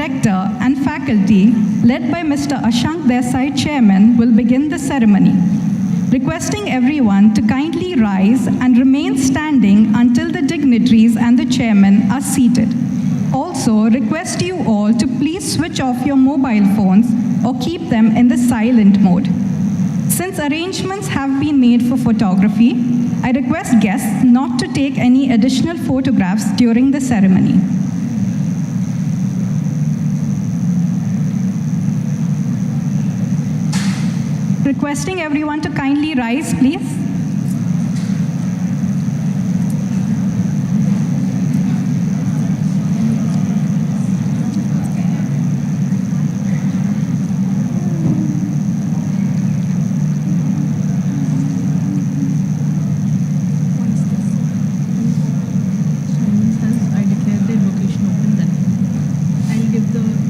Director and faculty, led by Mr. Ashank Desai, Chairman, will begin the ceremony, requesting everyone to kindly rise and remain standing until the dignitaries and the Chairman are seated. Also, request you all to please switch off your mobile phones or keep them in the silent mode. Since arrangements have been made for photography, I request guests not to take any additional photographs during the ceremony. Requesting everyone to kindly rise, please. I declare the invocation open then. I'll give the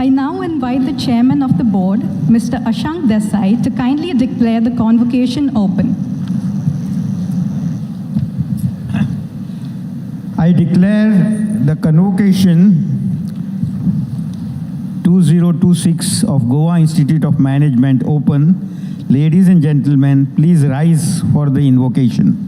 I now invite the chairman of the board, Mr. Ashank Desai, to kindly declare the convocation open. I declare the convocation 2026 of Goa Institute of Management open. Ladies and gentlemen, please rise for the invocation.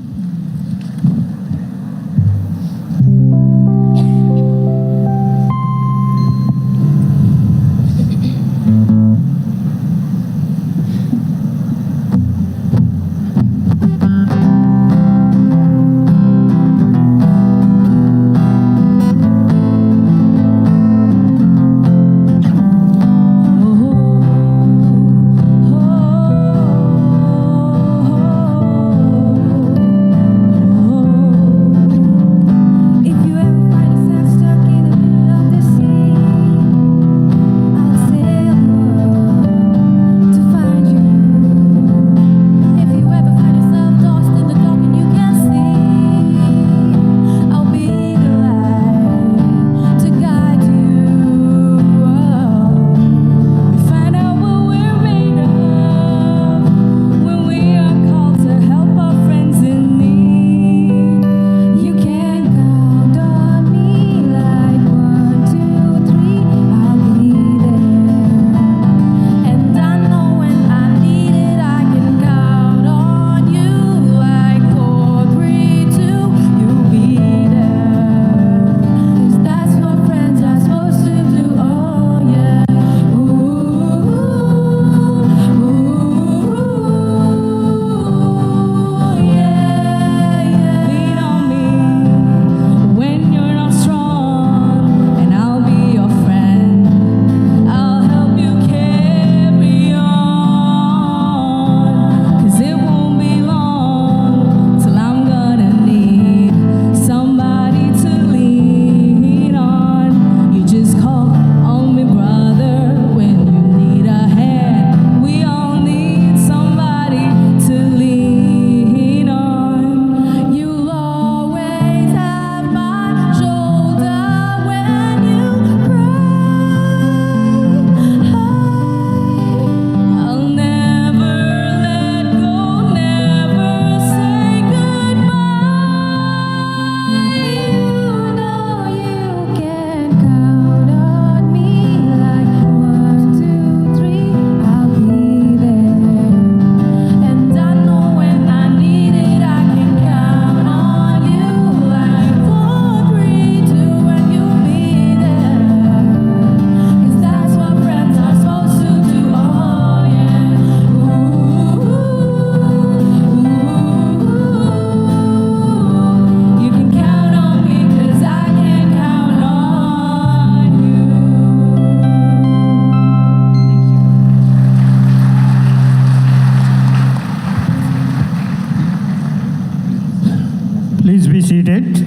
Please be seated.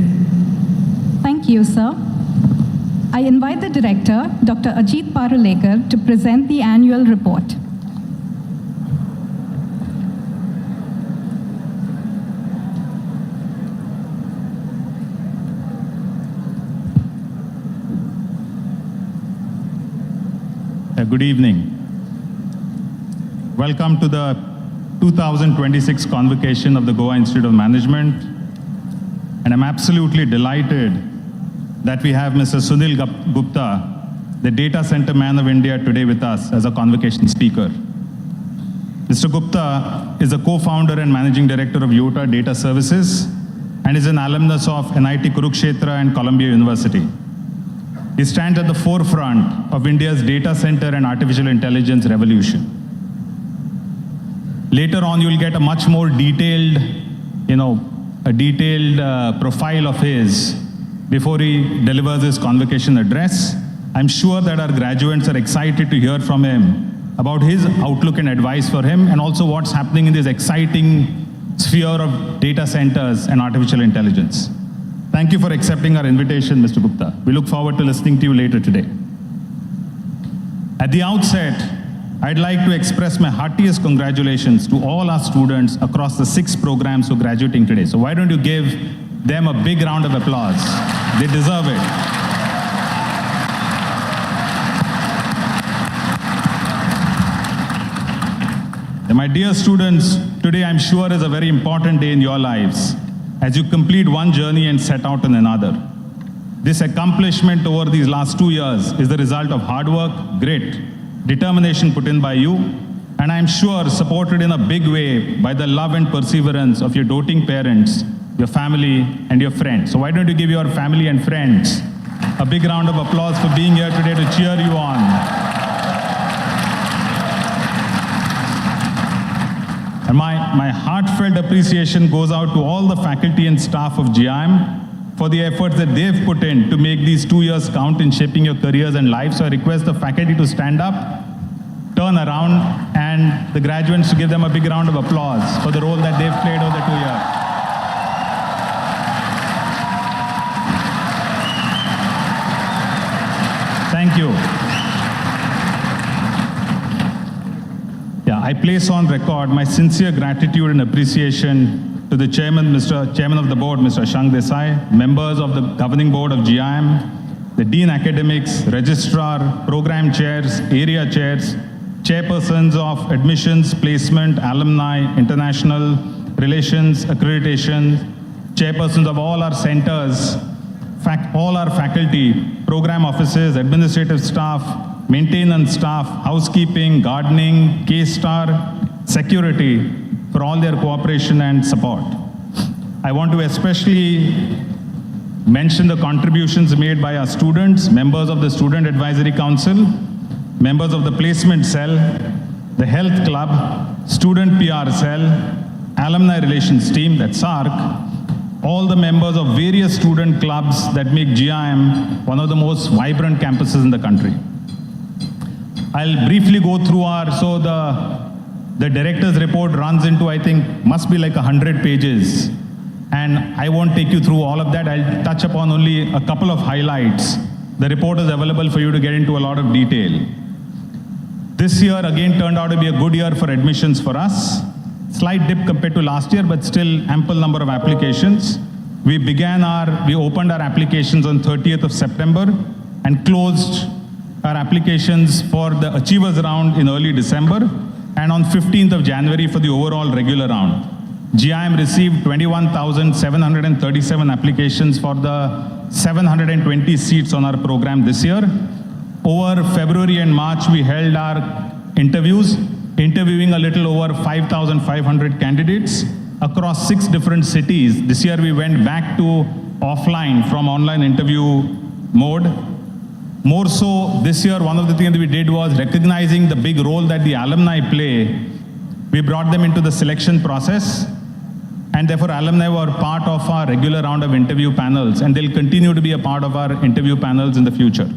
Thank you, sir. I invite the director, Dr. Ajit Parulekar, to present the annual report. Good evening. Welcome to the 2026 convocation of the Goa Institute of Management. And I'm absolutely delighted that we have Mr. Sunil Gupta, the data center man of India, today with us as a convocation speaker. Mr. Gupta is a co-founder and managing director of Yota Data Services and is an alumnus of NIT Kurukshetra and Columbia University. He stands at the forefront of India's data center and artificial intelligence revolution. Later on, you'll get a much more detailed, profile of his before he delivers his convocation address. I'm sure that our graduates are excited to hear from him about his outlook and advice for him, and also what's happening in this exciting sphere of data centers and artificial intelligence. Thank you for accepting our invitation, Mr. Gupta. We look forward to listening to you later today. At the outset, I'd like to express my heartiest congratulations to all our students across the 6 programs who are graduating today. So why don't you give them a big round of applause? They deserve it. My dear students, today I'm sure is a very important day in your lives as you complete one journey and set out on another. This accomplishment over these last 2 years is the result of hard work, grit, determination put in by you, and I'm sure supported in a big way by the love and perseverance of your doting parents, your family, and your friends. So why don't you give your family and friends a big round of applause for being here today to cheer you on. And my heartfelt appreciation goes out to all the faculty and staff of GIM for the efforts that they've put in to make these 2 years count in shaping your careers and lives. So I request the faculty to stand up, turn around, and the graduates to give them a big round of applause for the role that they've played over the 2 years. Thank you. Yeah, I place on record my sincere gratitude and appreciation to the Chairman of the Board, Mr. Ashank Desai, members of the Governing Board of GIM, the Dean Academics, Registrar, Program Chairs, Area Chairs, Chairpersons of Admissions, Placement, Alumni, International Relations, Accreditation, Chairpersons of all our centers, all our faculty, program offices, administrative staff, maintenance staff, housekeeping, gardening, K-Star, security, for all their cooperation and support. I want to especially mention the contributions made by our students, members of the Student Advisory Council, members of the Placement Cell, the Health Club, Student PR Cell, Alumni Relations Team, that's SARC, all the members of various student clubs that make GIM one of the most vibrant campuses in the country. I'll briefly go through the director's report runs into, I think, must be like 100 pages. And I won't take you through all of that. I'll touch upon only a couple of highlights. The report is available for you to get into a lot of detail. This year again turned out to be a good year for admissions for us. Slight dip compared to last year, but still ample number of applications. We opened our applications on 30th of September and closed our applications for the Achievers round in early December, and on 15th of January for the overall regular round. GIM received 21,737 applications for the 720 seats on our program this year. Over February and March, we held our interviews, interviewing a little over 5,500 candidates across 6 different cities. This year we went back to offline from online interview mode. More so, this year, one of the things that we did was recognizing the big role that the alumni play. We brought them into the selection process, and therefore alumni were part of our regular round of interview panels, and they'll continue to be a part of our interview panels in the future.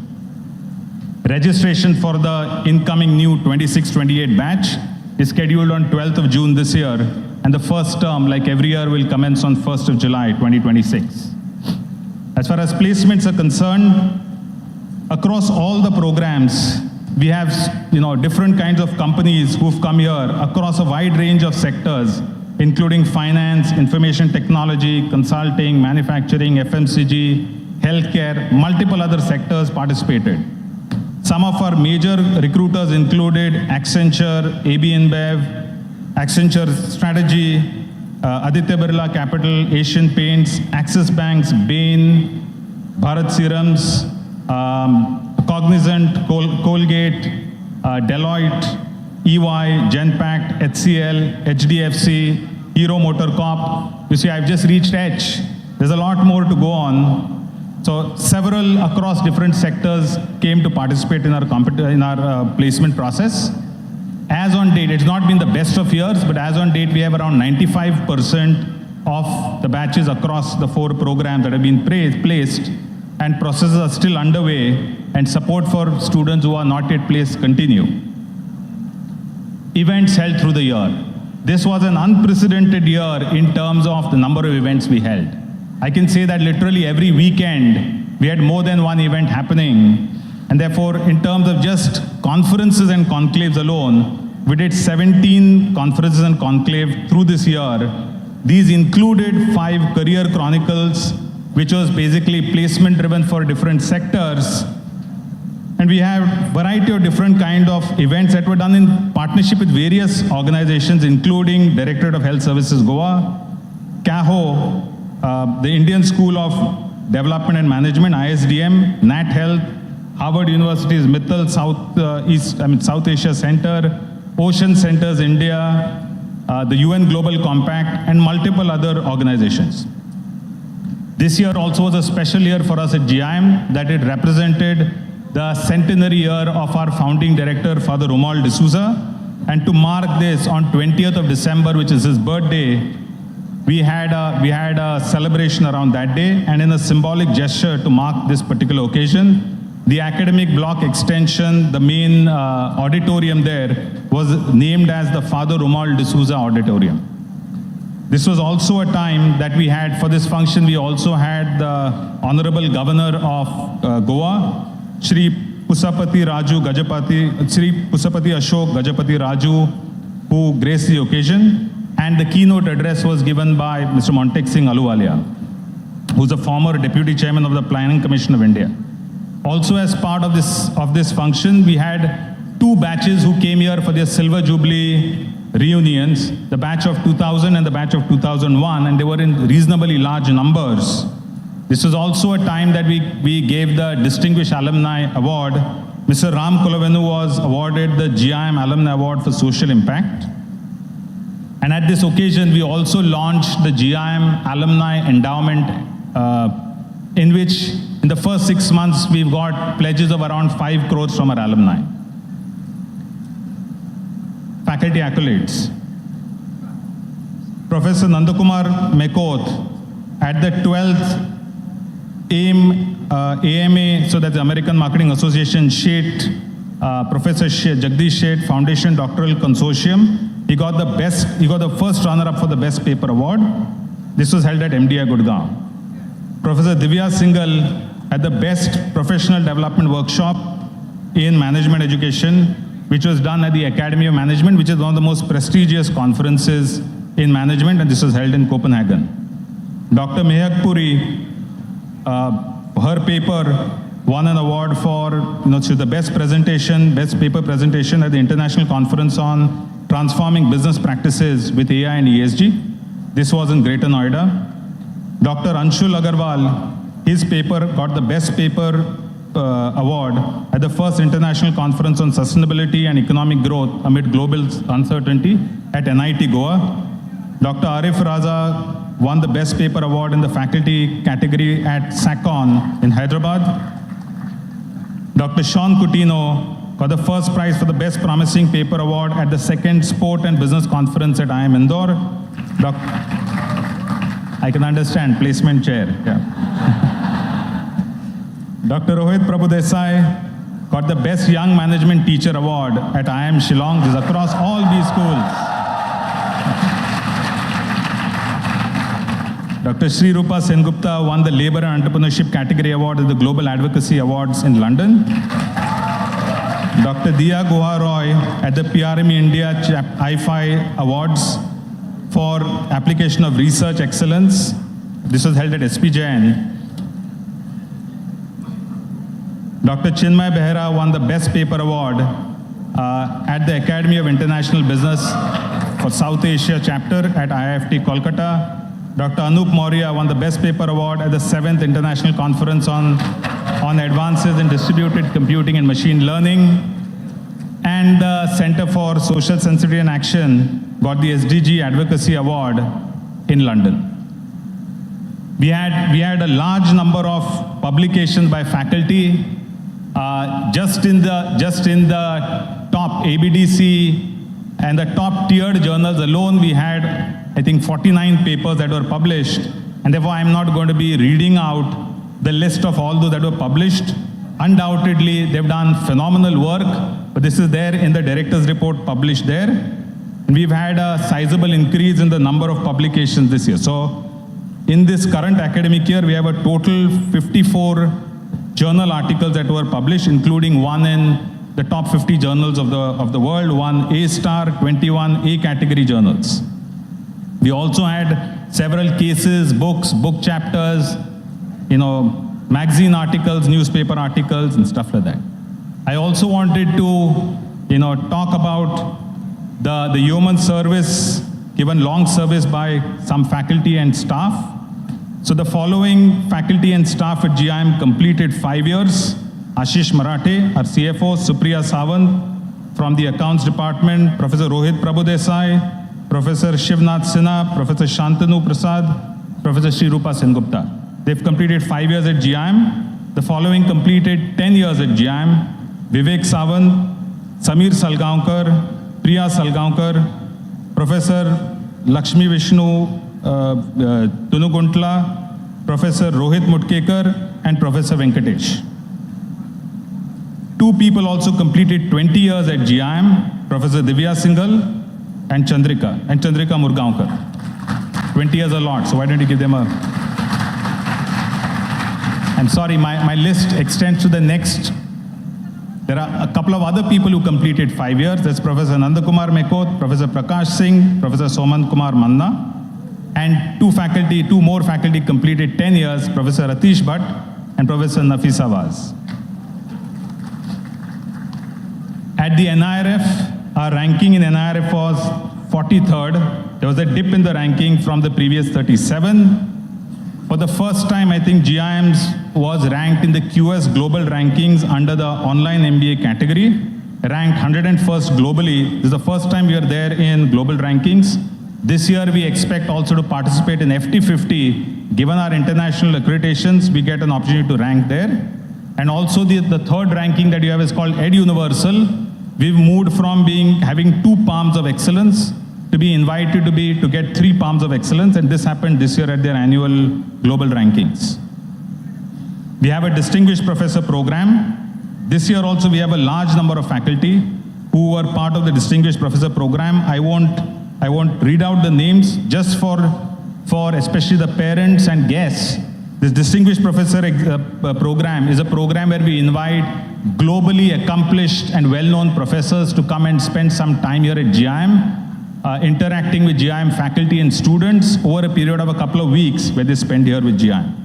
Registration for the incoming new 26-28 batch is scheduled on 12th of June this year, and the first term, like every year, will commence on 1st of July 2026. As far as placements are concerned, across all the programs, we have different kinds of companies who've come here across a wide range of sectors, including finance, information technology, consulting, manufacturing, FMCG, healthcare, multiple other sectors participated. Some of our major recruiters included Accenture, AB InBev, Accenture Strategy, Aditya Birla Capital, Asian Paints, Axis Banks, Bain, Bharat Serums, Cognizant, Colgate, Deloitte, EY, Genpact, HCL, HDFC, Hero MotoCorp. You see, I've just reached H. There's a lot more to go on. So several across different sectors came to participate in our placement process. As on date, it's not been the best of years, but as on date, we have around 95% of the batches across the 4 programs that have been placed, and processes are still underway, and support for students who are not yet placed continue. Events held through the year. This was an unprecedented year in terms of the number of events we held. I can say that literally every weekend, we had more than one event happening, and therefore, in terms of just conferences and conclaves alone, we did 17 conferences and conclave through this year. These included 5 career chronicles, which was basically placement driven for different sectors. And we have variety of different kind of events that were done in partnership with various organizations, including Directorate of Health Services Goa, CAHO, the Indian School of Development and Management, ISDM, Nat Health, Harvard University's Mittal South Asia Center, Ocean Centers India, the UN Global Compact, and multiple other organizations. This year also was a special year for us at GIM, that it represented the centenary year of our founding director, Father Romuald D'Souza. And to mark this, on 20th of December, which is his birthday, we had a celebration around that day. And in a symbolic gesture to mark this particular occasion, the academic block extension, the main auditorium there, was named as the Father Romuald D'Souza Auditorium. This was also a time that we had, for this function, we also had the Honorable Governor of Goa, Shri Pusapati Ashok Gajapati Raju, who graced the occasion. And the keynote address was given by Mr. Montek Singh Ahluwalia, who's a former Deputy Chairman of the Planning Commission of India. Also, as part of this function, we had two batches who came here for their Silver Jubilee reunions, the batch of 2000 and the batch of 2001, and they were in reasonably large numbers. This was also a time that we gave the Distinguished Alumni Award. Mr. Ram Kulavenu was awarded the GIM Alumni Award for Social Impact. And at this occasion, we also launched the GIM Alumni Endowment, in which in the first 6 months, we've got pledges of around 5 crores from our alumni. Faculty accolades. Professor Nandakumar Mekot at the 12th AMA, so that's the American Marketing Association Sheth, Professor Jagdish Sheth Foundation Doctoral Consortium. He got the first runner-up for the Best Paper Award. This was held at MDI Gurgaon. Professor Divya Singhal had the Best Professional Development Workshop in Management Education, which was done at the Academy of Management, which is one of the most prestigious conferences in management, and this was held in Copenhagen. Dr. Mehak Puri, her paper won an award for the best paper presentation at the International Conference on Transforming Business Practices with AI and ESG. This was in Greater Noida. Dr. Anshul Agarwal, his paper got the best paper award at the first International Conference on Sustainability and Economic Growth Amid Global Uncertainty at NIT Goa. Dr. Arif Raza won the Best Paper Award in the faculty category at SACON in Hyderabad. Dr. Sean Coutinho got the first prize for the Best Promising Paper Award at the second Sport and Business Conference at IIM Indore. I can understand, placement chair. Yeah. Dr. Rohit Prabhudesai got the Best Young Management Teacher Award at IIM Shillong. This is across all these schools. Dr. Sri Rupa Sengupta won the Labour and Entrepreneurship Category Award at the Global Advocacy Awards in London. Dr. Diya Guha Roy at the PRME India IFI Awards for Application of Research Excellence. This was held at SP Jain. Dr. Chinmay Behera won the Best Paper Award at the Academy of International Business for South Asia chapter at IIFT Kolkata. Dr. Anup Maurya won the Best Paper Award at the 7th International Conference on Advances in Distributed Computing and Machine Learning. And the Center for Social Sensitivity and Action got the SDG Advocacy Award in London. We had a large number of publications by faculty. Just in the top ABDC and the top tiered journals alone, we had, I think, 49 papers that were published. And therefore, I'm not going to be reading out the list of all those that were published. Undoubtedly, they've done phenomenal work, but this is there in the director's report published there. And we've had a sizable increase in the number of publications this year. So in this current academic year, we have a total 54 journal articles that were published, including one in the top 50 journals of the world, one A-star, 21 A category journals. We also had several cases, books, book chapters, magazine articles, newspaper articles, and stuff like that. I also wanted to, talk about the human service, given long service by some faculty and staff. So the following faculty and staff at GIM completed 5 years. Ashish Marathe, our CFO, Supriya Sawant from the Accounts Department, Professor Rohit Prabhudesai, Professor Shivnath Sinha, Professor Shantanu Prasad, Professor Shri Rupa Sengupta. They've completed 5 years at GIM. The following completed 10 years at GIM. Vivek Sawant, Samir Salgaonkar, Priya Salgaonkar, Professor Lakshmi Vishnu Tunuguntla, Professor Rohit Mutkekar, and Professor Venkatesh. 2 people also completed 20 years at GIM, Professor Divya Singhal and Chandrika Murgaonkar. 20 years a lot, so why don't you give them a... I'm sorry, my list extends to the next. There are a couple of other people who completed 5 years. That's Professor Nandakumar Mekot, Professor Prakash Singh, Professor Somant Kumar Manna, and 2 more faculty completed 10 years, Professor Atish Bhatt and Professor Nafisa Vaz. At the NIRF, our ranking in NIRF was 43rd. There was a dip in the ranking from the previous 37. For the first time, I think GIM's was ranked in the QS Global Rankings under the online MBA category, ranked 101st globally. This is the first time we are there in global rankings. This year, we expect also to participate in FT50. Given our international accreditations, we get an opportunity to rank there. And also the third ranking that you have is called Ed Universal. We've moved from having 2 palms of excellence to be invited to get 3 palms of excellence, and this happened this year at their annual global rankings. We have a distinguished professor program. This year also we have a large number of faculty who were part of the distinguished professor program. I won't read out the names, just for especially the parents and guests. This distinguished professor program is a program where we invite globally accomplished and well-known professors to come and spend some time here at GIM, interacting with GIM faculty and students over a period of a couple of weeks where they spend here with GIM.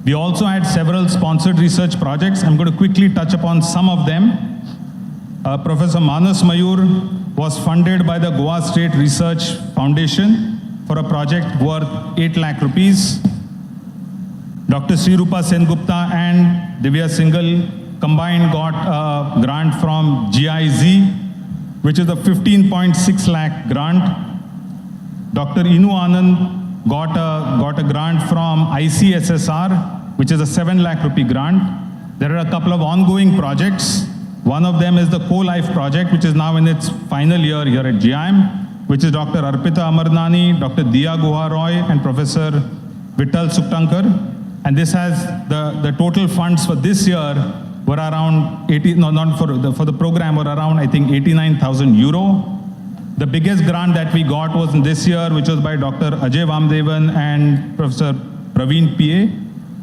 We also had several sponsored research projects. I'm going to quickly touch upon some of them. Professor Manas Mayur was funded by the Goa State Research Foundation for a project worth 8 lakh rupees. Dr. Sri Rupa Sengupta and Divya Singhal combined got a grant from GIZ, which is a 15.6 lakh grant. Dr. Inu Anand got a grant from ICSSR, which is a 7 lakh rupee grant. There are a couple of ongoing projects. One of them is the Co-Life project, which is now in its final year here at GIM, which is Dr. Arpita Amarnani, Dr. Diya Guha Roy, and Professor Vittal Suktankar. And this has the total funds for this year were around for the program were around, I think, 89,000 euro. The biggest grant that we got was in this year, which was by Dr. Ajay Vamdevan and Professor Praveen P.A.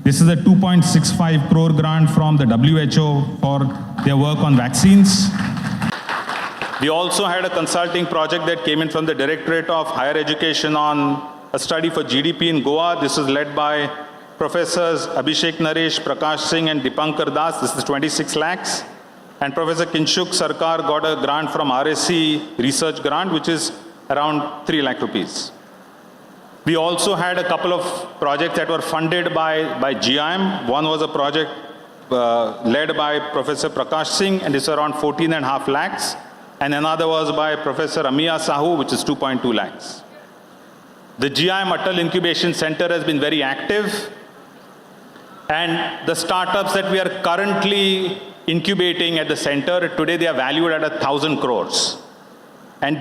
This is a 2.65 crore grant from the WHO for their work on vaccines. We also had a consulting project that came in from the Directorate of Higher Education on a study for GDP in Goa. This is led by Professors Abhishek Naresh, Prakash Singh, and Dipankar Das. This is 26 lakhs. And Professor Kinshuk Sarkar got a grant from RSC Research Grant, which is around 3 lakh rupees. We also had a couple of projects that were funded by GIM. One was a project led by Professor Prakash Singh, and it's around 14.5 lakhs. And another was by Professor Amiya Sahu, which is 2.2 lakhs. The GIM Atal Incubation Center has been very active. And the startups that we are currently incubating at the center, today they are valued at 1,000 crores. And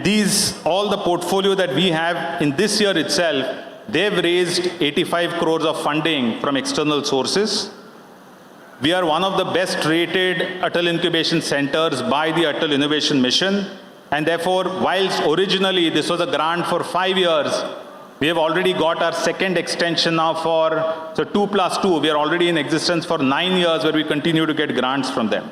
all the portfolio that we have in this year itself, they've raised 85 crores of funding from external sources. We are one of the best rated Atal Incubation Centers by the Atal Innovation Mission. And therefore, whilst originally this was a grant for 5 years, we have already got our second extension now so 2 plus 2, we are already in existence for 9 years where we continue to get grants from them.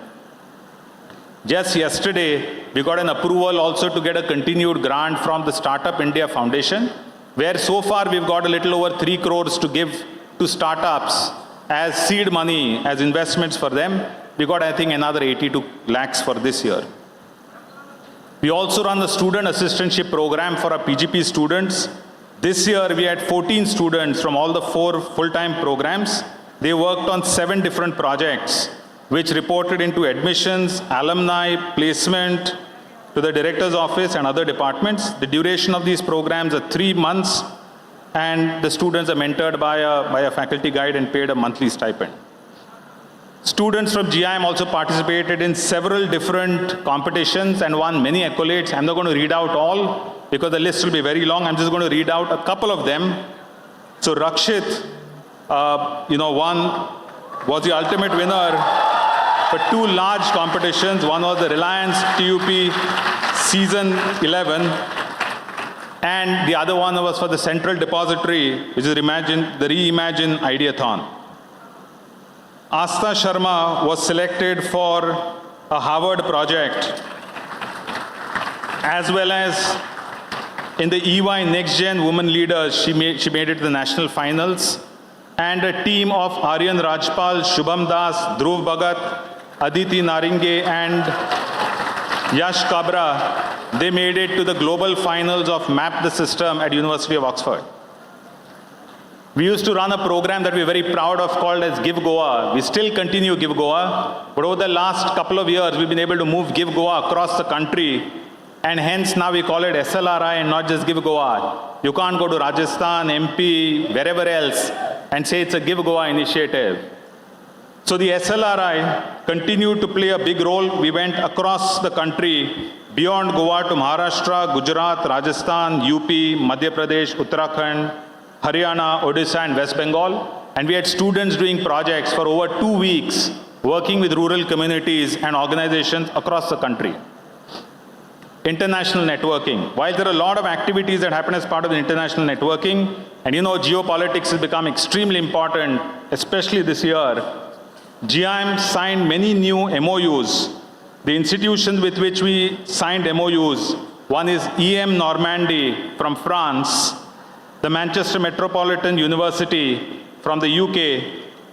Just yesterday, we got an approval also to get a continued grant from the Startup India Foundation, where so far we've got a little over 3 crores to give to startups as seed money, as investments for them. We got, I think, another 82 lakhs for this year. We also run the student assistantship program for our PGP students. This year, we had 14 students from all the 4 full-time programs. They worked on 7 different projects, which reported into admissions, alumni, placement, to the director's office and other departments. The duration of these programs are 3 months, and the students are mentored by a faculty guide and paid a monthly stipend. Students from GIM also participated in several different competitions and won many accolades. I'm not going to read out all because the list will be very long. I'm just going to read out a couple of them. So Rakshit, was the ultimate winner for 2 large competitions. One was the Reliance TUP Season 11, and the other one was for the Central Depository, which is the Reimagine Ideathon. Asta Sharma was selected for a Harvard project, as well as in the EY Next Gen Women Leaders, she made it to the national finals. And a team of Aryan Rajpal, Shubham Das, Dhruv Bhagat, Aditi Naringe, and Yash Kabra, they made it to the global finals of Map the System at University of Oxford. We used to run a program that we're very proud of called as Give Goa. We still continue Give Goa, but over the last couple of years, we've been able to move Give Goa across the country, and hence now we call it SLRI and not just Give Goa. You can't go to Rajasthan, MP, wherever else, and say it's a Give Goa initiative. So the SLRI continued to play a big role. We went across the country, beyond Goa to Maharashtra, Gujarat, Rajasthan, UP, Madhya Pradesh, Uttarakhand, Haryana, Odisha, and West Bengal. And we had students doing projects for over 2 weeks, working with rural communities and organizations across the country. International networking. While there are a lot of activities that happen as part of the international networking, and geopolitics has become extremely important, especially this year, GIM signed many new MOUs. The institutions with which we signed MOUs, one is EM Normandy from France, the Manchester Metropolitan University from the UK,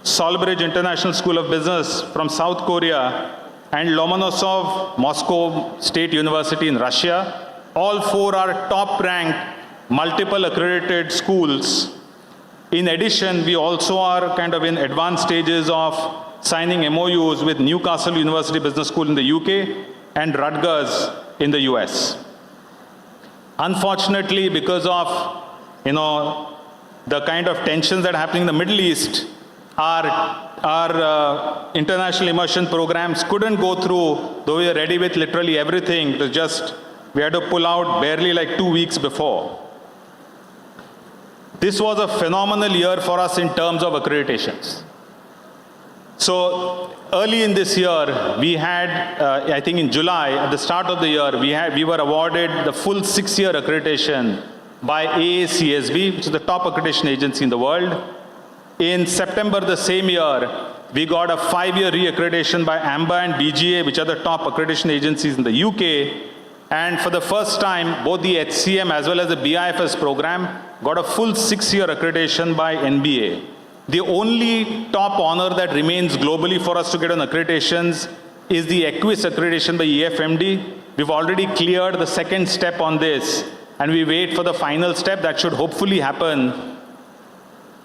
Solbridge International School of Business from South Korea, and Lomonosov Moscow State University in Russia. All 4 are top-ranked, multiple accredited schools. In addition, we also are kind of in advanced stages of signing MOUs with Newcastle University Business School in the UK and Rutgers in the US. Unfortunately, because of the kind of tensions that are happening in the Middle East, our international immersion programs couldn't go through, though we were ready with literally everything. It was just, we had to pull out barely like 2 weeks before. This was a phenomenal year for us in terms of accreditations. So early in this year, we had, I think in July, at the start of the year, we were awarded the full 6-year accreditation by AACSB, which is the top accreditation agency in the world. In September the same year, we got a 5-year re-accreditation by AMBA and BGA, which are the top accreditation agencies in the UK. And for the first time, both the HCM as well as the BIFS program got a full 6-year accreditation by NBA. The only top honor that remains globally for us to get on accreditations is the EQUIS accreditation by EFMD. We've already cleared the second step on this, and we wait for the final step that should hopefully happen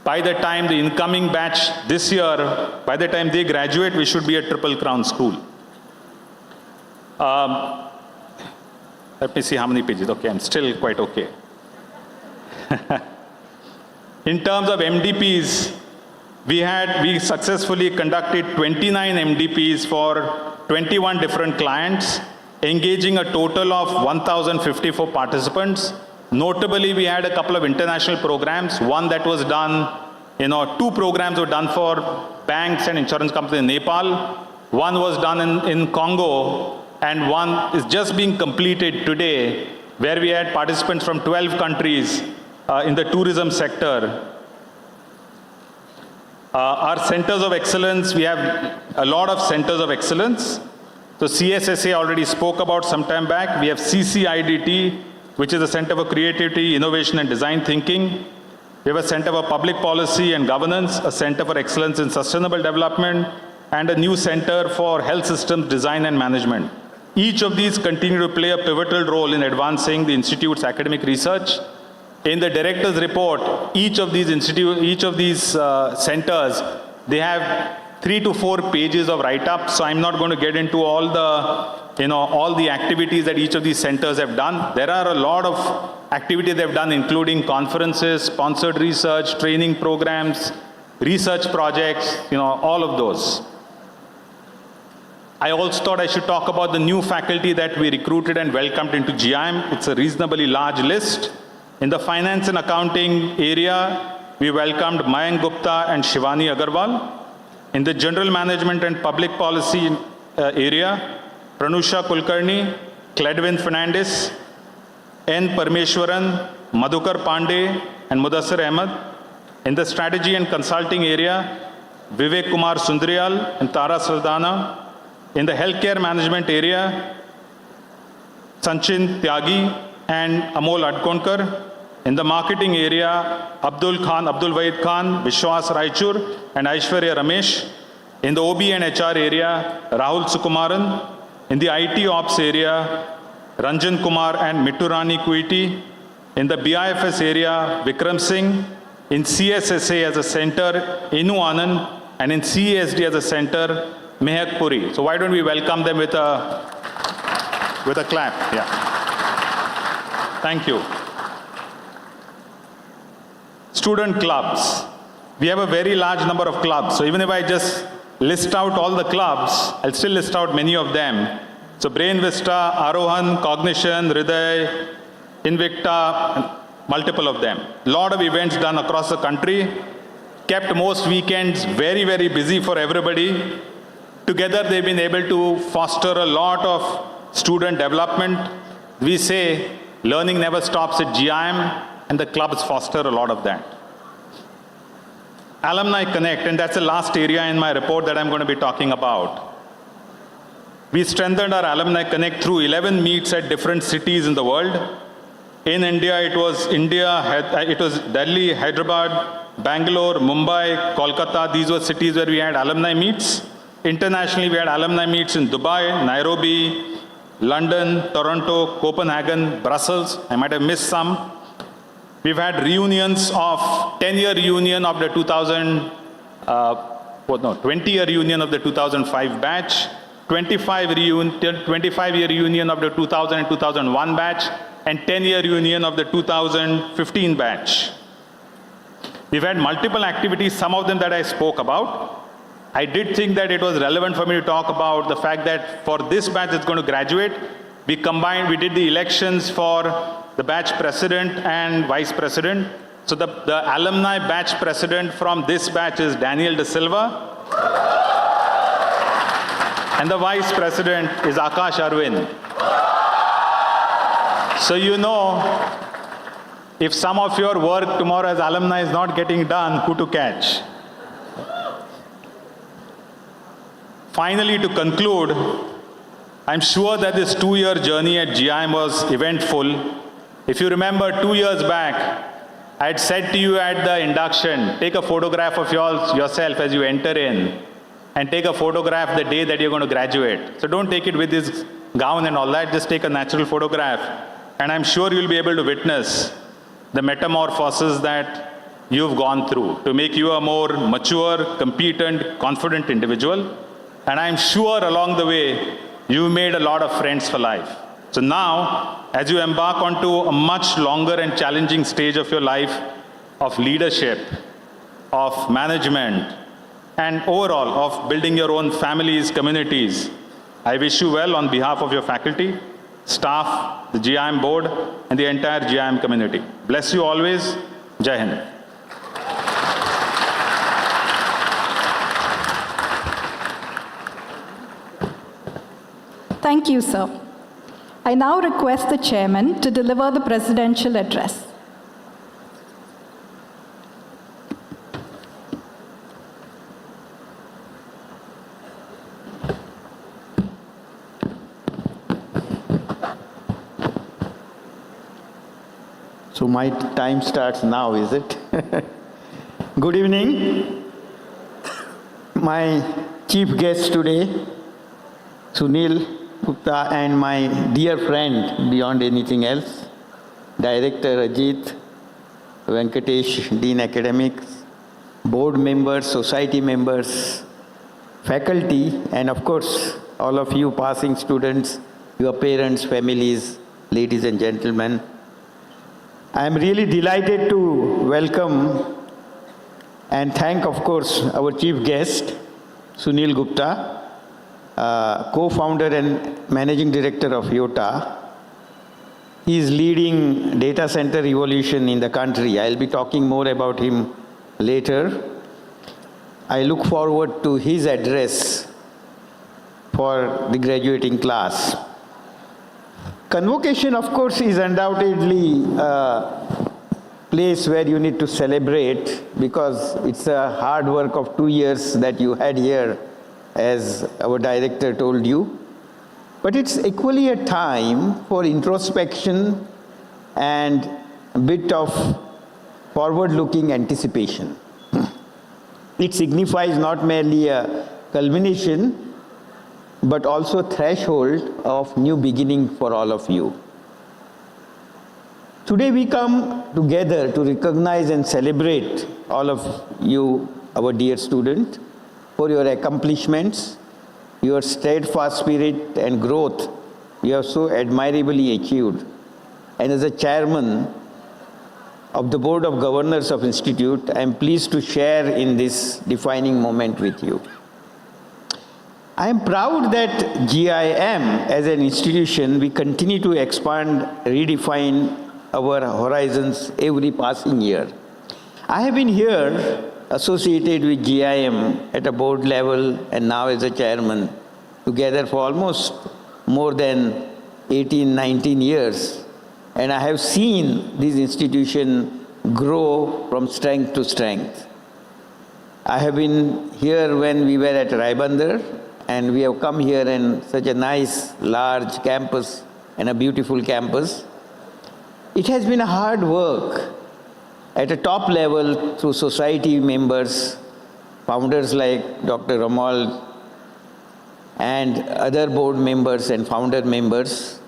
by the time the incoming batch this year, by the time they graduate, we should be a Triple Crown school. Let me see how many pages. Okay, I'm still quite okay. In terms of MDPs, we successfully conducted 29 MDPs for 21 different clients, engaging a total of 1,054 participants. Notably, we had a couple of international programs. One that was done, 2 programs were done for banks and insurance companies in Nepal. One was done in Congo, and one is just being completed today, where we had participants from 12 countries in the tourism sector. Our centers of excellence, we have a lot of centers of excellence. So CSSA already spoke about some time back. We have CCIDT, which is a Center for Creativity, Innovation and Design Thinking. We have a Center for Public Policy and Governance, a Center for Excellence in Sustainable Development, and a new center for health systems design and management. Each of these continue to play a pivotal role in advancing the institute's academic research. In the director's report, each of these centers, they have 3 to 4 pages of write-up. So I'm not going to get into all the activities that each of these centers have done. There are a lot of activities they've done, including conferences, sponsored research, training programs, research projects, all of those. I also thought I should talk about the new faculty that we recruited and welcomed into GIM. It's a reasonably large list. In the finance and accounting area, we welcomed Mayank Gupta and Shivani Agarwal. In the general management and public policy area, Pranusha Kulkarni, Cledwin Fernandez, N. Parmeshwaran, Madhukar Pandey, and Mudassir Ahmed. In the strategy and consulting area, Vivek Kumar Sundrial and Tara Saldana. In the healthcare management area, Sanchin Tyagi and Amol Adkonkar. In the marketing area, Abdul Wahid Khan, Vishwas Raichur, and Aishwarya Ramesh. In the OB and HR area, Rahul Sukumaran. In the IT ops area, Ranjan Kumar and Mitturani Kuiti. In the BIFS area, Vikram Singh. In CSSA as a center, Inu Anand. And in CESD as a center, Mehak Puri. So why don't we welcome them with a clap? Yeah. Thank you. Student clubs. We have a very large number of clubs. So even if I just list out all the clubs, I'll still list out many of them. So Brain Vista, Arohan, Cognition, Hriday, Invicta, multiple of them. Lot of events done across the country. Kept most weekends very, very busy for everybody. Together they've been able to foster a lot of student development. We say learning never stops at GIM, and the clubs foster a lot of that. Alumni Connect, and that's the last area in my report that I'm going to be talking about. We strengthened our Alumni Connect through 11 meets at different cities in the world. In India, it was Delhi, Hyderabad, Bangalore, Mumbai, Kolkata. These were cities where we had alumni meets. Internationally, we had alumni meets in Dubai, Nairobi, London, Toronto, Copenhagen, Brussels. I might have missed some. We've had reunions of 10-year reunion of the 20-year reunion of the 2005 batch, 25-year reunion of the 2000 and 2001 batch, and 10-year reunion of the 2015 batch. We've had multiple activities, some of them that I spoke about. I did think that it was relevant for me to talk about the fact that for this batch that's going to graduate, we did the elections for the batch president and vice president. So the alumni batch president from this batch is Daniel De Silva. And the vice president is Akash Arvind. So if some of your work tomorrow as alumni is not getting done, who to catch? Finally, to conclude, I'm sure that this 2-year journey at GIM was eventful. If you remember 2 years back, I had said to you at the induction, take a photograph of yourself as you enter in, and take a photograph the day that you're going to graduate. So don't take it with this gown and all that, just take a natural photograph. And I'm sure you'll be able to witness the metamorphosis that you've gone through to make you a more mature, competent, confident individual. And I'm sure along the way, you've made a lot of friends for life. So now, as you embark onto a much longer and challenging stage of your life, of leadership, of management, and overall of building your own families, communities, I wish you well on behalf of your faculty, staff, the GIM board, and the entire GIM community. Bless you always. Jai Hind. Thank you, sir. I now request the chairman to deliver the presidential address. So my time starts now, is it? Good evening. My chief guest today, Sunil Gupta, and my dear friend beyond anything else, Director Ajit, Venkatesh, Dean Academics, board members, society members, faculty, and of course, all of you passing students, your parents, families, ladies and gentlemen. I am really delighted to welcome and thank, of course, our chief guest, Sunil Gupta, co-founder and managing director of YOTA. He is leading data center revolution in the country. I'll be talking more about him later. I look forward to his address for the graduating class. Convocation, of course, is undoubtedly a place where you need to celebrate because it's a hard work of 2 years that you had here, as our director told you. But it's equally a time for introspection and a bit of forward-looking anticipation. It signifies not merely a culmination, but also threshold of new beginning for all of you. Today we come together to recognize and celebrate all of you, our dear student, for your accomplishments, your steadfast spirit and growth you have so admirably achieved. And as a chairman of the Board of Governors of Institute, I am pleased to share in this defining moment with you. I am proud that GIM as an institution, we continue to expand, redefine our horizons every passing year. I have been here associated with GIM at a board level and now as a chairman together for almost more than 18, 19 years. And I have seen this institution grow from strength to strength. I have been here when we were at Raibandar, and we have come here in such a nice, large campus and a beautiful campus. It has been a hard work at a top level through society members, founders like Dr. Ramal and other board members and founder members.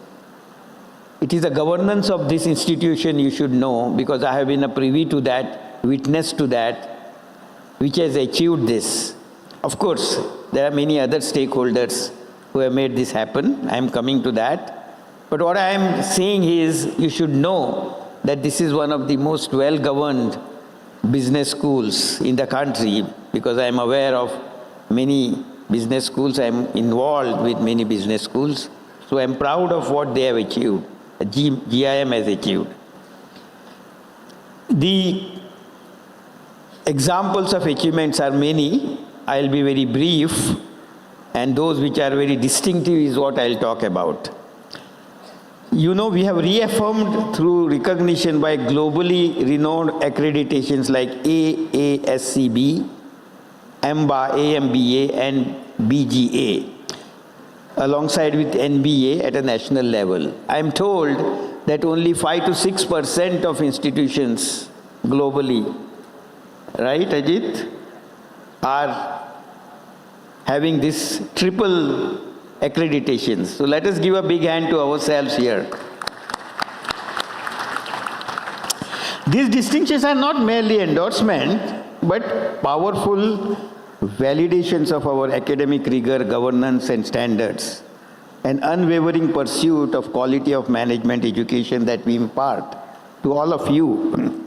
It is the governance of this institution you should know, because I have been a privy to that, witness to that, which has achieved this. Of course, there are many other stakeholders who have made this happen. I am coming to that. But what I am saying is, you should know that this is one of the most well-governed business schools in the country, because I am aware of many business schools. I am involved with many business schools. So I am proud of what they have achieved, GIM has achieved. The examples of achievements are many. I'll be very brief, and those which are very distinctive is what I'll talk about. You know, we have reaffirmed through recognition by globally renowned accreditations like AASCB, AMBA, and BGA, alongside with NBA at a national level. I am told that only 5 to 6% of institutions globally, right, Ajit, are having this triple accreditations. So let us give a big hand to ourselves here. These distinctions are not merely endorsement, but powerful validations of our academic rigor, governance, and standards, an unwavering pursuit of quality of management education that we impart to all of you.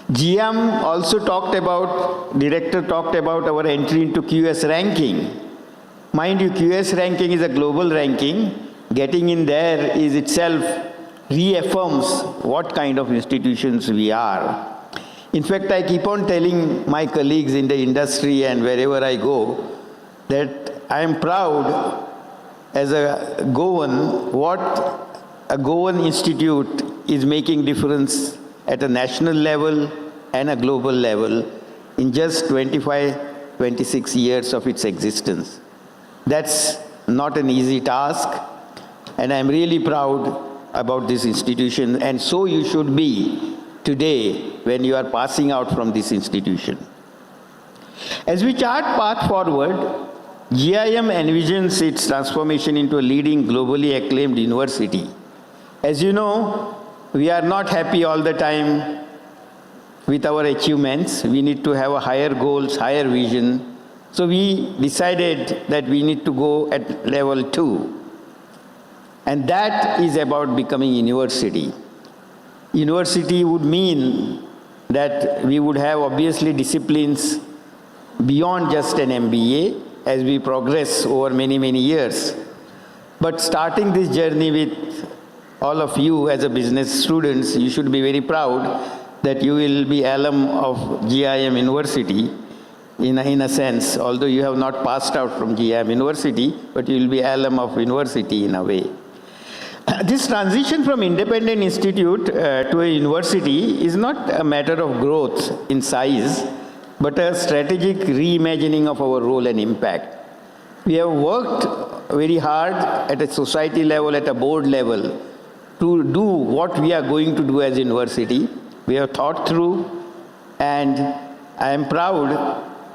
GM also director talked about our entry into QS ranking. Mind you, QS ranking is a global ranking. Getting in there is itself reaffirms what kind of institutions we are. In fact, I keep on telling my colleagues in the industry and wherever I go that I am proud as a Goan what a Goan institute is making difference at a national level and a global level in just 25, 26 years of its existence. That's not an easy task, and I'm really proud about this institution, and so you should be today when you are passing out from this institution. As we chart path forward, GIM envisions its transformation into a leading globally acclaimed university. As you know, we are not happy all the time with our achievements. We need to have higher goals, higher vision. So we decided that we need to go at level 2. And that is about becoming university. University would mean that we would have obviously disciplines beyond just an MBA as we progress over many, many years. But starting this journey with all of you as a business students, you should be very proud that you will be alum of GIM University in a sense, although you have not passed out from GIM University, but you will be alum of university in a way. This transition from independent institute to a university is not a matter of growth in size, but a strategic reimagining of our role and impact. We have worked very hard at a society level, at a board level, to do what we are going to do as university. We have thought through, and I am proud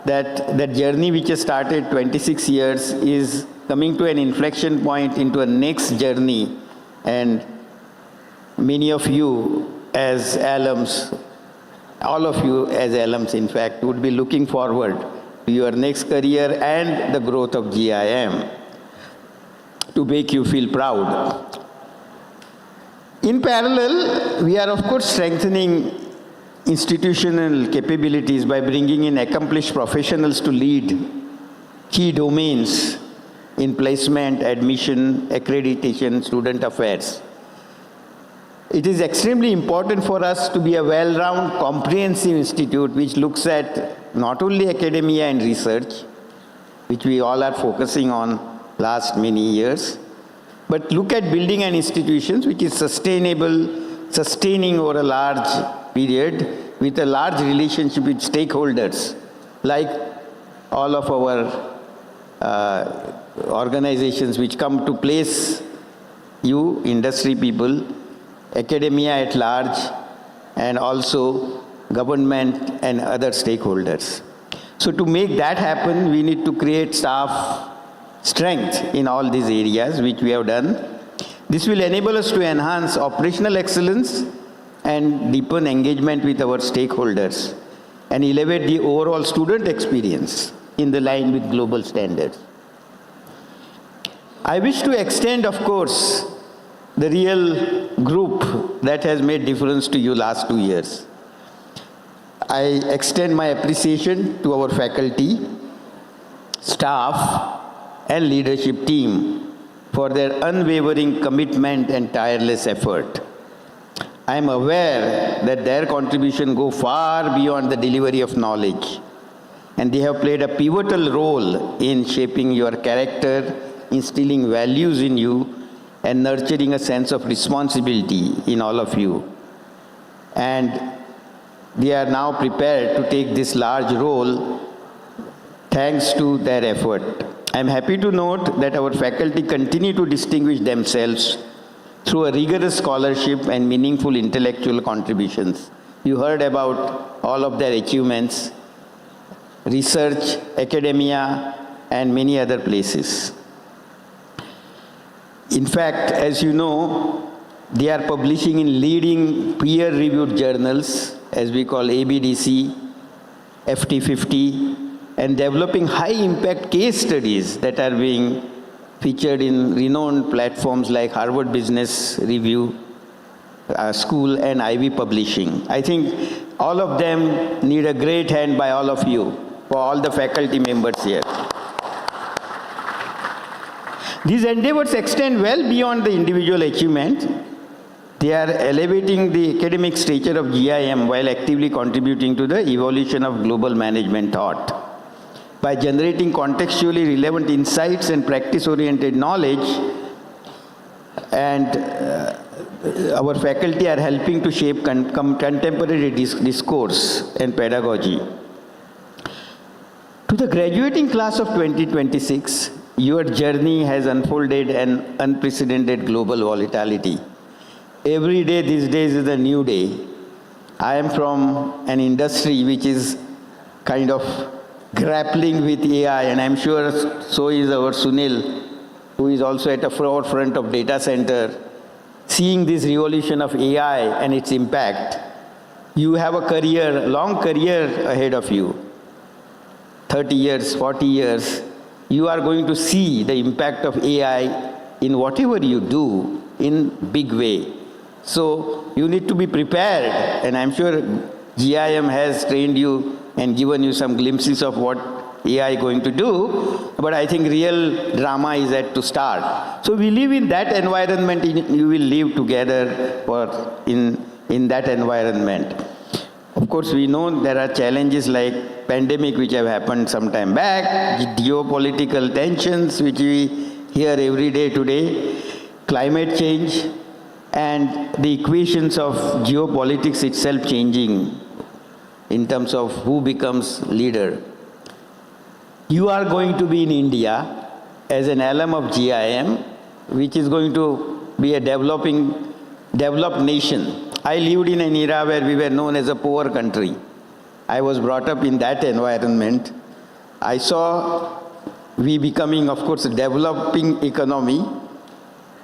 that the journey which has started 26 years is coming to an inflection point into a next journey. And many of you as alums, all of you as alums in fact, would be looking forward to your next career and the growth of GIM to make you feel proud. In parallel, we are of course strengthening institutional capabilities by bringing in accomplished professionals to lead key domains in placement, admission, accreditation, student affairs. It is extremely important for us to be a well-rounded, comprehensive institute which looks at not only academia and research, which we all are focusing on last many years, but look at building an institution which is sustainable, sustaining over a large period with a large relationship with stakeholders, like all of our organizations which come to place you, industry people, academia at large, and also government and other stakeholders. So to make that happen, we need to create staff strength in all these areas, which we have done. This will enable us to enhance operational excellence and deepen engagement with our stakeholders and elevate the overall student experience in the line with global standards. I wish to extend, of course, the real group that has made difference to you last 2 years. I extend my appreciation to our faculty, staff, and leadership team for their unwavering commitment and tireless effort. I am aware that their contribution go far beyond the delivery of knowledge, and they have played a pivotal role in shaping your character, instilling values in you, and nurturing a sense of responsibility in all of you. And they are now prepared to take this large role thanks to their effort. I am happy to note that our faculty continue to distinguish themselves through a rigorous scholarship and meaningful intellectual contributions. You heard about all of their achievements, research, academia, and many other places. In fact, as you know, they are publishing in leading peer-reviewed journals, as we call ABDC, FT50, and developing high-impact case studies that are being featured in renowned platforms like Harvard Business Review School and Ivy Publishing. I think all of them need a great hand by all of you, for all the faculty members here. These endeavors extend well beyond the individual achievement. They are elevating the academic stature of GIM while actively contributing to the evolution of global management thought. By generating contextually relevant insights and practice-oriented knowledge, and our faculty are helping to shape contemporary discourse and pedagogy. To the graduating class of 2026, your journey has unfolded an unprecedented global volatility. Every day these days is a new day. I am from an industry which is kind of grappling with AI, and I'm sure so is our Sunil, who is also at the forefront of data center, seeing this revolution of AI and its impact. You have a career, long career ahead of you. 30 years, 40 years, you are going to see the impact of AI in whatever you do in big way. So you need to be prepared, and I'm sure GIM has trained you and given you some glimpses of what AI is going to do, but I think real drama is yet to start. So we live in that environment, you will live together in that environment. Of course, we know there are challenges like pandemic which have happened some time back, geopolitical tensions which we hear every day today, climate change, and the equations of geopolitics itself changing in terms of who becomes leader. You are going to be in India as an alum of GIM, which is going to be a developed nation. I lived in an era where we were known as a poor country. I was brought up in that environment. I saw we becoming, of course, a developing economy.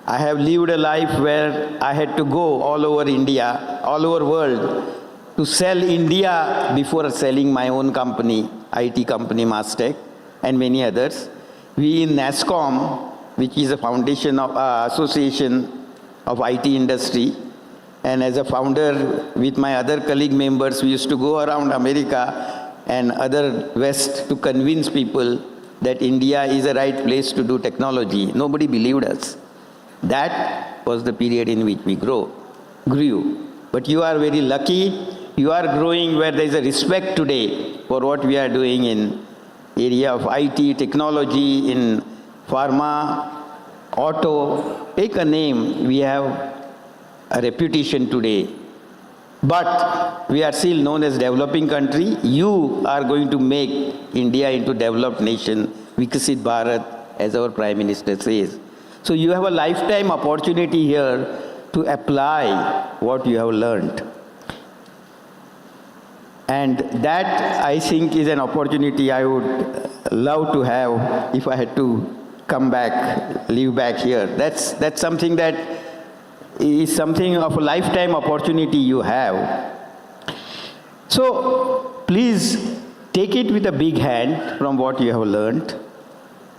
I have lived a life where I had to go all over India, all over world, to sell India before selling my own company, IT company Mastech, and many others. We in NASSCOM, which is a foundation of association of IT industry, and as a founder with my other colleague members, we used to go around America and other West to convince people that India is the right place to do technology. Nobody believed us. That was the period in which we grew. But you are very lucky. You are growing where there is a respect today for what we are doing in area of IT, technology, in pharma, auto. Take a name, we have a reputation today. But we are still known as developing country. You are going to make India into developed nation, Vikasit Bharat, as our Prime Minister says. So you have a lifetime opportunity here to apply what you have learned. And that, I think, is an opportunity I would love to have if I had to come back, live back here. That's something that is something of a lifetime opportunity you have. So please take it with a big hand from what you have learned.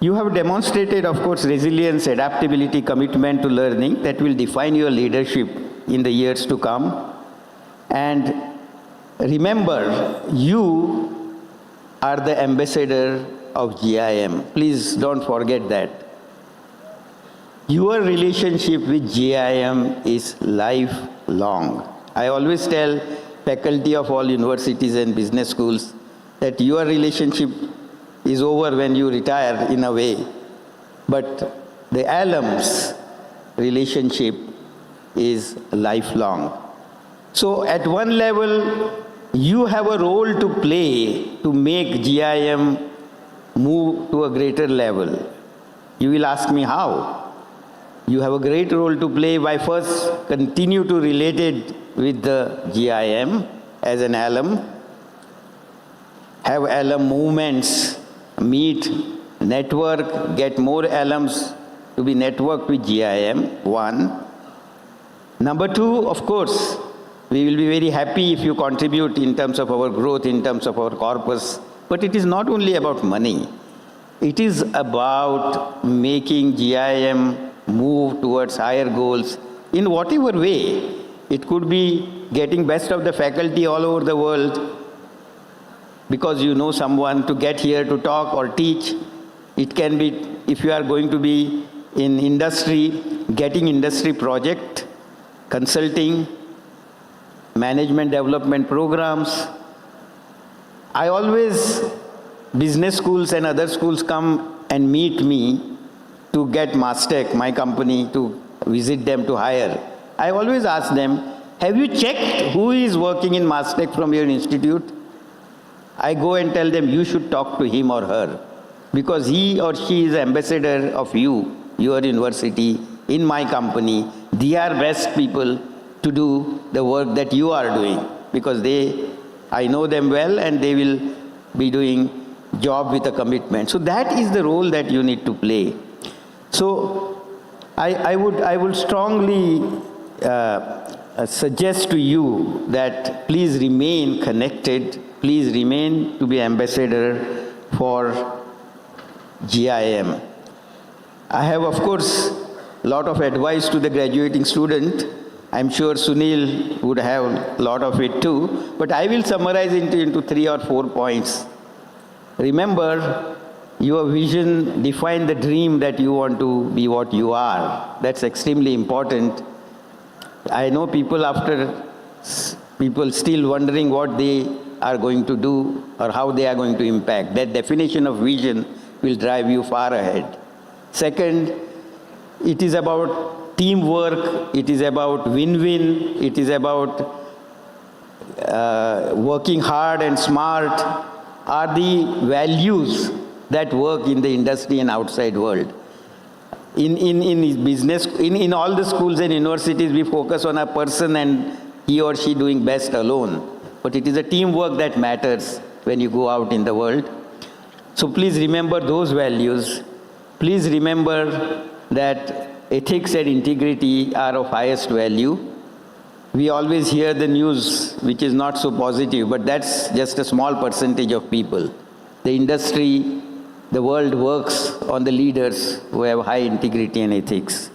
You have demonstrated, of course, resilience, adaptability, commitment to learning that will define your leadership in the years to come. And remember, you are the ambassador of GIM. Please don't forget that. Your relationship with GIM is lifelong. I always tell faculty of all universities and business schools that your relationship is over when you retire in a way. But the alum's relationship is lifelong. So at one level, you have a role to play to make GIM move to a greater level. You will ask me how? You have a great role to play by first continue to relate it with the GIM as an alum, have alum movements, meet, network, get more alums to be networked with GIM, one. Number two, of course, we will be very happy if you contribute in terms of our growth, in terms of our corpus. But it is not only about money. It is about making GIM move towards higher goals in whatever way. It could be getting best of the faculty all over the world because you know someone to get here to talk or teach. It can be, if you are going to be in industry, getting industry project, consulting, management development programs. I always, business schools and other schools come and meet me to get Mastech, my company, to visit them to hire. I always ask them, have you checked who is working in Mastech from your institute? I go and tell them, you should talk to him or her because he or she is ambassador of you, your university, in my company. They are best people to do the work that you are doing because I know them well and they will be doing job with a commitment. So that is the role that you need to play. So I would strongly suggest to you that please remain connected, please remain to be ambassador for GIM. I have, of course, a lot of advice to the graduating student. I'm sure Sunil would have a lot of it too, but I will summarize it into 3 or 4 points. Remember, your vision defines the dream that you want to be what you are. That's extremely important. I know people still wondering what they are going to do or how they are going to impact. That definition of vision will drive you far ahead. Second, it is about teamwork, it is about win-win, it is about working hard and smart are the values that work in the industry and outside world. In business, in all the schools and universities, we focus on a person and he or she doing best alone. But it is a teamwork that matters when you go out in the world. So please remember those values. Please remember that ethics and integrity are of highest value. We always hear the news which is not so positive, but that's just a small percentage of people. The industry, the world works on the leaders who have high integrity and ethics.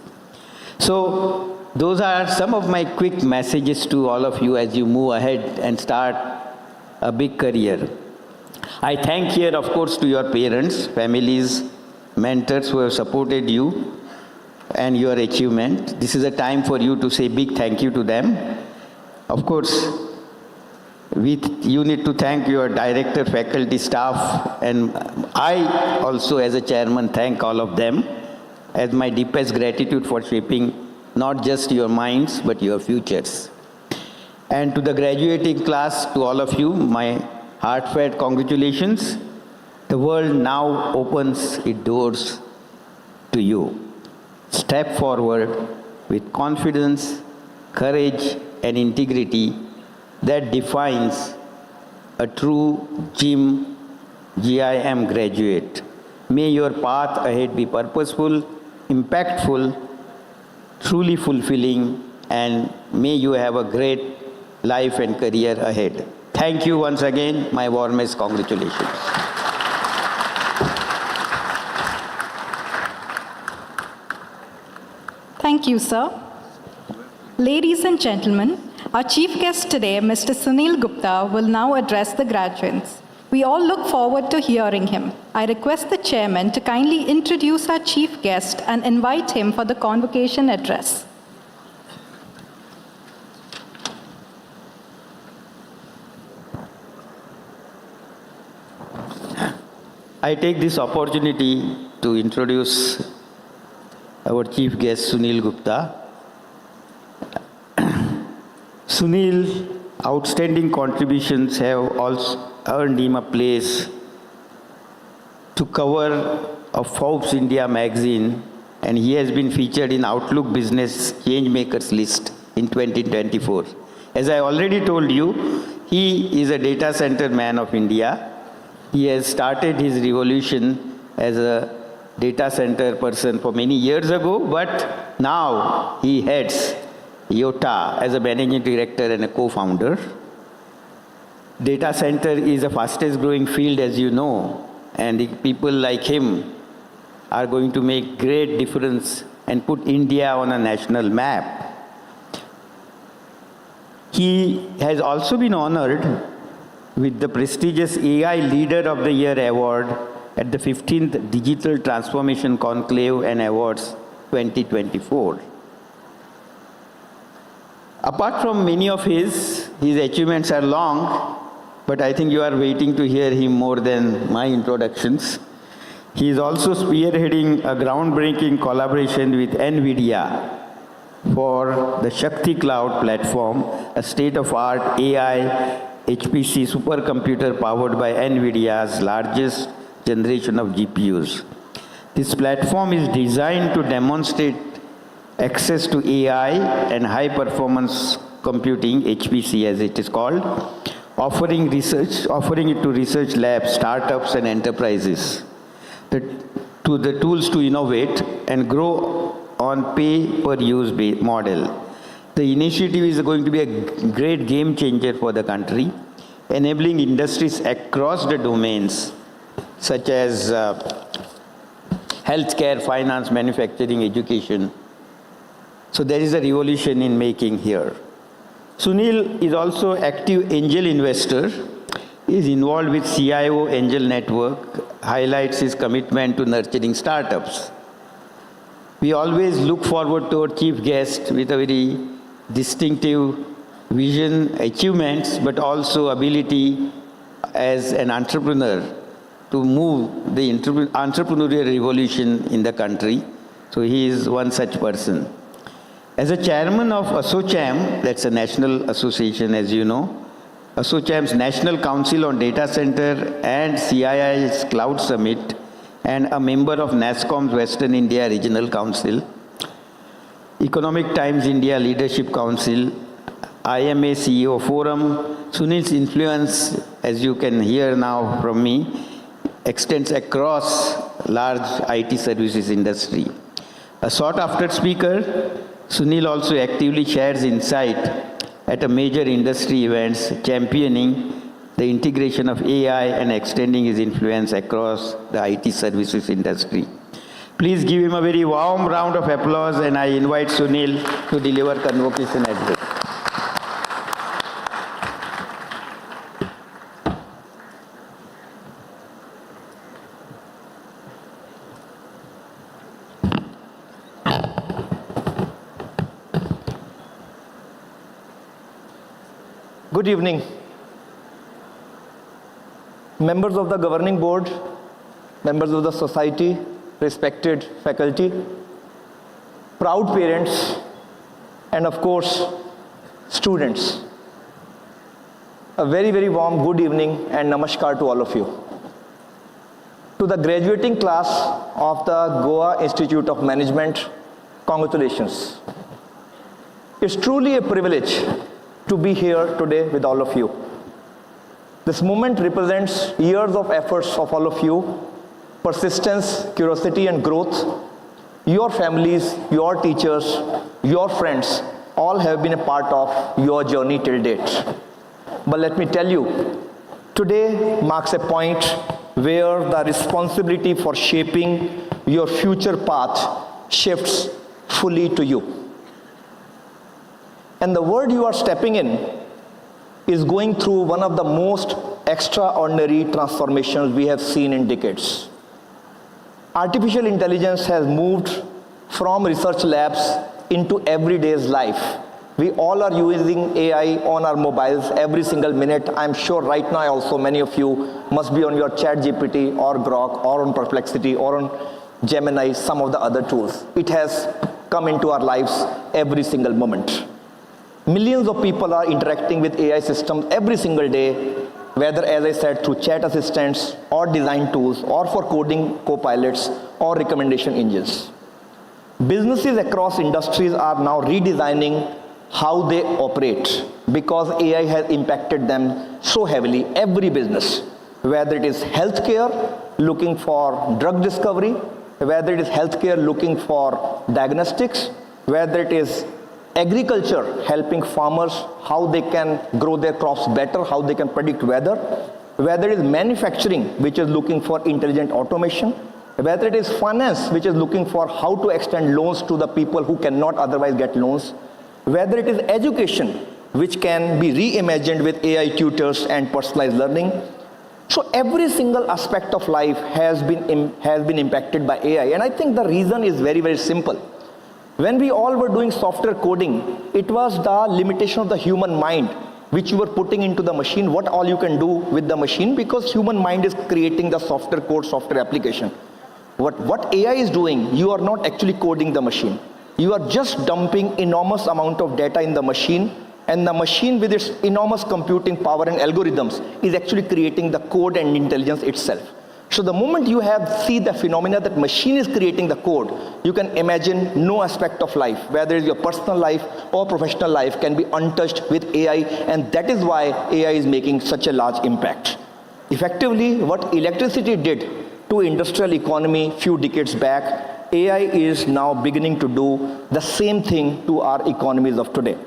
So those are some of my quick messages to all of you as you move ahead and start a big career. I thank here, of course, to your parents, families, mentors who have supported you and your achievement. This is a time for you to say big thank you to them. Of course, you need to thank your director, faculty, staff, and I also as a chairman thank all of them as my deepest gratitude for shaping not just your minds but your futures. And to the graduating class, to all of you, my heartfelt congratulations. The world now opens its doors to you. Step forward with confidence, courage, and integrity that defines a true GIM graduate. May your path ahead be purposeful, impactful, truly fulfilling, and may you have a great life and career ahead. Thank you once again. My warmest congratulations. Thank you, sir. Ladies and gentlemen, our chief guest today, Mr. Sunil Gupta, will now address the graduates. We all look forward to hearing him. I request the chairman to kindly introduce our chief guest and invite him for the convocation address. I take this opportunity to introduce our chief guest, Sunil Gupta. Sunil's outstanding contributions have also earned him a place to cover of Forbes India magazine, and he has been featured in Outlook Business Changemakers list in 2024. As I already told you, he is a data center man of India. He has started his revolution as a data center person for many years ago, but now he heads Yota as a managing director and a co-founder. Data center is the fastest growing field, as you know, and the people like him are going to make great difference and put India on a national map. He has also been honored with the prestigious AI Leader of the Year award at the 15th Digital Transformation Conclave and Awards 2024. Apart from many of his achievements are long, but I think you are waiting to hear him more than my introductions. He is also spearheading a groundbreaking collaboration with NVIDIA for the Shakti Cloud platform, a state-of-art AI HPC supercomputer powered by NVIDIA's largest generation of GPUs. This platform is designed to demonstrate access to AI and high-performance computing, HPC as it is called, offering it to research labs, startups, and enterprises. The tools to innovate and grow on pay-per-use model. The initiative is going to be a great game changer for the country, enabling industries across the domains such as healthcare, finance, manufacturing, education. So there is a revolution in making here. Sunil is also active angel investor. He is involved with CIO Angel Network, highlights his commitment to nurturing startups. We always look forward to our chief guest with a very distinctive vision, achievements, but also ability as an entrepreneur to move the entrepreneurial revolution in the country. So he is one such person. As a chairman of ASSOCHAM, that's a national association as you know, ASSOCHAM's National Council on Data Center and CII's Cloud Summit, and a member of NASSCOM's Western India Regional Council, Economic Times India Leadership Council, IMA CEO Forum. Sunil's influence, as you can hear now from me, extends across large IT services industry. A sought-after speaker, Sunil also actively shares insight at a major industry events, championing the integration of AI and extending his influence across the IT services industry. Please give him a very warm round of applause, and I invite Sunil to deliver convocation address. Good evening. Members of the governing board, members of the society, respected faculty, proud parents, and of course, students. A very, very warm good evening and namaskar to all of you. To the graduating class of the Goa Institute of Management, congratulations. It's truly a privilege to be here today with all of you. This moment represents years of efforts of all of you, persistence, curiosity, and growth. Your families, your teachers, your friends, all have been a part of your journey till date. But let me tell you, today marks a point where the responsibility for shaping your future path shifts fully to you. And the world you are stepping in is going through one of the most extraordinary transformations we have seen in decades. Artificial intelligence has moved from research labs into everyday's life. We all are using AI on our mobiles every single minute. I'm sure right now also many of you must be on your ChatGPT or Grok or on Perplexity or on Gemini, some of the other tools. It has come into our lives every single moment. Millions of people are interacting with AI systems every single day, whether, as I said, through chat assistants or design tools or for coding co-pilots or recommendation engines. Businesses across industries are now redesigning how they operate because AI has impacted them so heavily. Every business, whether it is healthcare looking for drug discovery, whether it is healthcare looking for diagnostics, whether it is agriculture helping farmers how they can grow their crops better, how they can predict weather, whether it is manufacturing which is looking for intelligent automation, whether it is finance which is looking for how to extend loans to the people who cannot otherwise get loans, whether it is education which can be reimagined with AI tutors and personalized learning. So every single aspect of life has been impacted by AI, and I think the reason is very, very simple. When we all were doing software coding, it was the limitation of the human mind which you were putting into the machine, what all you can do with the machine, because human mind is creating the software code, software application. What AI is doing, you are not actually coding the machine. You are just dumping enormous amount of data in the machine, and the machine with its enormous computing power and algorithms is actually creating the code and intelligence itself. So the moment you see the phenomena that machine is creating the code, you can imagine no aspect of life, whether it's your personal life or professional life, can be untouched with AI, and that is why AI is making such a large impact. Effectively, what electricity did to industrial economy few decades back, AI is now beginning to do the same thing to our economies of today.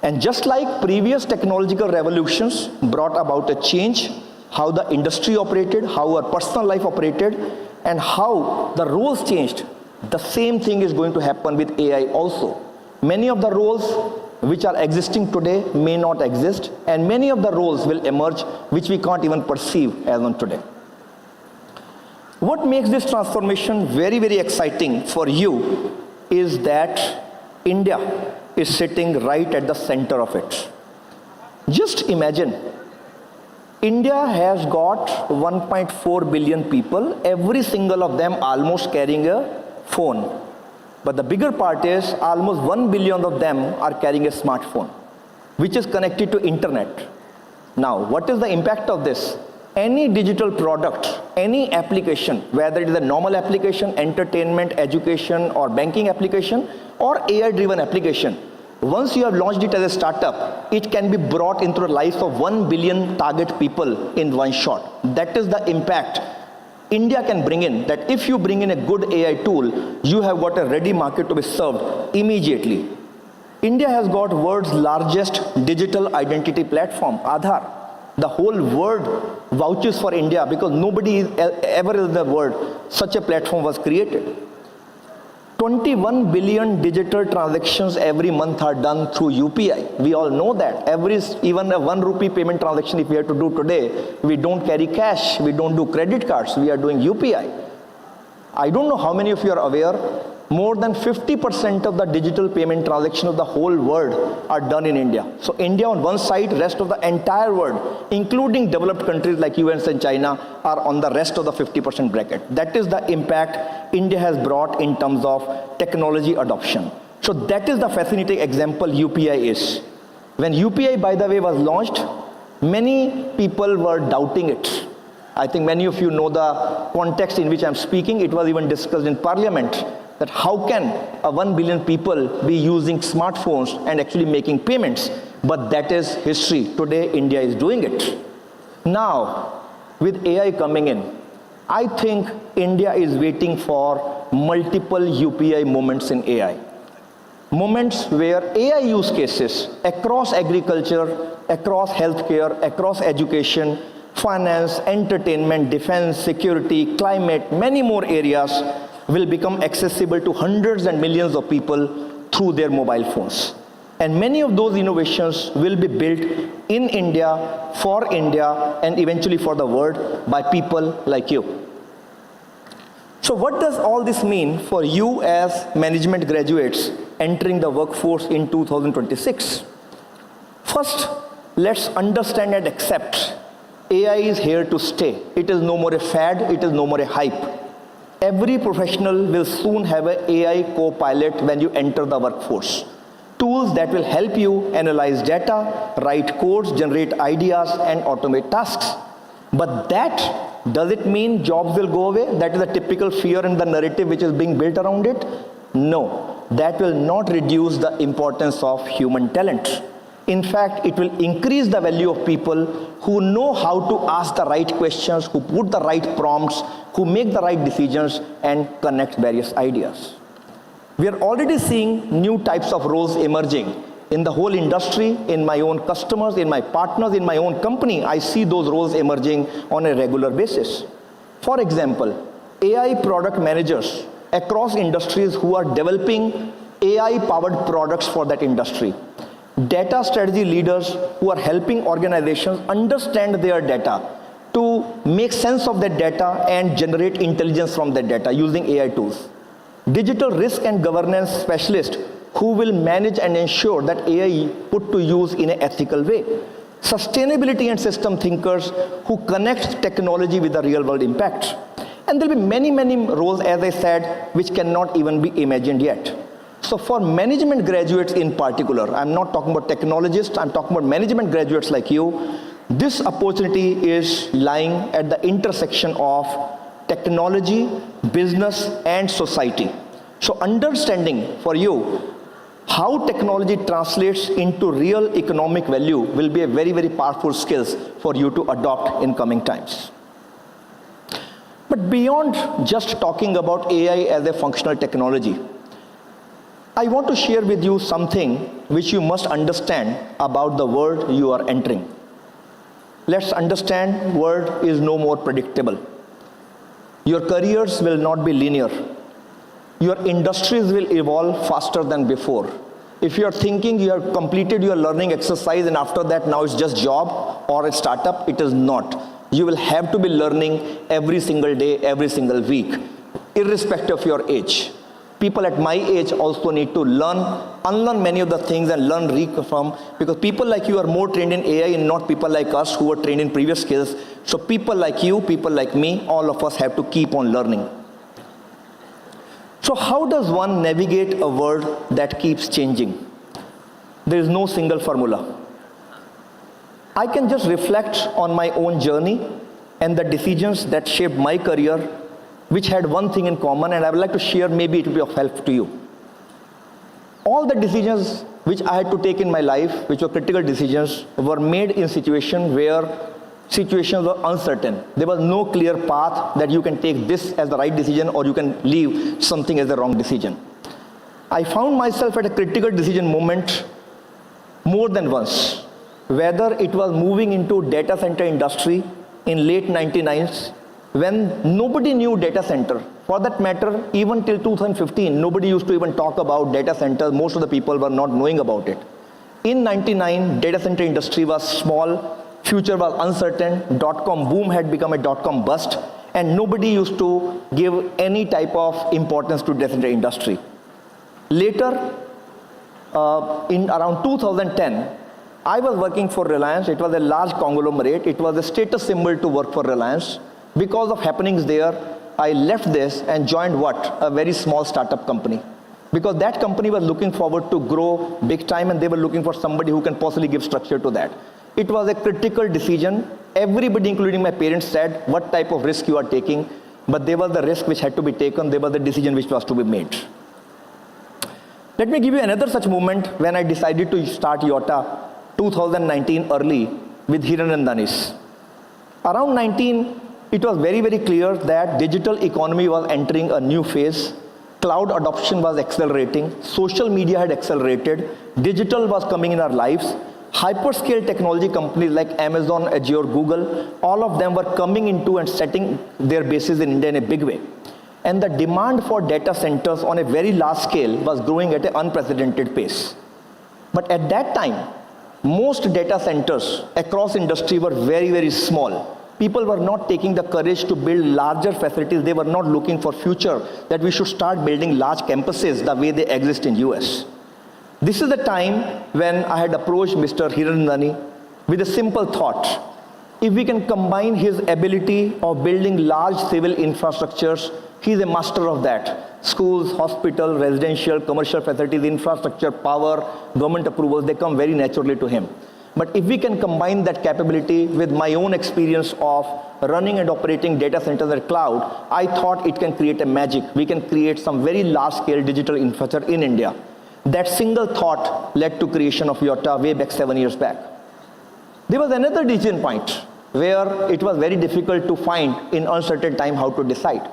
And just like previous technological revolutions brought about a change, how the industry operated, how our personal life operated, and how the roles changed, the same thing is going to happen with AI also. Many of the roles which are existing today may not exist, and many of the roles will emerge which we can't even perceive as on today. What makes this transformation very, very exciting for you is that India is sitting right at the center of it. Just imagine, India has got 1.4 billion people, every single of them almost carrying a phone. But the bigger part is almost 1 billion of them are carrying a smartphone, which is connected to internet. Now, what is the impact of this? Any digital product, any application, whether it is a normal application, entertainment, education, or banking application, or AI-driven application, once you have launched it as a startup, it can be brought into the lives of 1 billion target people in one shot. That is the impact India can bring in, that if you bring in a good AI tool, you have got a ready market to be served immediately. India has got world's largest digital identity platform, Aadhaar. The whole world vouches for India because nobody ever in the world such a platform was created. 21 billion digital transactions every month are done through UPI. We all know that. Even a 1 rupee payment transaction if we have to do today, we don't carry cash, we don't do credit cards, we are doing UPI. I don't know how many of you are aware, more than 50% of the digital payment transactions of the whole world are done in India. So India on one side, rest of the entire world, including developed countries like US and China, are on the rest of the 50% bracket. That is the impact India has brought in terms of technology adoption. So that is the fascinating example UPI is. When UPI, by the way, was launched, many people were doubting it. I think many of you know the context in which I'm speaking. It was even discussed in Parliament, that how can 1 billion people be using smartphones and actually making payments? But that is history. Today, India is doing it. Now, with AI coming in, I think India is waiting for multiple UPI moments in AI. Moments where AI use cases across agriculture, across healthcare, across education, finance, entertainment, defense, security, climate, many more areas will become accessible to hundreds and millions of people through their mobile phones. And many of those innovations will be built in India, for India, and eventually for the world by people like you. So what does all this mean for you as management graduates entering the workforce in 2026? First, let's understand and accept AI is here to stay. It is no more a fad, it is no more a hype. Every professional will soon have an AI co-pilot when you enter the workforce. Tools that will help you analyze data, write codes, generate ideas, and automate tasks. But does it mean jobs will go away? That is a typical fear in the narrative which is being built around it. No, that will not reduce the importance of human talent. In fact, it will increase the value of people who know how to ask the right questions, who put the right prompts, who make the right decisions and connect various ideas. We are already seeing new types of roles emerging in the whole industry, in my own customers, in my partners, in my own company. I see those roles emerging on a regular basis. For example, AI product managers across industries who are developing AI-powered products for that industry. Data strategy leaders who are helping organizations understand their data, to make sense of that data and generate intelligence from that data using AI tools. Digital risk and governance specialists who will manage and ensure that AI put to use in an ethical way. Sustainability and system thinkers who connect technology with the real world impact. And there will be many, many roles, as I said, which cannot even be imagined yet. So for management graduates in particular, I'm not talking about technologists, I'm talking about management graduates like you, this opportunity is lying at the intersection of technology, business, and society. So understanding for you how technology translates into real economic value will be a very, very powerful skills for you to adopt in coming times. But beyond just talking about AI as a functional technology, I want to share with you something which you must understand about the world you are entering. Let's understand, world is no more predictable. Your careers will not be linear. Your industries will evolve faster than before. If you are thinking you have completed your learning exercise and after that now it's just job or a startup, it is not. You will have to be learning every single day, every single week, irrespective of your age. People at my age also need to learn, unlearn many of the things and learn from, because people like you are more trained in AI and not people like us who were trained in previous skills. So people like you, people like me, all of us have to keep on learning. So how does one navigate a world that keeps changing? There is no single formula. I can just reflect on my own journey and the decisions that shaped my career, which had one thing in common, and I would like to share, maybe it will be of help to you. All the decisions which I had to take in my life, which were critical decisions, were made in situations where situations were uncertain. There was no clear path that you can take this as the right decision or you can leave something as the wrong decision. I found myself at a critical decision moment more than once, whether it was moving into data center industry in late 99s, when nobody knew data center. For that matter, even till 2015, nobody used to even talk about data centers. Most of the people were not knowing about it. In 99, data center industry was small, future was uncertain, dot-com boom had become a dot-com bust, and nobody used to give any type of importance to data center industry. Later, in around 2010, I was working for Reliance. It was a large conglomerate. It was a status symbol to work for Reliance. Because of happenings there, I left this and joined what? A very small startup company. Because that company was looking forward to grow big time and they were looking for somebody who can possibly give structure to that. It was a critical decision. Everybody, including my parents, said what type of risk you are taking, but there was the risk which had to be taken. There was the decision which was to be made. Let me give you another such moment when I decided to start Yota 2019 early with Hiranandanis. Around 19, it was very, very clear that digital economy was entering a new phase. Cloud adoption was accelerating. Social media had accelerated. Digital was coming in our lives. Hyperscale technology companies like Amazon, Azure, Google, all of them were coming into and setting their bases in India in a big way. And the demand for data centers on a very large scale was growing at an unprecedented pace. But at that time, most data centers across industry were very, very small. People were not taking the courage to build larger facilities. They were not looking for future that we should start building large campuses the way they exist in US. This is the time when I had approached Mr. Hiranandani with a simple thought. If we can combine his ability of building large civil infrastructures, he's a master of that. Schools, hospital, residential, commercial facilities, infrastructure, power, government approvals, they come very naturally to him. But if we can combine that capability with my own experience of running and operating data centers at cloud, I thought it can create a magic. We can create some very large-scale digital infrastructure in India. That single thought led to creation of Yota way back 7 years back. There was another decision point where it was very difficult to find in uncertain time how to decide.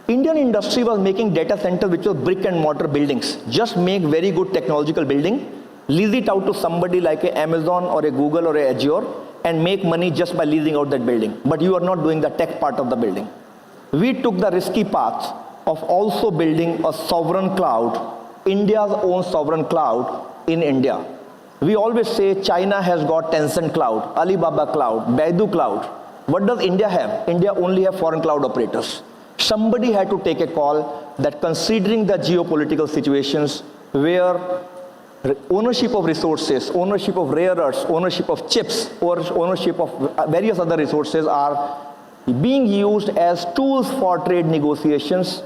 Indian industry was making data centers which were brick and mortar buildings. Just make very good technological building, lease it out to somebody like a Amazon or a Google or a Azure and make money just by leasing out that building. But you are not doing the tech part of the building. We took the risky path of also building a sovereign cloud, India's own sovereign cloud in India. We always say China has got Tencent cloud, Alibaba cloud, Baidu cloud. What does India have? India only have foreign cloud operators. Somebody had to take a call that considering the geopolitical situations where ownership of resources, ownership of rare earths, ownership of chips, or ownership of various other resources are being used as tools for trade negotiations,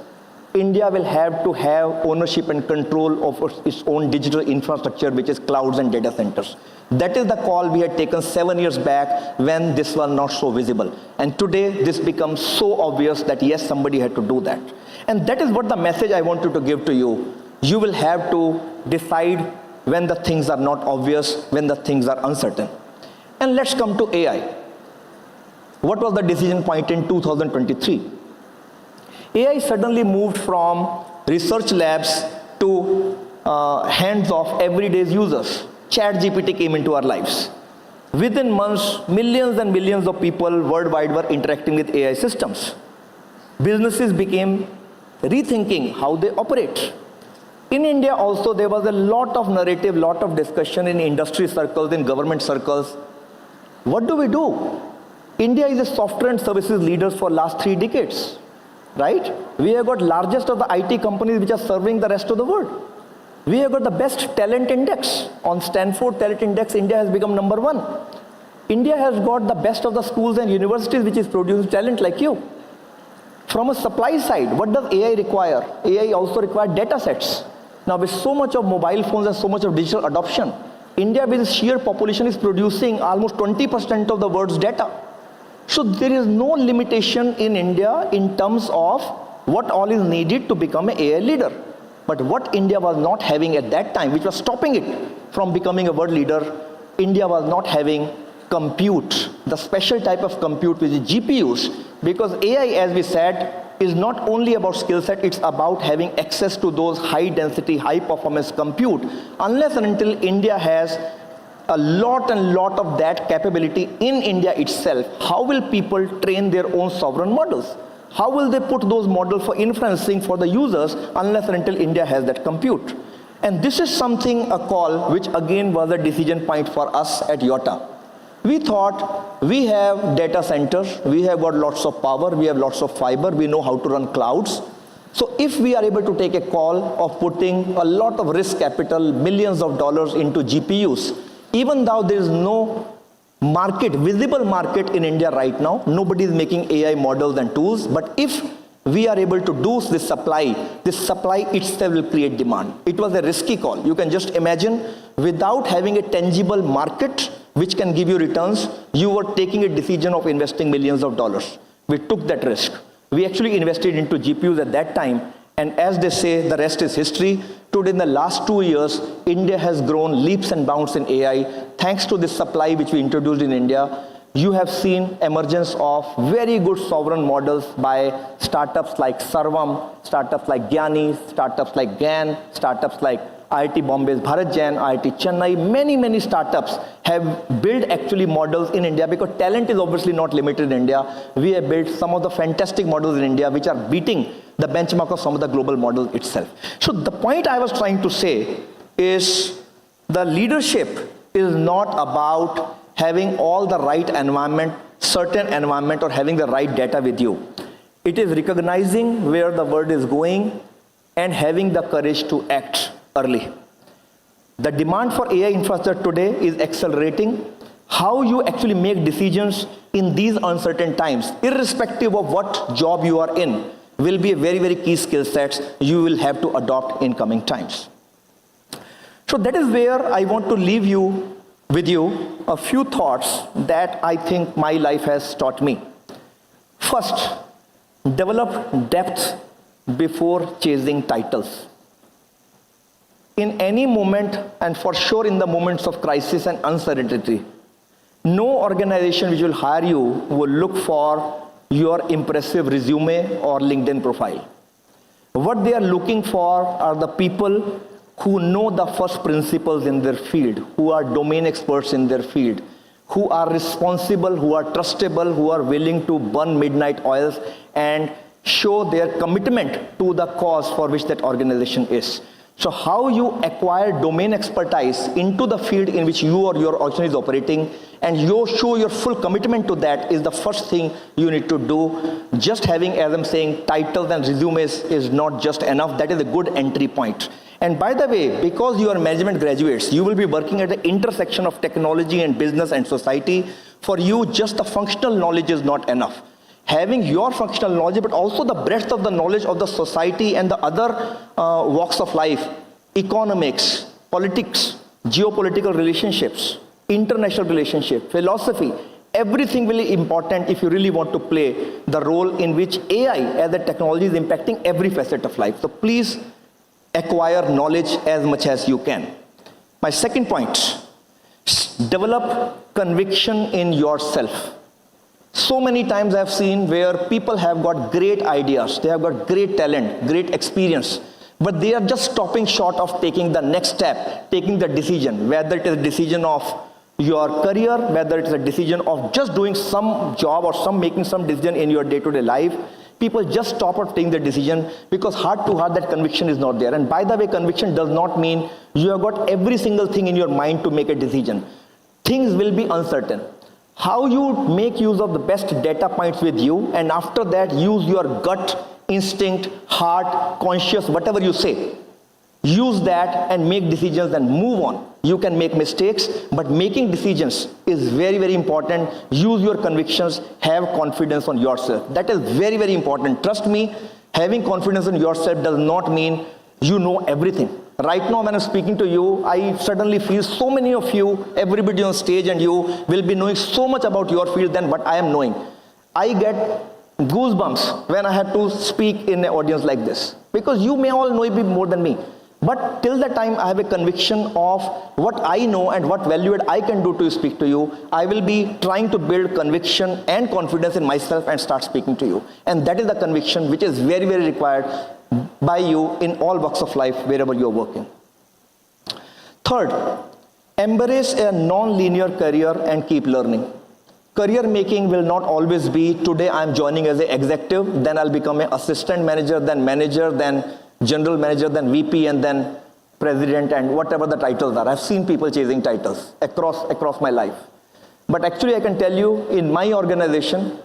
India will have to have ownership and control of its own digital infrastructure, which is clouds and data centers. That is the call we had taken 7 years back when this was not so visible. And today this becomes so obvious that yes, somebody had to do that. And that is what the message I wanted to give to you. You will have to decide when the things are not obvious, when the things are uncertain. And let's come to AI. What was the decision point in 2023? AI suddenly moved from research labs to hands of everyday users. ChatGPT came into our lives. Within months, millions and millions of people worldwide were interacting with AI systems. Businesses began rethinking how they operate. In India also, there was a lot of narrative, lot of discussion in industry circles, in government circles. What do? India is a software and services leaders for last 3 decades, right? We have got largest of the IT companies which are serving the rest of the world. We have got the best talent index. On Stanford Talent Index, India has become number 1. India has got the best of the schools and universities which is producing talent like you. From a supply side, what does AI require? AI also requires data sets. Now with so much of mobile phones and so much of digital adoption, India with its sheer population is producing almost 20% of the world's data. So there is no limitation in India in terms of what all is needed to become an AI leader. But what India was not having at that time, which was stopping it from becoming a world leader, India was not having compute, the special type of compute which is GPUs, because AI, as we said, is not only about skill set, it's about having access to those high density, high performance compute. Unless and until India has a lot of that capability in India itself, how will people train their own sovereign models? How will they put those models for inferencing for the users unless and until India has that compute? And this is something, a call, which again was a decision point for us at Yotta. We thought we have data centers, we have got lots of power, we have lots of fiber, we know how to run clouds. So if we are able to take a call of putting a lot of risk capital, millions of dollars into GPUs, even though there is no market, visible market in India right now, nobody is making AI models and tools, but if we are able to do this supply itself will create demand. It was a risky call. You can just imagine, without having a tangible market which can give you returns, you were taking a decision of investing millions of dollars. We took that risk. We actually invested into GPUs at that time, and as they say, the rest is history. Today, in the last 2 years, India has grown leaps and bounds in AI. Thanks to this supply which we introduced in India, you have seen emergence of very good sovereign models by startups like Sarvam, startups like Gyani, startups like GAN, startups like IIT Bombay's Bharat Jain, IIT Chennai. Many startups have built actually models in India, because talent is obviously not limited in India. We have built some of the fantastic models in India which are beating the benchmark of some of the global models itself. So the point I was trying to say is, the leadership is not about having all the right environment, certain environment, or having the right data with you. It is recognizing where the world is going and having the courage to act early. The demand for AI infrastructure today is accelerating. How you actually make decisions in these uncertain times, irrespective of what job you are in, will be a very key skill sets you will have to adopt in coming times. So that is where I want to leave you with you a few thoughts that I think my life has taught me. First, develop depth before chasing titles. In any moment, and for sure in the moments of crisis and uncertainty, no organization which will hire you will look for your impressive resume or LinkedIn profile. What they are looking for are the people who know the first principles in their field, who are domain experts in their field, who are responsible, who are trustable, who are willing to burn midnight oils and show their commitment to the cause for which that organization is. So how you acquire domain expertise into the field in which you or your organization is operating, and you show your full commitment to that, is the first thing you need to do. Just having, as I'm saying, titles and resumes is not just enough. That is a good entry point. And by the way, because you are management graduates, you will be working at the intersection of technology and business and society. For you, just the functional knowledge is not enough. having your functional knowledge, but also the breadth of the knowledge of the society and the other walks of life, economics, politics, geopolitical relationships, international relationship, philosophy, everything will be important if you really want to play the role in which AI as a technology is impacting every facet of life. So please acquire knowledge as much as you can. My second point, develop conviction in yourself. So many times I've seen where people have got great ideas, they have got great talent, great experience, but they are just stopping short of taking the next step, taking the decision, whether it is a decision of your career, whether it's a decision of just doing some job or making some decision in your day-to-day life. People just stop at taking the decision because heart to heart that conviction is not there. And by the way, conviction does not mean you have got every single thing in your mind to make a decision. Things will be uncertain. How you make use of the best data points with you, and after that use your gut, instinct, heart, conscious, whatever you say. Use that and make decisions and move on. You can make mistakes, but making decisions is very, very important. Use your convictions, have confidence on yourself. That is very, very important. Trust me, having confidence in yourself does not mean you know everything. Right now when I'm speaking to you, I suddenly feel so many of you, everybody on stage and you will be knowing so much about your field than what I am knowing. I get goosebumps when I have to speak in an audience like this, because you may all know it more than me. But till the time I have a conviction of what I know and what value add I can do to speak to you, I will be trying to build conviction and confidence in myself and start speaking to you. And that is the conviction which is very, very required by you in all walks of life, wherever you are working. Third, embrace a non-linear career and keep learning. Career making will not always be, today I am joining as an executive, then I'll become an assistant manager, then general manager, then VP, and then president, and whatever the titles are. I've seen people chasing titles across my life. But actually I can tell you, in my organization,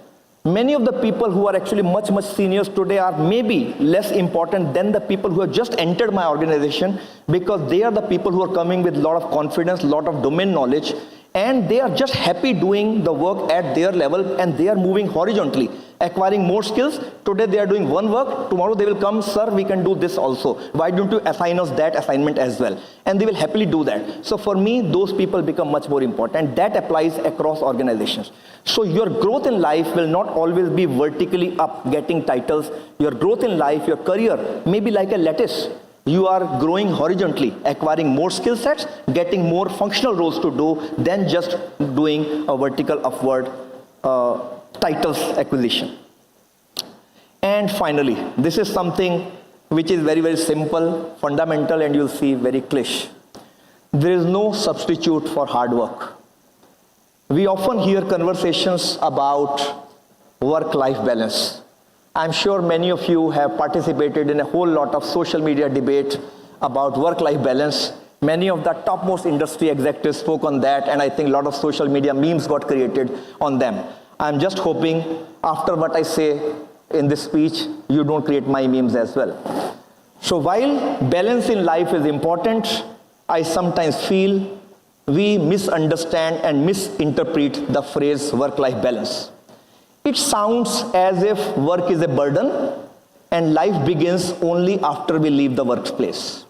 many of the people who are actually much seniors today are maybe less important than the people who have just entered my organization, because they are the people who are coming with a lot of confidence, a lot of domain knowledge, and they are just happy doing the work at their level, and they are moving horizontally, acquiring more skills. Today they are doing one work, tomorrow they will come, sir, we can do this also. Why don't you assign us that assignment as well? And they will happily do that. So for me, those people become much more important. That applies across organizations. So your growth in life will not always be vertically up, getting titles. Your growth in life, your career may be like a lattice. You are growing horizontally, acquiring more skill sets, getting more functional roles to do than just doing a vertical upward titles acquisition. And finally, this is something which is very, very simple, fundamental, and you'll see very cliche. There is no substitute for hard work. We often hear conversations about work-life balance. I'm sure many of you have participated in a whole lot of social media debate about work-life balance. Many of the topmost industry executives spoke on that, and I think a lot of social media memes got created on them. I'm just hoping after what I say in this speech, you don't create my memes as well. So while balance in life is important, I sometimes feel we misunderstand and misinterpret the phrase work-life balance. It sounds as if work is a burden and life begins only after we leave the workplace.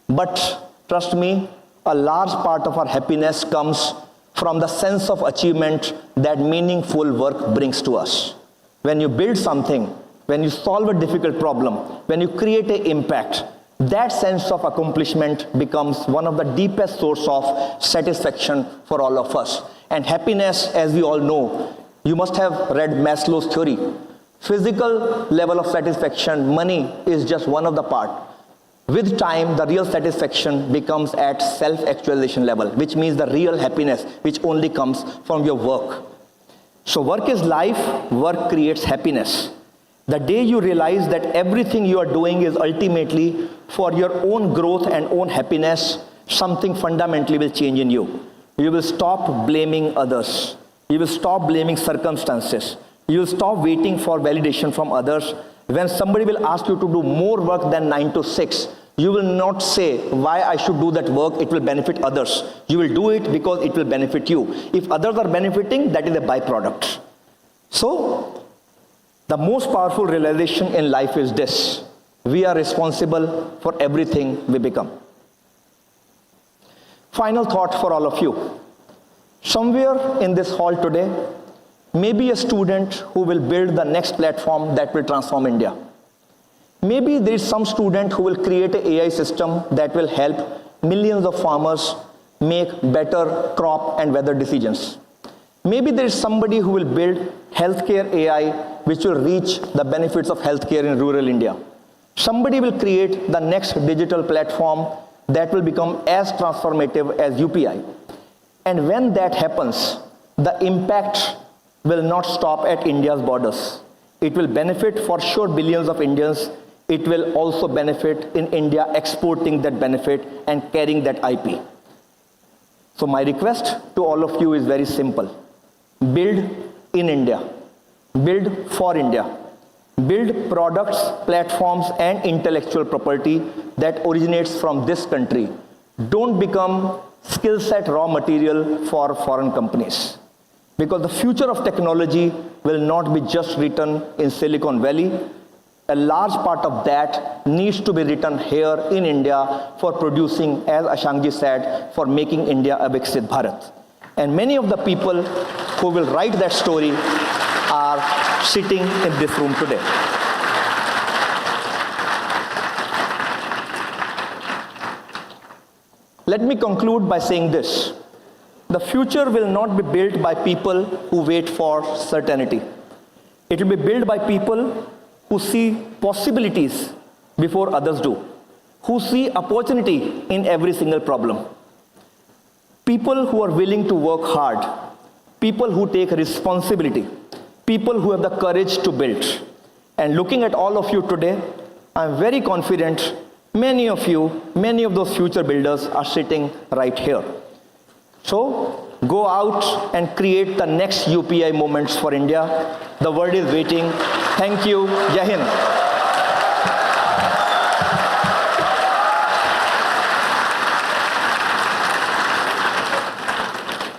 But trust me, a large part of our happiness comes from the sense of achievement that meaningful work brings to us. When you build something, when you solve a difficult problem, when you create an impact, that sense of accomplishment becomes one of the deepest sources of satisfaction for all of us. And happiness, as we all know, you must have read Maslow's theory. Physical level of satisfaction, money, is just one of the part. With time, the real satisfaction becomes at self-actualization level, which means the real happiness, which only comes from your work. So work is life, work creates happiness. The day you realize that everything you are doing is ultimately for your own growth and own happiness, something fundamentally will change in you. You will stop blaming others. You will stop blaming circumstances. You will stop waiting for validation from others. When somebody will ask you to do more work than 9 to 6, you will not say why I should do that work, it will benefit others. You will do it because it will benefit you. If others are benefiting, that is a byproduct. So The most powerful realization in life is this: we are responsible for everything we become. Final thought for all of you. Somewhere in this hall today, maybe a student who will build the next platform that will transform India. Maybe there is some student who will create an AI system that will help millions of farmers make better crop and weather decisions. Maybe there is somebody who will build healthcare AI which will reach the benefits of healthcare in rural India. Somebody will create the next digital platform that will become as transformative as UPI. And when that happens, the impact will not stop at India's borders. It will benefit for sure billions of Indians. It will also benefit in India exporting that benefit and carrying that IP. So my request to all of you is very simple. Build in India. Build for India. Build products, platforms, and intellectual property that originates from this country. Don't become skill set raw material for foreign companies. Because the future of technology will not be just written in Silicon Valley. A large part of that needs to be written here in India for producing, as Ashangji said, for making India a Viksit Bharat. And many of the people who will write that story are sitting in this room today. Let me conclude by saying this. The future will not be built by people who wait for certainty. It will be built by people who see possibilities before others do, who see opportunity in every single problem. People who are willing to work hard, people who take responsibility, people who have the courage to build. And looking at all of you today, I'm very confident many of you, many of those future builders are sitting right here. So go out and create the next UPI moments for India. The world is waiting. Thank you. Jai Hind.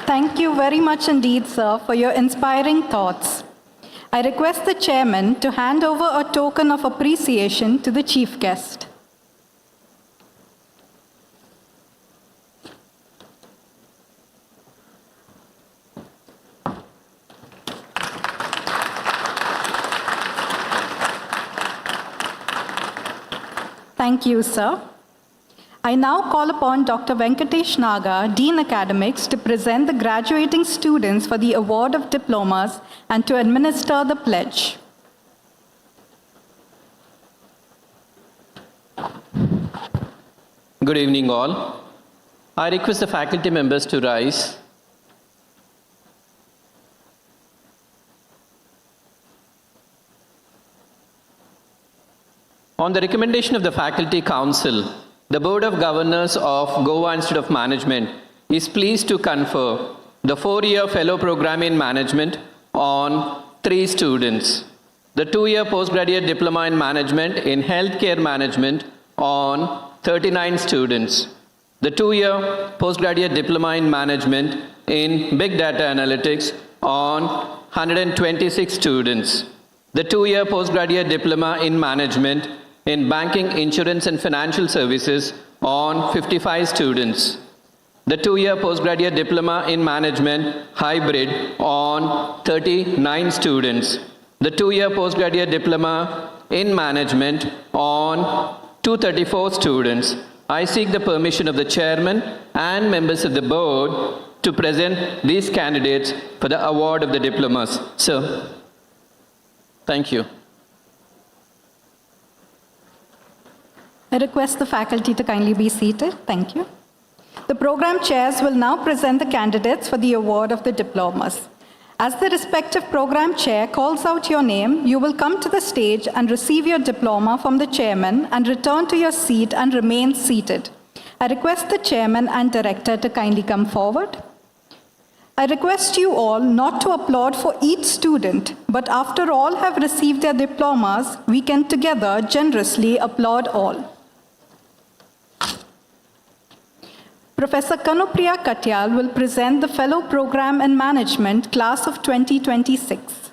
Thank you very much indeed, sir, for your inspiring thoughts. I request the chairman to hand over a token of appreciation to the chief guest. Thank you, sir. I now call upon Dr. Venkatesh Naga, Dean Academics, to present the graduating students for the award of diplomas and to administer the pledge. Good evening, all. I request the faculty members to rise. On the recommendation of the Faculty Council, the Board of Governors of Goa Institute of Management is pleased to confer the 4-year Fellow Program in Management on 3 students, the 2-year Postgraduate Diploma in Management in Healthcare Management on 39 students, the 2-year Postgraduate Diploma in Management in Big Data Analytics on 126 students, the 2-year Postgraduate Diploma in Management in Banking, Insurance and Financial Services on 55 students, the 2-year Postgraduate Diploma in Management Hybrid on 39 students, the 2-year Postgraduate Diploma in Management on 234 students. I seek the permission of the Chairman and members of the Board to present these candidates for the award of the diplomas. Sir, thank you. I request the faculty to kindly be seated. Thank you. The program chairs will now present the candidates for the award of the diplomas. As the respective program chair calls out your name, you will come to the stage and receive your diploma from the chairman and return to your seat and remain seated. I request the chairman and director to kindly come forward. I request you all not to applaud for each student, but after all have received their diplomas, we can together generously applaud all. Professor Kanupriya Katyal will present the Fellow Program in Management, Class of 2026.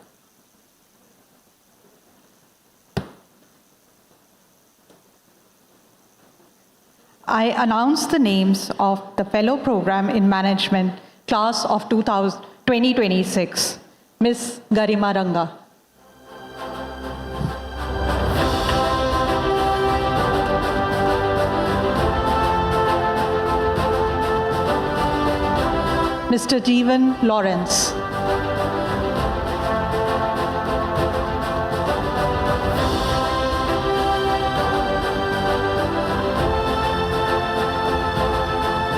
I announce the names of the Fellow Program in Management Class of 2026. Ms. Garima Ranga. Mr. Jeevan Lawrence.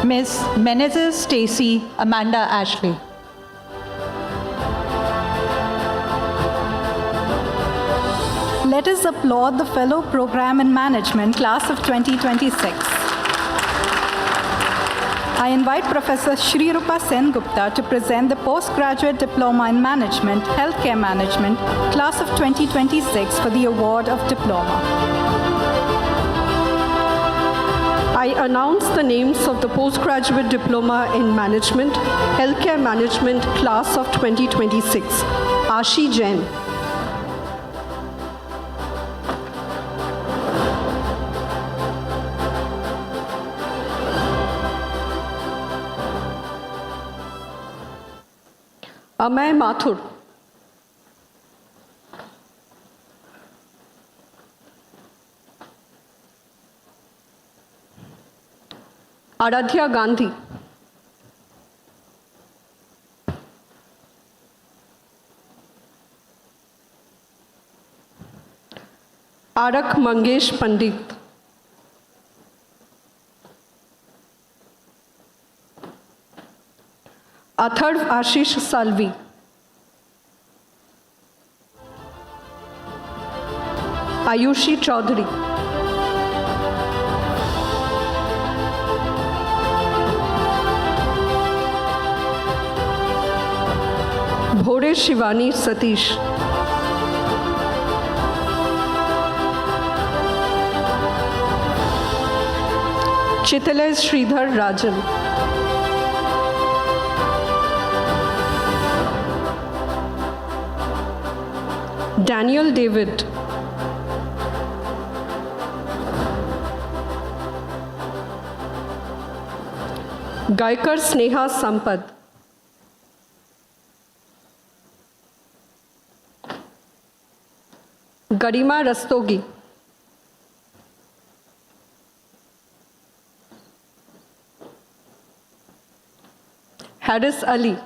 Ms. Menezes Stacy Amanda Ashley. Let us applaud the Fellow Program in Management Class of 2026. I invite Professor Shri Rupa Sen Gupta to present the Postgraduate Diploma in Management, Healthcare Management, Class of 2026 for the award of Diploma. I announce the names of the Postgraduate Diploma in Management, Healthcare Management Class of 2026. Ashi Jain. Amay Mathur. Aradhya Gandhi. Arak Mangesh Pandit. Atharv Ashish Salvi. Ayushi Chaudhary. Bhore Shivani Satish. Chitale Sridhar Rajan. Daniel David. Gaikar Sneha Sampad. Garima Rastogi. Haris Ali.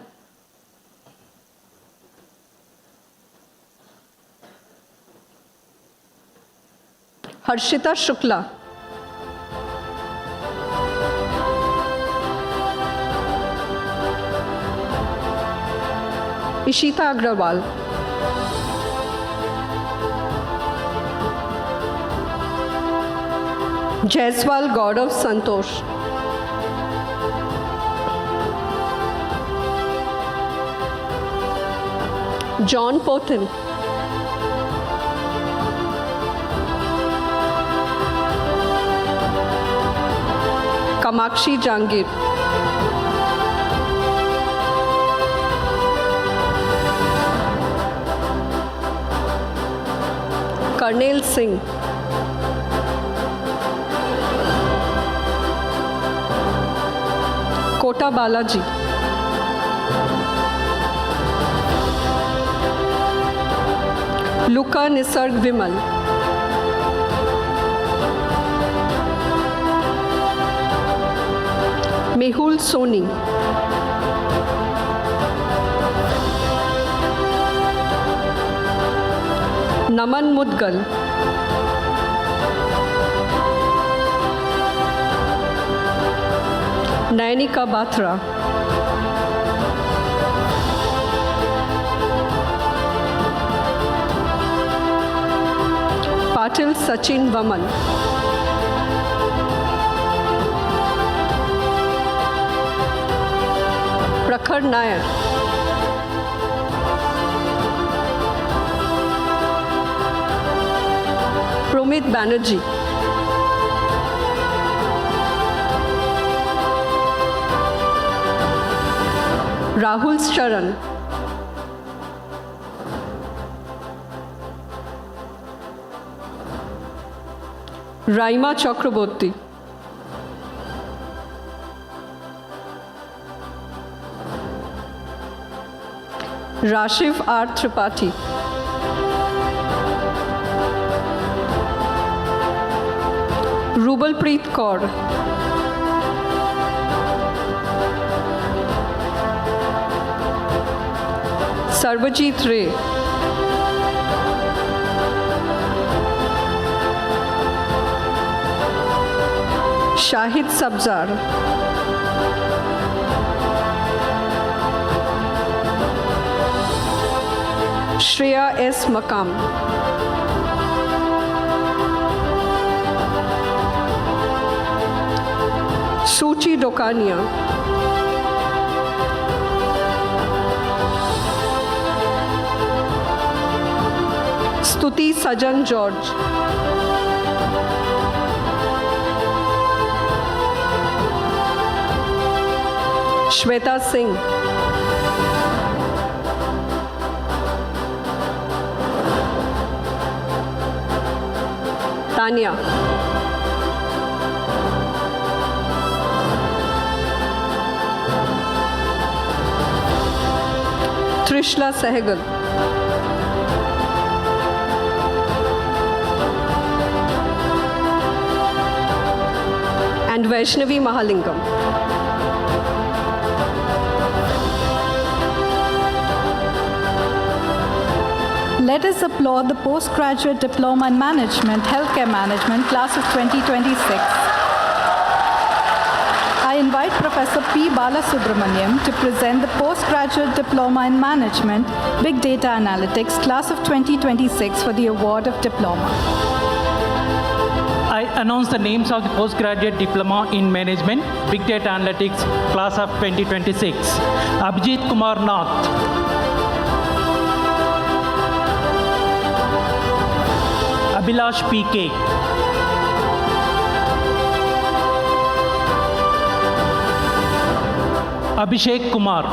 Harshita Shukla. Ishita Agrawal. Jaiswal Gaurav Santosh. John Pothin. Kamakshi Jangir. Karnail Singh. Kota Balaji. Luka Nisarg Vimal. Mehul Soni. Naman Mudgal. Nayanika Batra. Patil Sachin Vaman. Prakhar Nair. Promit Banerjee. Rahul Sharan. Raima Chakraborty. Rashiv R. Tripathi. Rubalpreet Kaur. Sarvajit Ray. Shahid Sabzar. Shreya S. Makam. Suchi Dokania. Stuti Sajan George. Shweta Singh. Tanya. Trishla Sehgal. And Vaishnavi Mahalingam. Let us applaud the Postgraduate Diploma in Management, Healthcare Management, class of 2026. I invite Professor P. Balasubramaniam to present the Postgraduate Diploma in Management, Big Data Analytics, class of 2026 for the award of Diploma. I announce the names of the Postgraduate Diploma in Management, Big Data Analytics, class of 2026. Abhijit Kumar Nath. Abhilash P.K. Abhishek Kumar.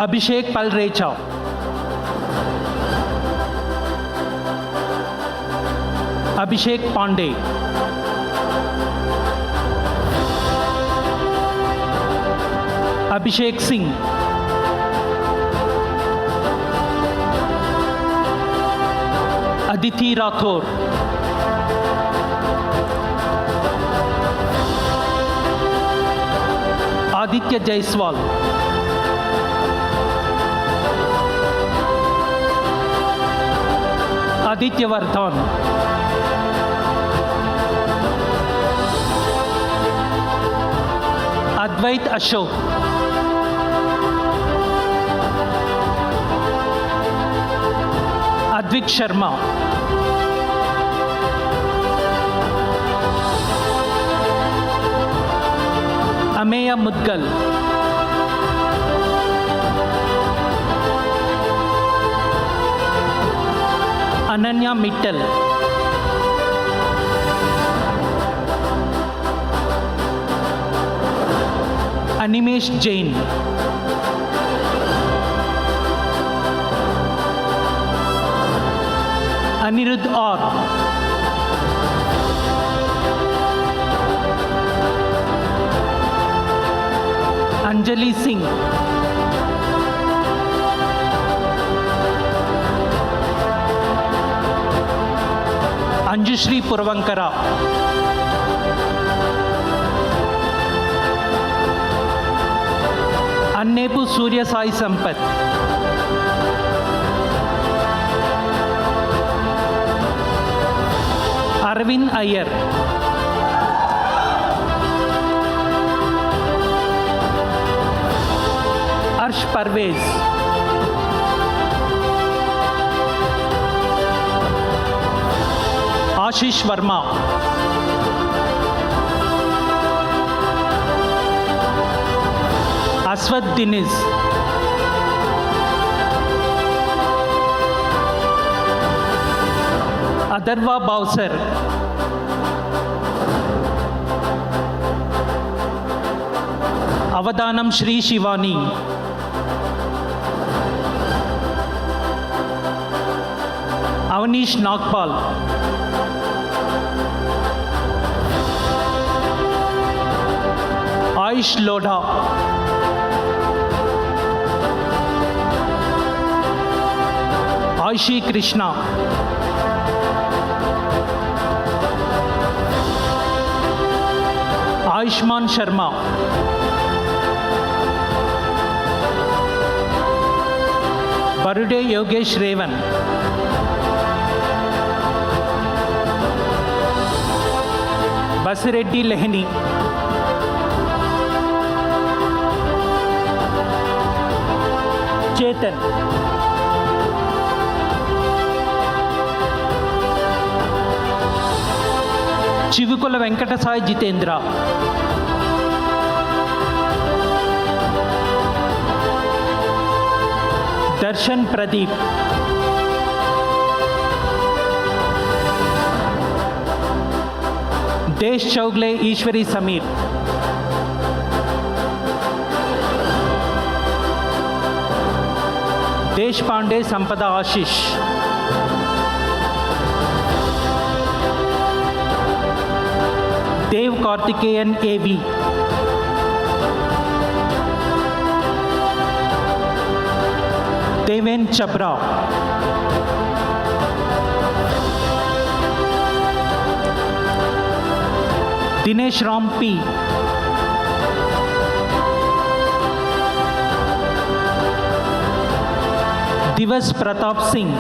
Abhishek Palrecha. Abhishek Pandey. Abhishek Singh. Aditi Rathore. Aditya Jaiswal. Aditya Vardhan. Advait Ashok. Advik Sharma. Ameya Mudgal. Ananya Mittal. Animesh Jain. Anirudh R. Anjali Singh. Anjushri Puravankara. Annepu Surya Sai Sampath. Arvind Iyer. Arsh Parvez. Ashish Verma. Aswad Diniz. Adarva Bowser. Avadanam Shri Shivani. Avanish Nagpal. Ayush Lodha. Ayushi Krishna. Ayushman Sharma. Barude Yogesh Revan. Basireddy Lehni. Chetan. Chivukula Venkatasai Jitendra. Darshan Pradeep. Desh Chaugle Ishwari Samir. Desh Pandey Sampada Ashish. Dev Karthikeyan A.V. Deven Chabra. Dinesh Ram P. Divas Pratap Singh.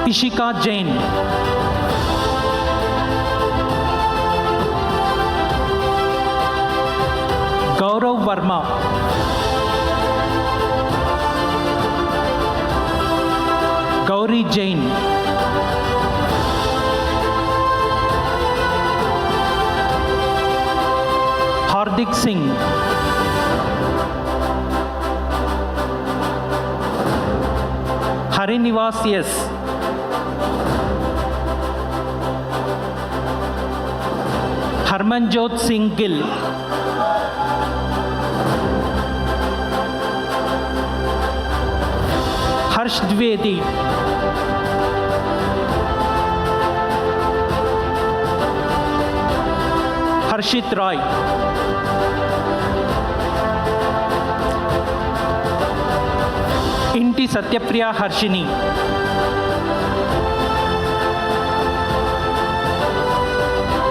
Ishika Jain. Gaurav Verma. Gauri Jain. Hardik Singh. Harinivas S. Harmanjot Singh Gill. Harsh Dwivedi. Harshit Rai. Inti Satyapriya Harshini.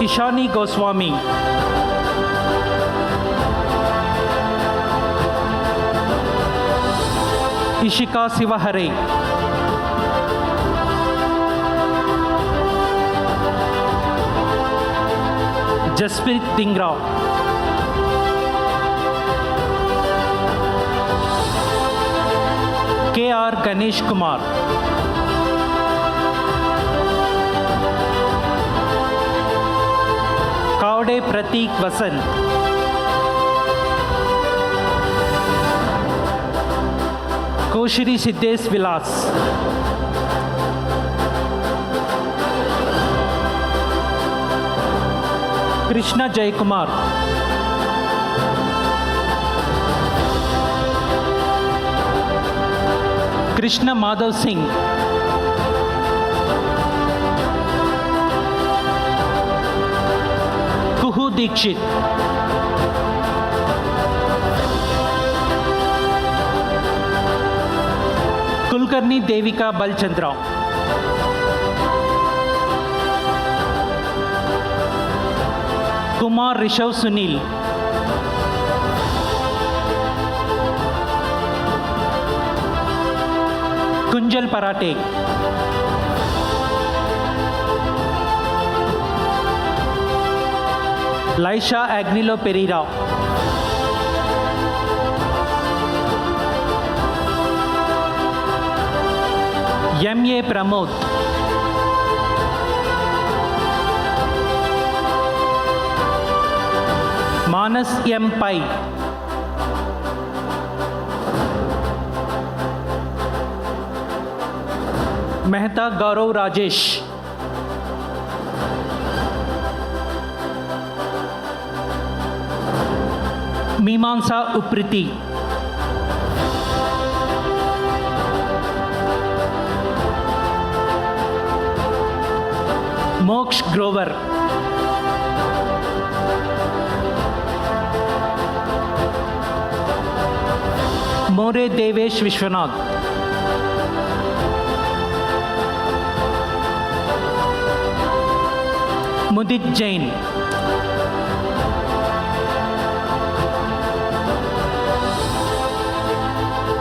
Ishani Goswami. Ishika Sivahare. Jasprit Dingra. K.R. Ganesh Kumar. Kaude Pratik Vasan. Koshiri Siddesh Vilas. Krishna Jaykumar. Krishna Madhav Singh. Kuhu Dikshit. Kulkarni Devika Balchandra. Kumar Rishav Sunil. Kunjal Parate. Laisha Agnilo Pereira. M.A. Pramod. Manas M. Pai. Mehta Gaurav Rajesh. Mimamsa Upriti. Moksh Grover. More Devesh Vishwanath. Mudit Jain.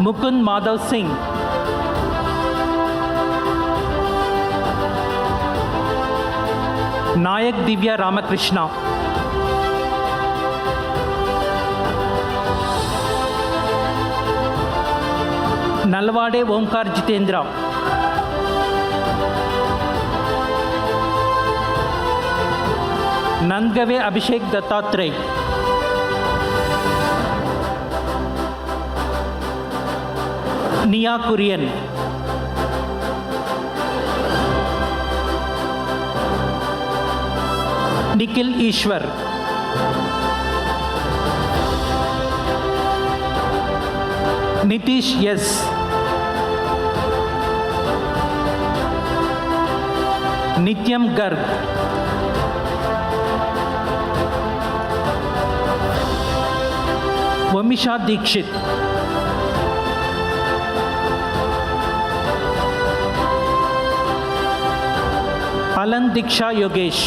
Mukund Madhav Singh. Nayak Divya Ramakrishna. Nalwade Omkar Jitendra. Nandgave Abhishek Dattatray. Nia Kurian. Nikhil Ishwar. Nitish Yes. Nityam Garg. Vamisha Dikshit. Alan Diksha Yogesh.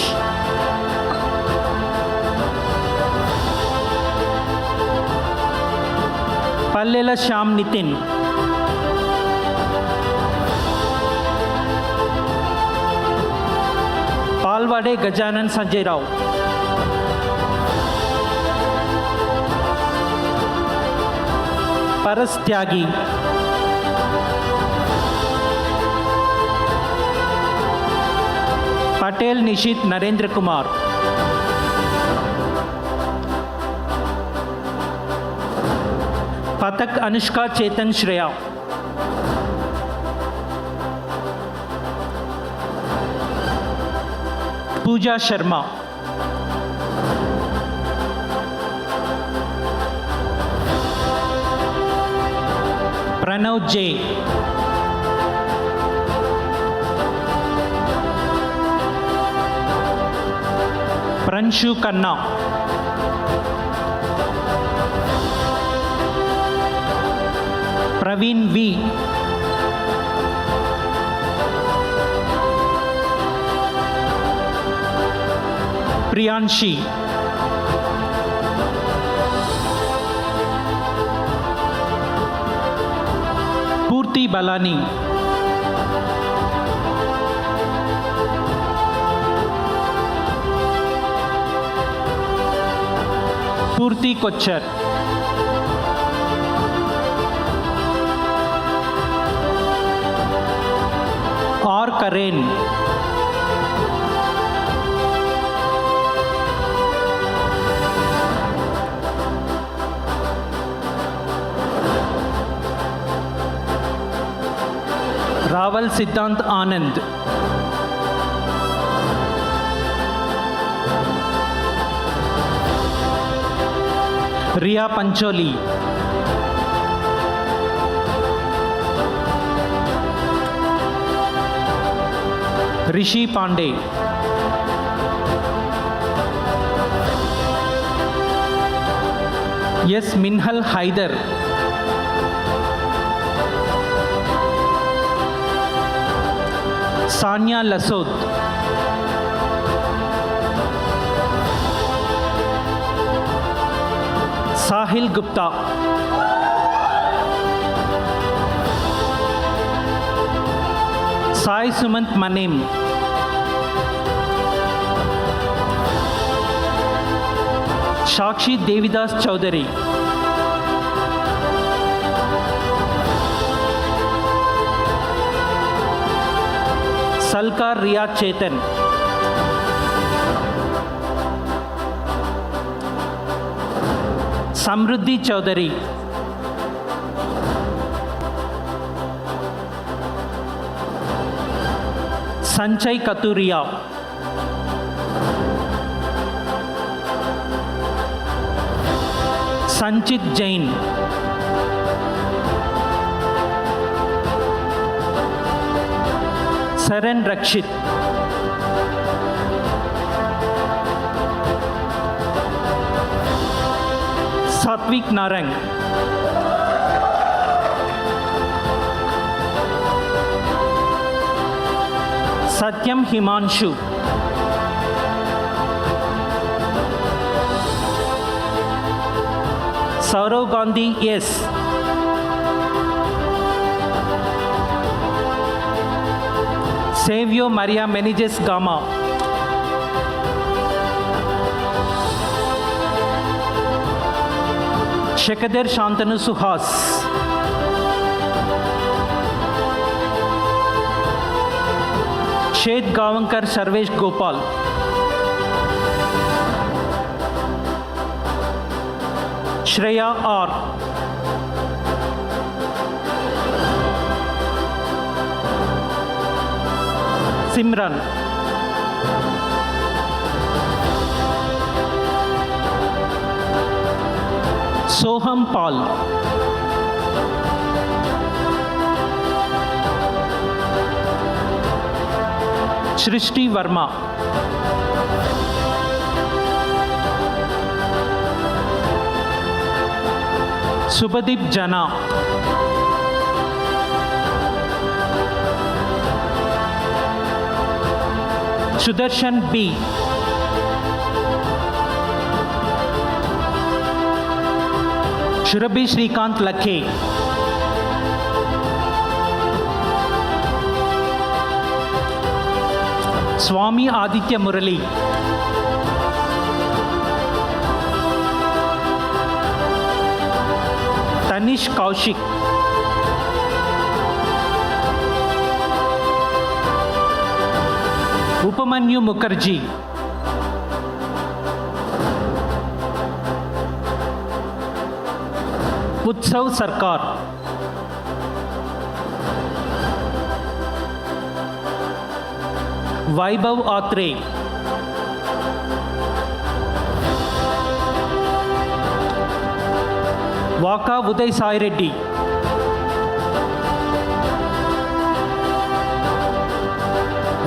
Pallela Shyam Nitin. Palwade Gajanan Sanjay Rao. Paras Tyagi. Patel Nishit Narendra Kumar. Patak Anushka Chetan Shreya. Pooja Sharma. Pranav J. Pranshu Kanna. Praveen V. Priyanshi. Purti Balani. Purti Kochar. R. Karen. Raval Siddhant Anand. Riya Pancholi. Rishi Pandey. Yes, Minhal Haider. Sanya Lasod. Sahil Gupta. Sai Sumant Manem. Shakshi Devidas Chaudhary. Salkar Riya Chetan. Samruddhi Chaudhary. Sanchay Katuria. Sanchit Jain. Saran Rakshit. Satvik Narang. Satyam Himanshu. Saurav Gandhi S. Savio Maria Meneges Gama. Shekader Shantanu Suhas. Shed Gavankar Sarvesh Gopal. Shreya R. Simran. Soham Paul. Shrishti Verma. Subhadip Jana. Sudarshan B. Shurabhi Srikanth Lakhe. Swami Aditya Murali. Tanish Kaushik. Upamanyu Mukherjee. Utsav Sarkar. Vaibhav Atre. Waka Uday Sai Reddy.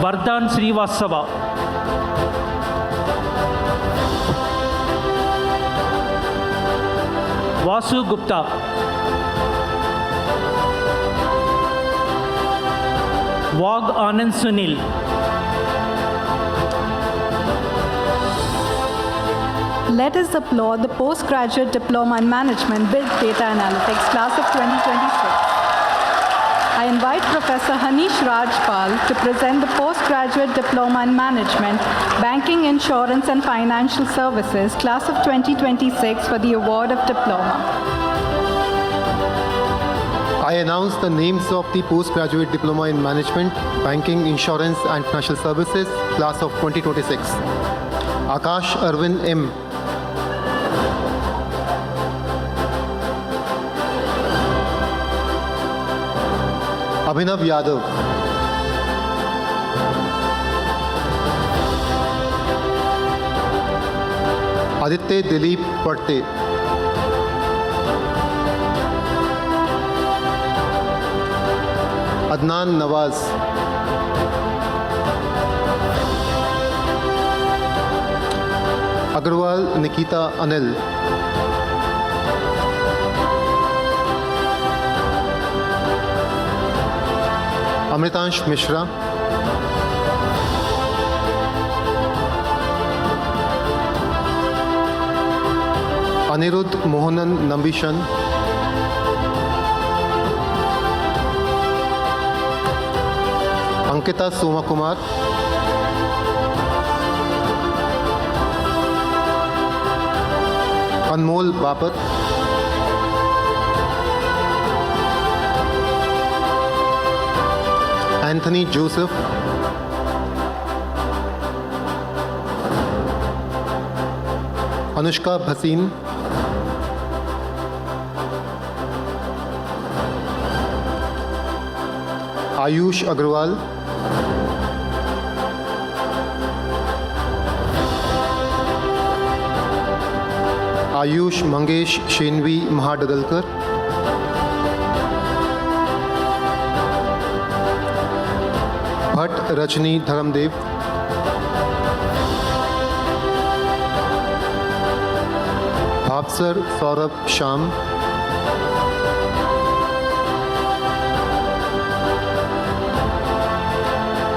Vardhan Srivastava. Vasu Gupta. Wag Anand Sunil. Let us applaud the Postgraduate Diploma in Management, Big Data Analytics, class of 2026. I invite Professor Hanish Rajpal to present the Postgraduate Diploma in Management, Banking, Insurance and Financial Services, class of 2026 for the award of diploma. I announce the names of the Postgraduate Diploma in Management, Banking, Insurance and Financial Services, class of 2026. Akash Arvind M. Abhinav Yadav. Aditya Dilip Patte. Adnan Nawaz. Agarwal Nikita Anil. Amritansh Mishra. Anirudh Mohanan Nambishan. Ankita Somakumar. Anmol Bapat. Anthony Joseph. Anushka Bhasin. Ayush Agrawal. Ayush Mangesh Shenvi Mahadadalkar. Bhatt Rajni Dharamdev. Afsar Saurabh Shyam,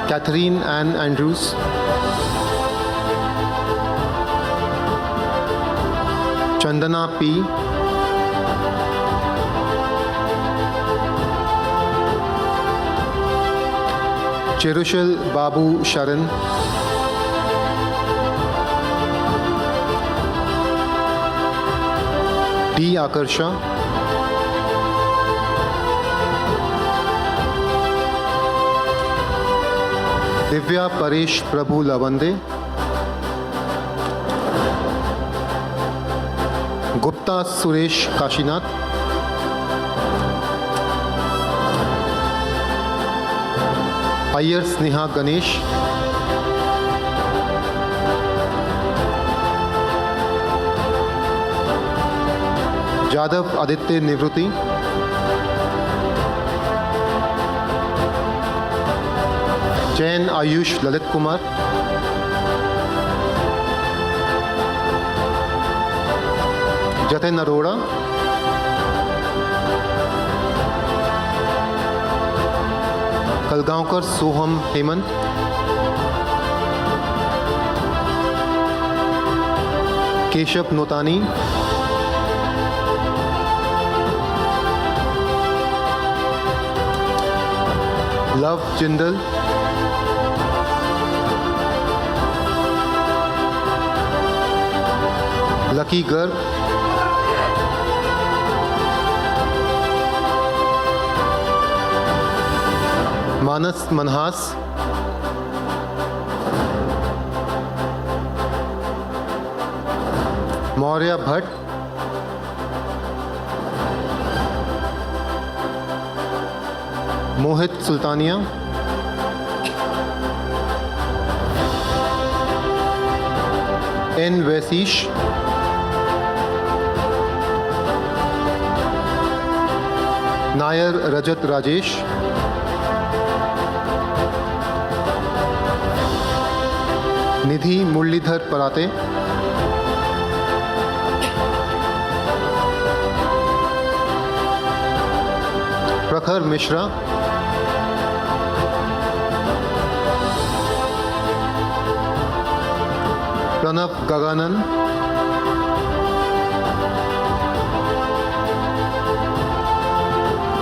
Catherine Ann Andrews, Chandana P, Chirushal Babu Sharan, D Aakarsha, Divya Paresh Prabhu Lavande, Gupta Suresh Kashinath, Iyer Sneha Ganesh, Jadhav Aditya Nivrutti, Jain Ayush Lalit Kumar, Jatin Arora, Kalgaonkar Soham Hemant, Keshav Notani, Luv Jindal, Lucky Garg, Manas Manhas, Maurya Bhatt, Mohit Sultania, N Vaishish, Nair Rajat Rajesh, Nidhi Muralidhar Parate, Prakhar Mishra, Pranav Gajanan,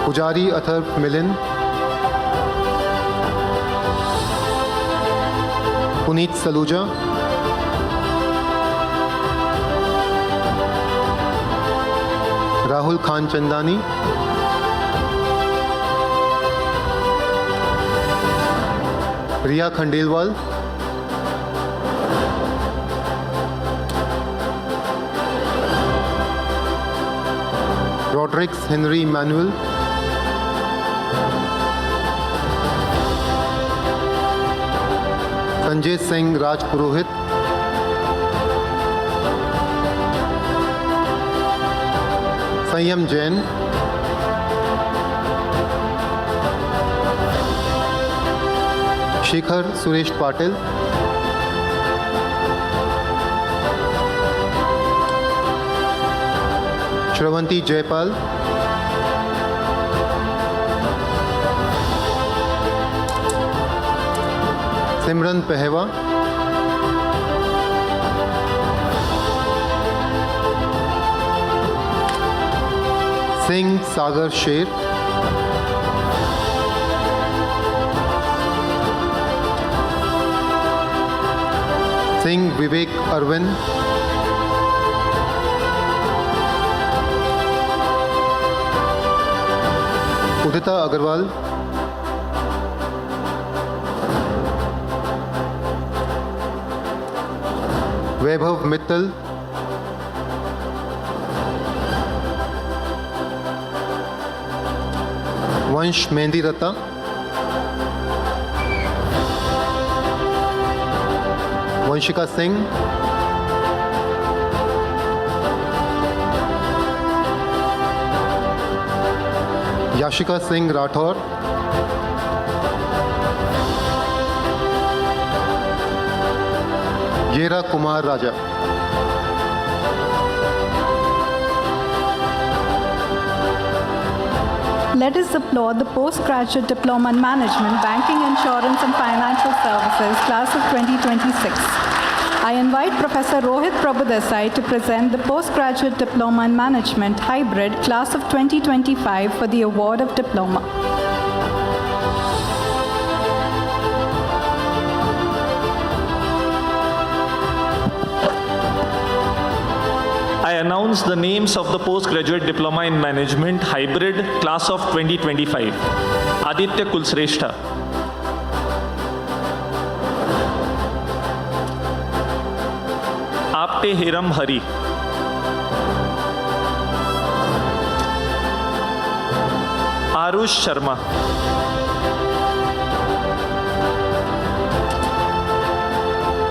Pujari Atharva Milin, Puneet Saluja, Rahul Khan Chandani, Riya Khandelwal, Rodrigues Henry manual, Sanjay Singh Rajpurohit, संयम जैन, शेखर सुरेश पाटिल, श्रवंती जयपाल, सिमरन पहवा, सिंह सागर शेर, सिंह विवेक अरविंद, उदिता अग्रवाल, वैभव मित्तल, वंश मेहंदी रत्ता, वंशिका सिंह, याशिका सिंह राठौर, येरा कुमार राजा, let us applaud the Postgraduate Diploma in Management, Banking, Insurance and Financial Services, class of 2026. I invite Professor Rohit Prabhudesai to present the Postgraduate Diploma in Management, Hybrid, class of 2025 for the award of diploma. I announce the names of the Postgraduate Diploma in Management, Hybrid, class of 2025. Aditya Kulsreshta. Apte Hiram Hari. Arush Sharma.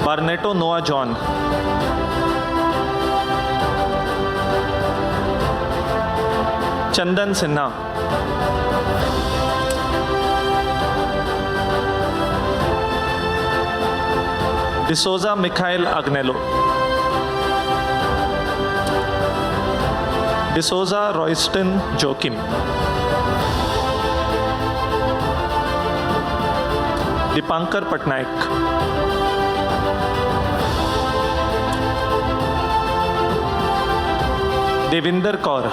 Barnetto Noah John. Chandan Sinha. D'Souza Mikhail Agnello. D'Souza Royston Joachim. Dipankar Patnaik. Devinder Kaur.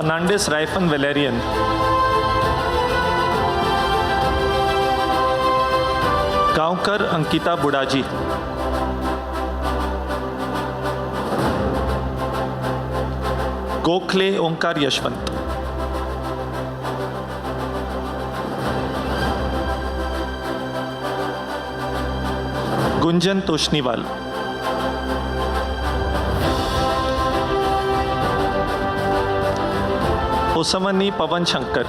Fernandez Raifan Valerian. Gaonkar Ankita Budaji. Gokhale Omkar Yashwant. Gunjan Toshniwal. Osmani Pawan Shankar.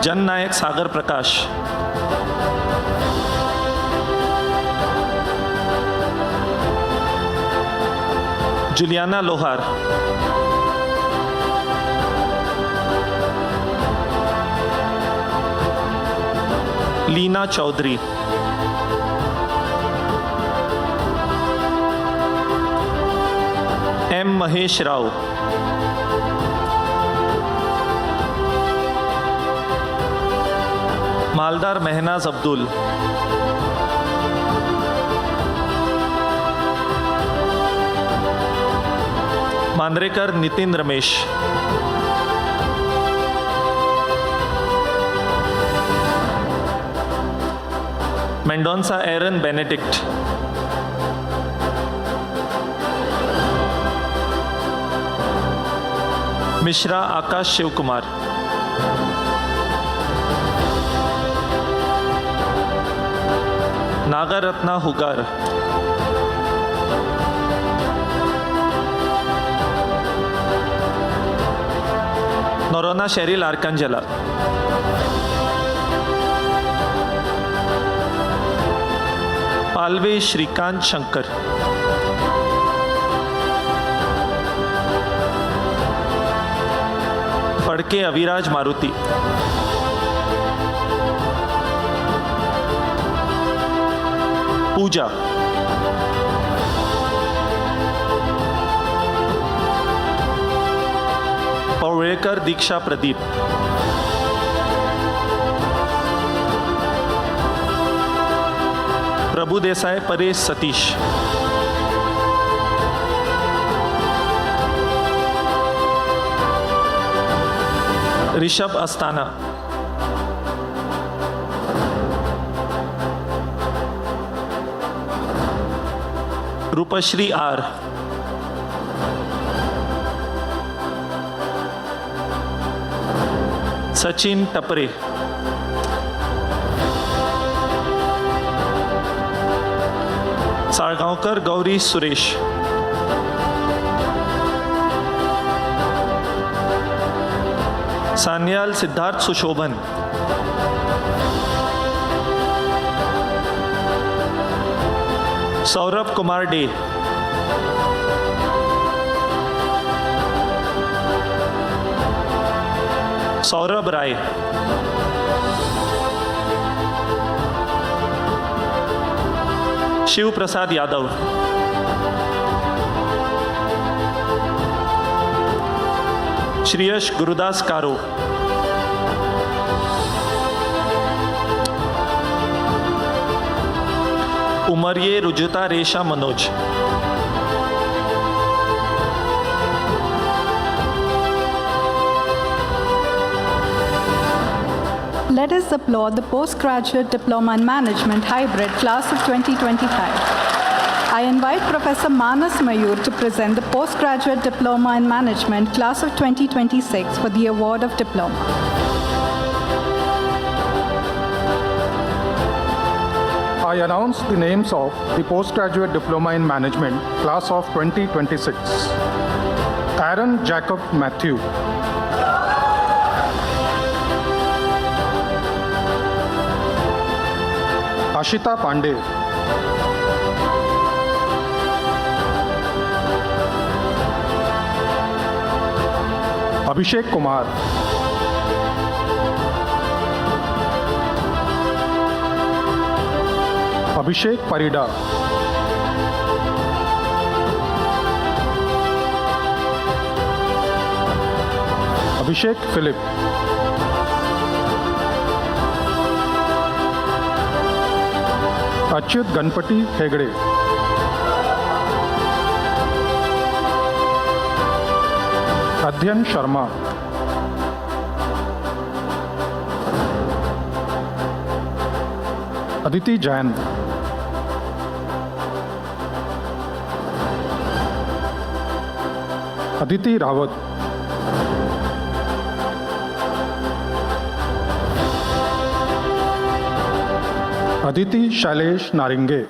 Jannayak Sagar Prakash. Juliana Lohar. Leena Chaudhary. M Mahesh Rao. Maldar Mahnaz Abdul. Mandrekar Nitin Ramesh. Mendonsa Aaron Benedict. Mishra Akash Shivkumar. Nagaratna Hugar. Noronha Sheryl Archangela. Palve Shrikant Shankar. Phadke Aviraj Maruti. Pooja. Paudekar Diksha Pradeep. Prabhu Desai Paresh Satish. Rishabh Asthana. Rupashree R. Sachin Tapre. Salgaonkar Gauri Suresh. Sanyal Siddharth Sushobhan. Saurabh Kumar Dey. Saurabh Rai. Shiv Prasad Yadav, Shriyash Gurudas कारो, उमरिये रुजुता रेशा Manoj, Let us applaud the Postgraduate Diploma in Management Hybrid Class of 2025. I invite Professor Manas Mayur to present the Postgraduate Diploma in Management Class of 2026 for the award of diploma. I announce the names of the Postgraduate Diploma in Management Class of 2026. Aaron Jacob Matthew. Ashita Pandey. Abhishek Kumar. Abhishek Parida. Abhishek Philip. Achyut Ganpati Hegde. Adhyan Sharma. Aditi Jain. Aditi Rawat. Aditi Shailesh Naringe.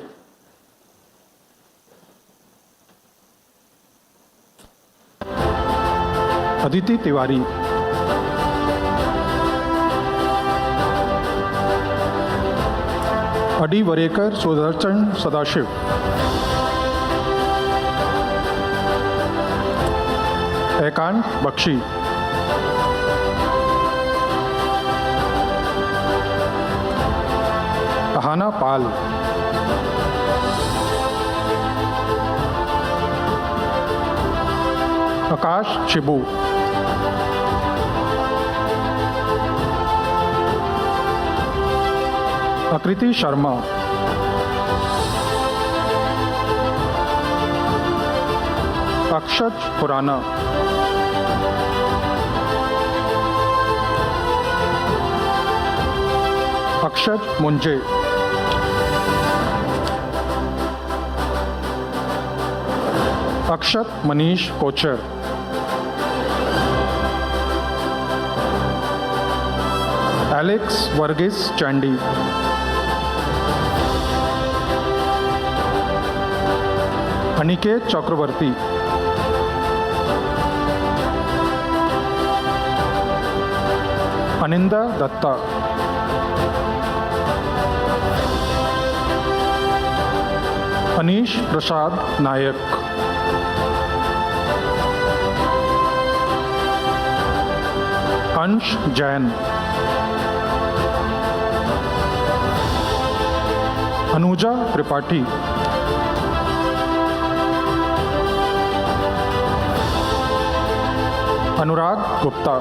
Aditi Tiwari. Adi Varekar Sudarshan Sadashiv. Ekant Bakshi. Ahana Pal. Akash Shibu. Akriti Sharma. Akshat Khurana. Akshat Munje. Akshat Manish Kochar. Alex Varghese Chandy. Aniket Chakravarti. Aninda Datta. Anish Prasad Nayak. Ansh Jain. Anuja Tripathi. Anurag Gupta.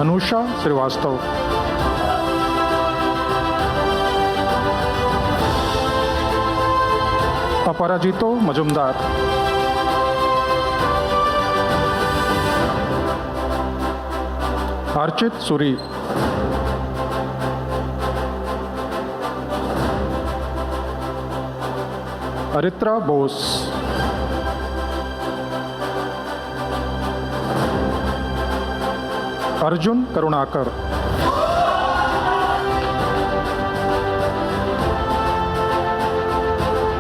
Anusha Srivastav. Aparajito Majumdar. Archit Suri. Aritra Bose. Arjun Karunakar.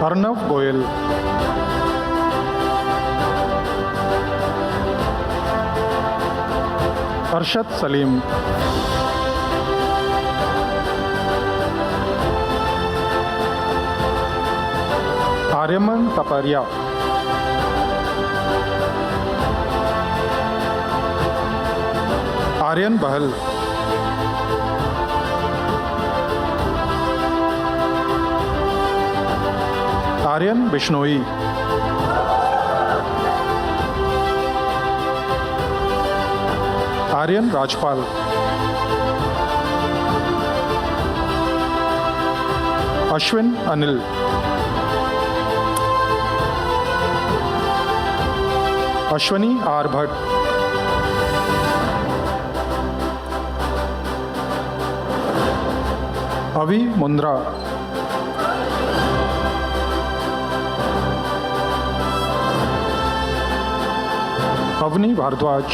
Arnav Goyal. Arshad Salim. Aryaman Taparia. Aryan Bahal. Aryan Bishnoi, Aryan Rajpal, Ashwin Anil, Ashwani R Bhatt, Avi Mundra, Avani Bhardwaj,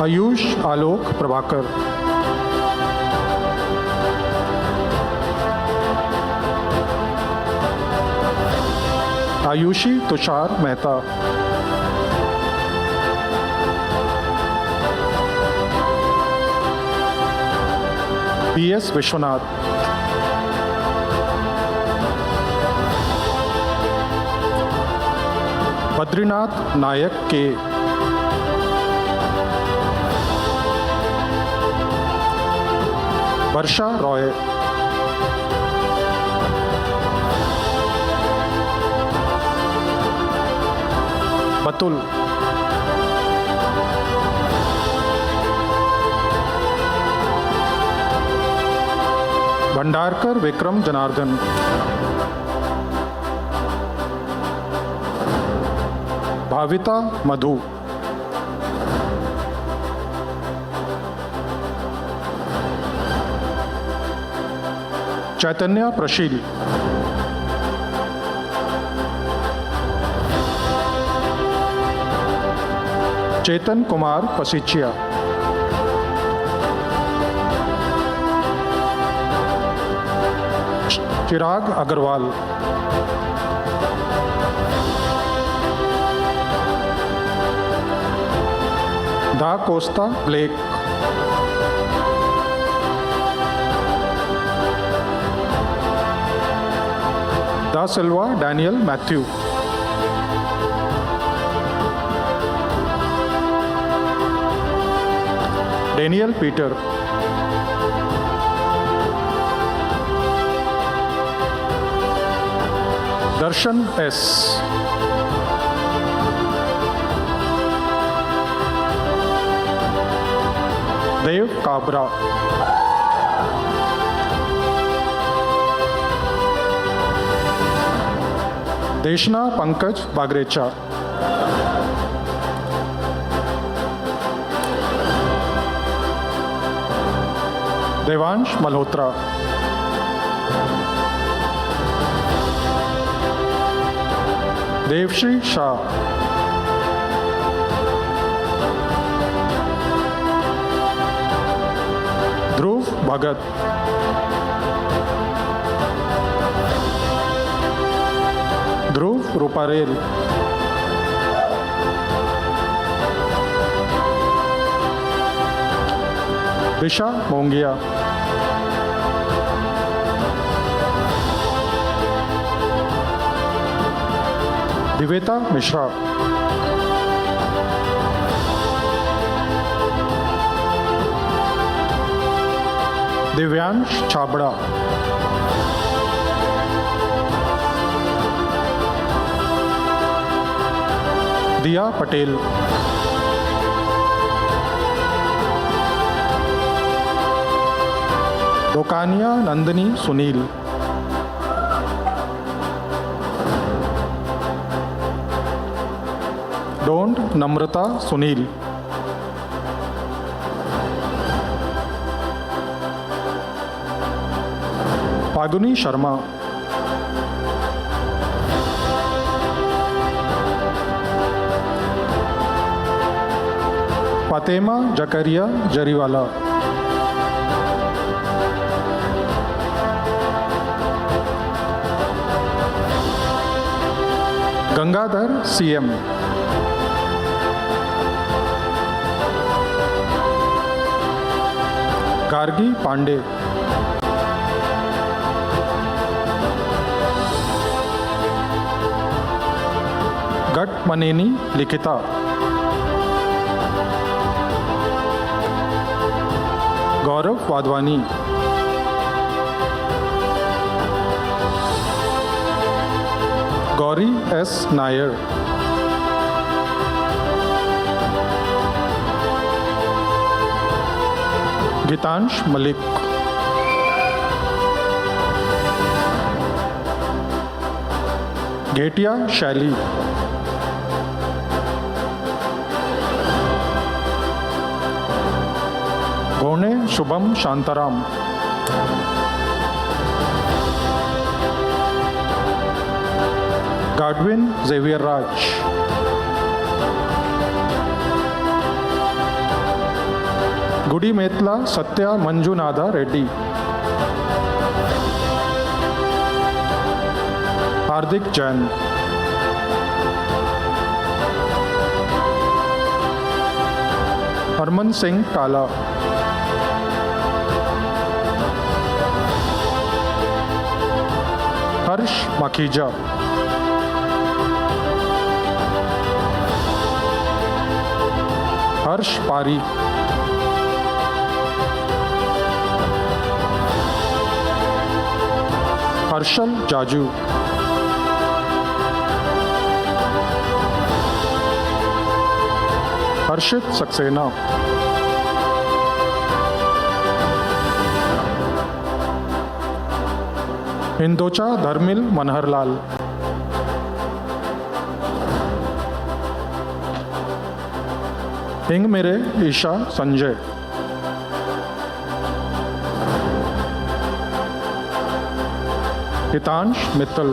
Ayush Alok Prabhakar, Ayushi Tushar Mehta, BS Vishwanath, Badrinath Nayak K, Varsha Roy, Batul, Bhandarkar Vikram Janardan, भाविता मधु, चैतन्य प्रशील, चेतन कुमार पसिचिया, चिराग अग्रवाल, दा Costa black, दा सिल्वा Daniel Matthew, Daniel Peter, दर्शन S, देव काबरा, देशना पंकज बागरेचा, देवांश मल्होत्रा, देवश्री शाह, ध्रुव भगत, ध्रुव रूपारेल, दिशा मोंगिया, दिवेता मिश्रा, दिव्यांश छाबड़ा, दिया पटेल, दोकानिया नंदिनी सुनील, डोंड नम्रता सुनील, फागुनी शर्मा, फातेमा जकरिया Jariwala, Gangadhar CM, Gargi Pandey, गट मनेनी लिखिता, गौरव Wadhwani, Gauri S Nair, Geetansh Malik, Ghetiya शैली, Ghone Shubham Shantaram, गाडविन Xavier राज, गुडी मेतला सत्या मंजुनाथा रेड्डी, हार्दिक जैन, हरमन सिंह काला, हर्ष मखीजा, हर्ष पारी, हर्षल जाजू, हर्षित Saxena, इंदोचा धर्मिल Manharlal, Hingmire Isha Sanjay, Hitansh Mittal,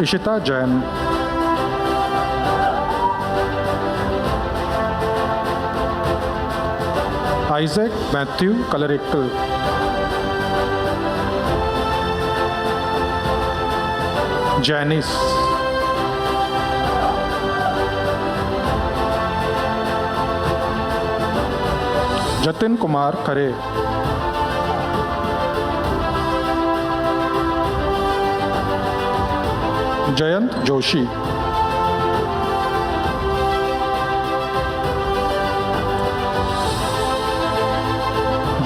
Ishita Jain, Isaac Matthew Kalarickal, Janice, Jatin Kumar Khare, Jayant Joshi,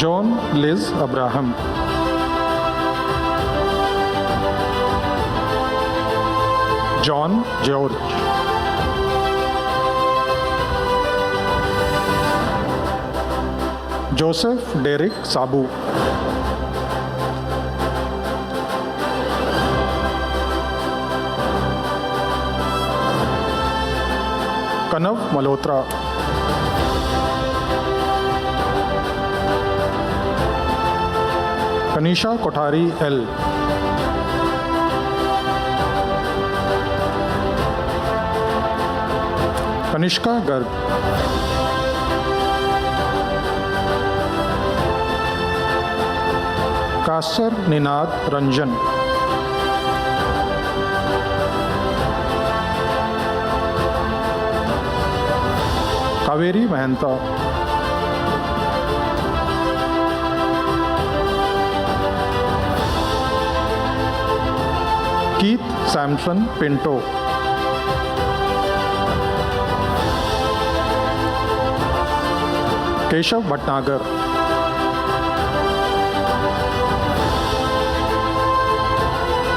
John Liz Abraham, John George, Joseph Derrick Sabu, Kanav Malhotra, Kanisha Kothari L, Kanishka Garg, Kasar Ninad Ranjan, Kaveri Mahanta, Keith Samson Pinto, Keshav Bhatnagar,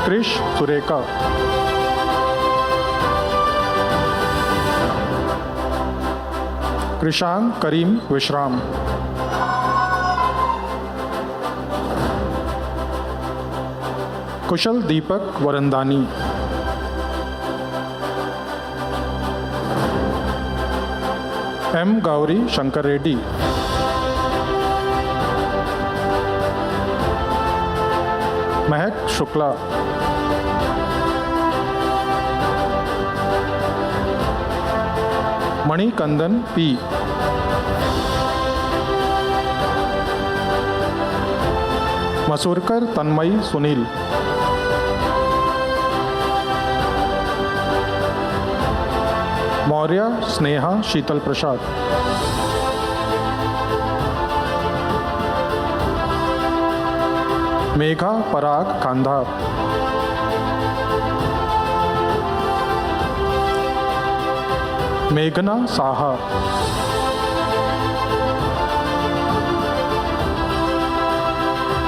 Krish Surekha, Krishank Karim Vishram, Kushal Deepak Varandani, M Gauri Shankar Reddy, Mahak Shukla, Manikandan P, Masurkar Tanmayi Sunil, Maurya Sneha Sheetal Prasad, Megha Parag खांधार, मेघना साहा,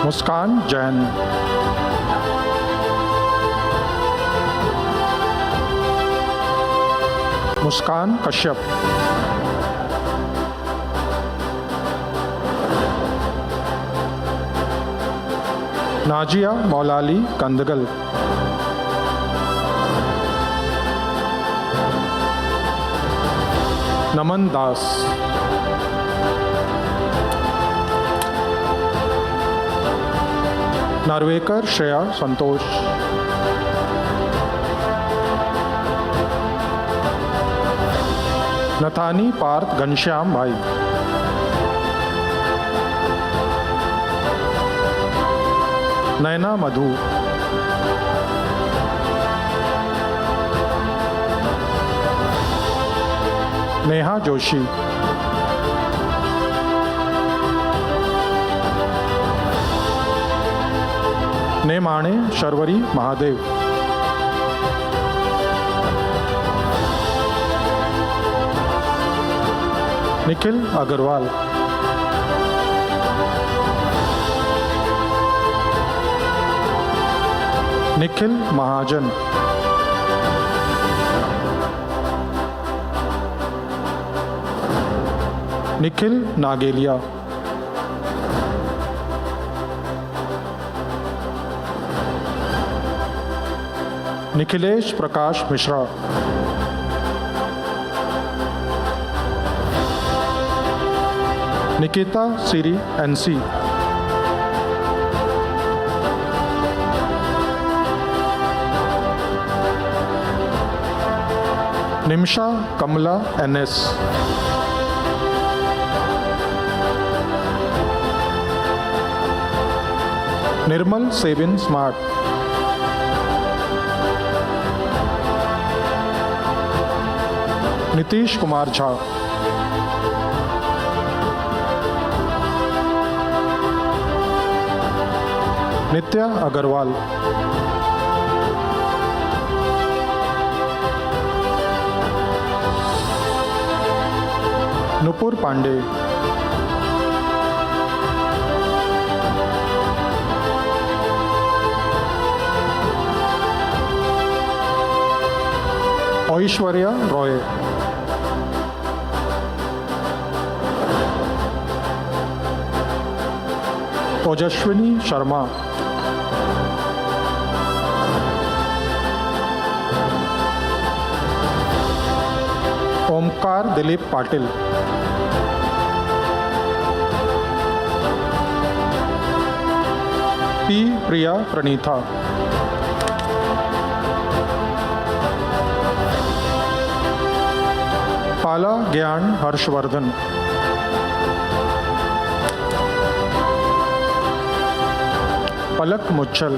मुस्कान जैन, मुस्कान कश्यप, नाजिया मौलाली कंदगल, नमन दास, नार्वेकर श्रेया संतोष, नथानी पार्थ घनश्याम भाई, नैना मधु, नेहा जोशी, नेमाणे शर्वरी महादेव, निखिल अग्रवाल, निखिल महाजन, निखिल नागेलिया, निखिलेश प्रकाश मिश्रा, निकिता सिरी एनसी, निमिषा कमला एनएस, निर्मल सेविन स्मार्ट, नीतीश कुमार झा, नित्या अग्रवाल, नुपुर पांडे, ऐश्वर्या रॉय, ओजस्विनी शर्मा, ओमकार दिलीप पाटिल, पी प्रिया प्रणीता, पाला ज्ञान हर्षवर्धन, पलक मुच्छल,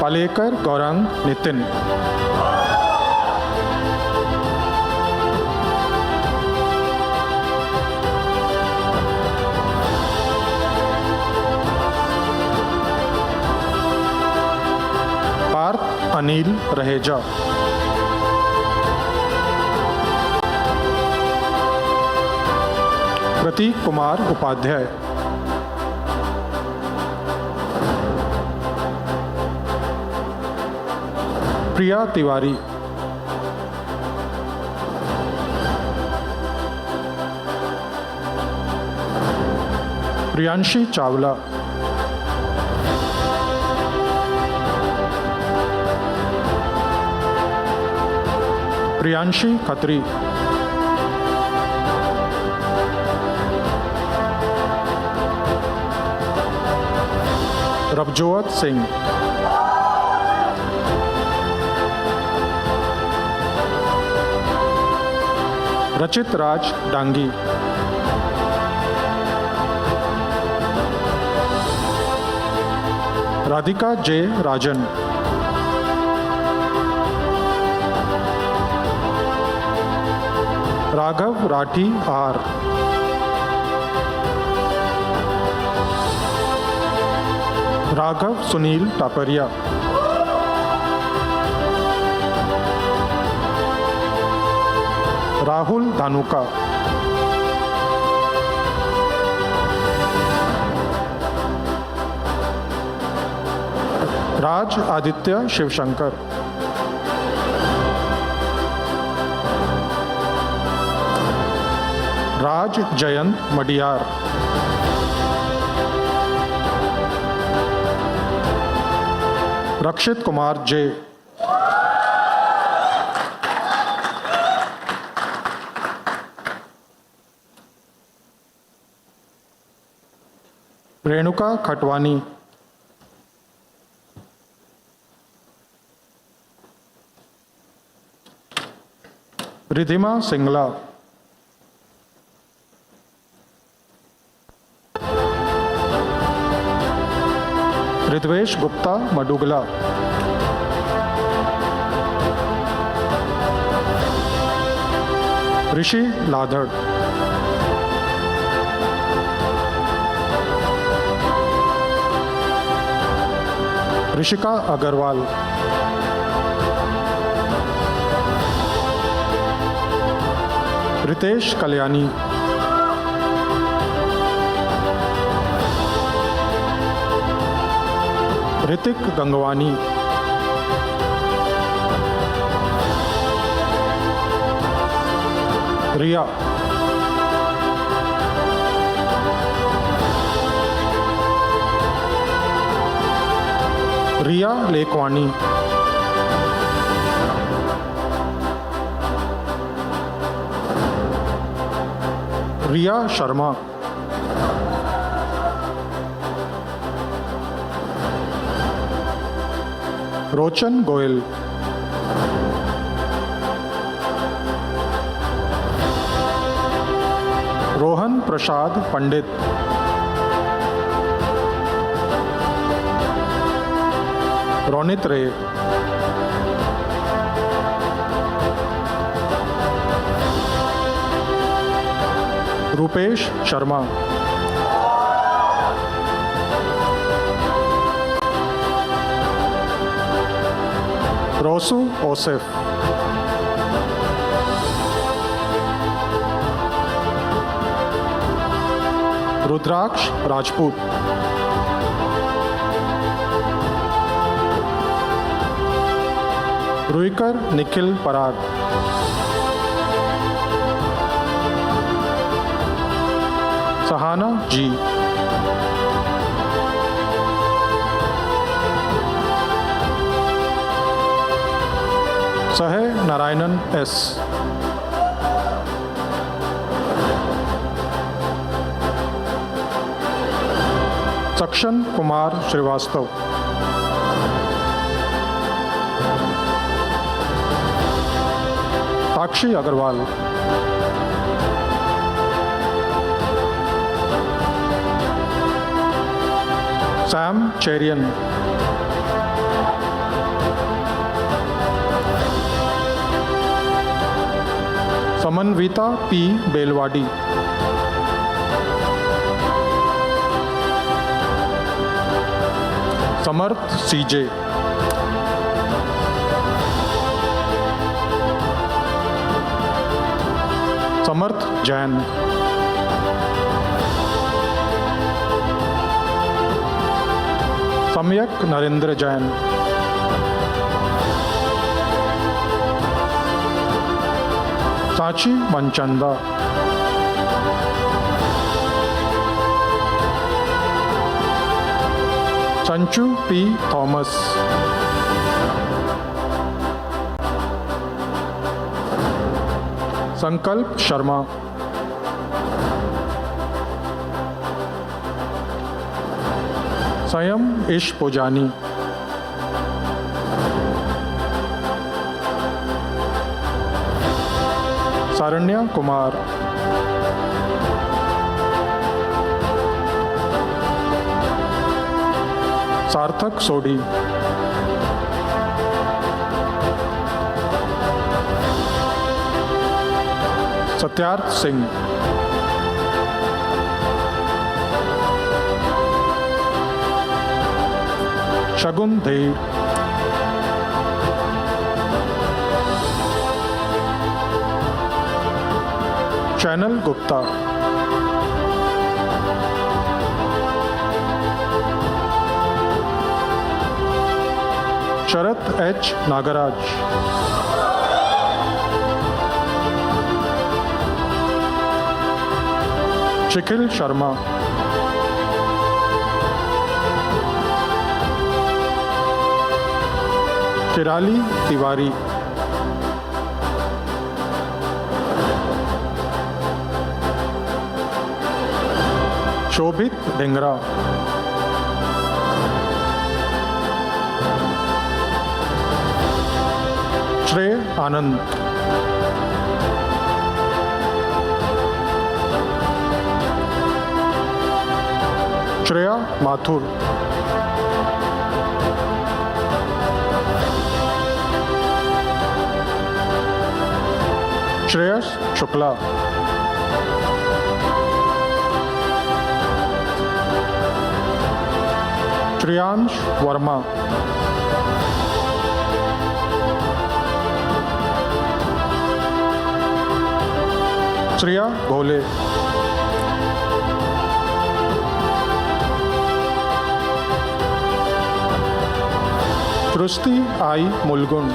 पालेकर गौरांग नितिन, पार्थ अनिल रहेजा, प्रतीक कुमार उपाध्याय, प्रिया तिवारी, प्रियांशी चावला, प्रियांशी खत्री, रबजोत सिंह, रचित राज डांगी, राधिका जे राजन, राघव राठी आर, राघव सुनील टापरिया, राहुल धानुका, राज आदित्य शिवशंकर, राज जयंत मडियार, रक्षित कुमार जे, रेणुका खटवानी, रिधिमा सिंगला, ऋद्वेश गुप्ता मडुगला, ऋषि लाधड़, ऋषिका अग्रवाल, रितेश कल्याणी, ऋतिक गंगवानी, रिया, रिया लेकवानी, रिया शर्मा, रोचन गोयल, रोहन प्रसाद पंडित, रोनित रे, रूपेश शर्मा, रोसू ओसेफ, रुद्राक्ष राजपूत, रुईकर निखिल पराग, सहाना जी, सहे नारायणन एस, सक्षन कुमार श्रीवास्तव, साक्षी अग्रवाल, सैम चेरियन, समन्विता पी बेलवाडी, समर्थ सीजे, समर्थ जैन, सम्यक नरेंद्र जैन, साची मनचंदा, संचू पी थॉमस, संकल्प शर्मा, स्वयं इश पुजानी, सारण्या कुमार, सार्थक सोडी, Satyarth Singh, Shagun Dheer, Chanel Gupta, Sharat H. Nagaraj, Shikhil Sharma, Kirali Tiwari, Shobhit Dhingra, Shrey Anand, Shreya Mathur, Shreyas Shukla, Shriyansh Verma, Shriya Bhole, Srusti I. Mulgun,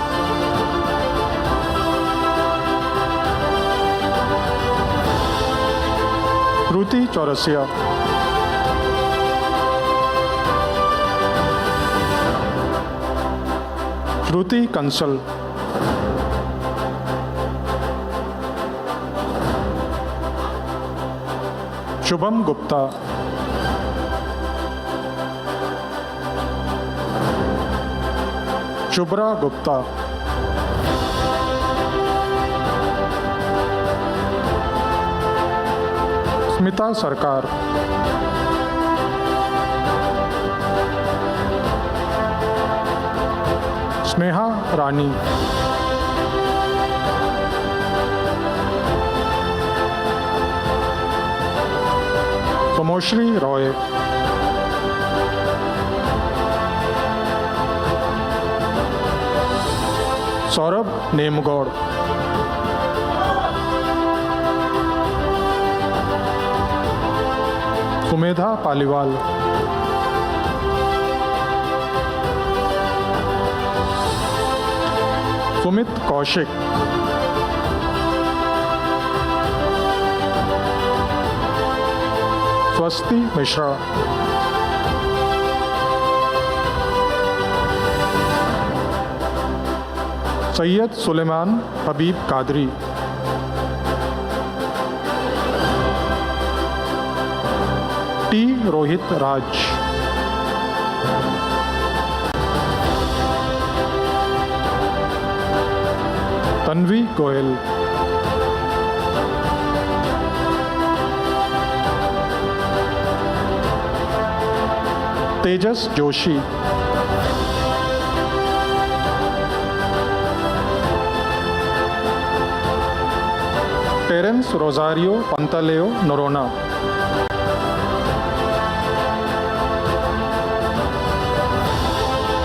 Ruti Chaurasia, Shruti Kansal, Shubham Gupta, Shubhra Gupta, Smita Sarkar, Sneha Rani, Somoshri Roy, Saurabh Nemgowd, Sumedha Paliwal, Sumit Kaushik, Swasti Mishra, Sayyid Suleiman Habib Qadri, T. Rohit Raj, Tanvi Goel, Tejas Joshi, Terence Rosario Pantaleo Norona,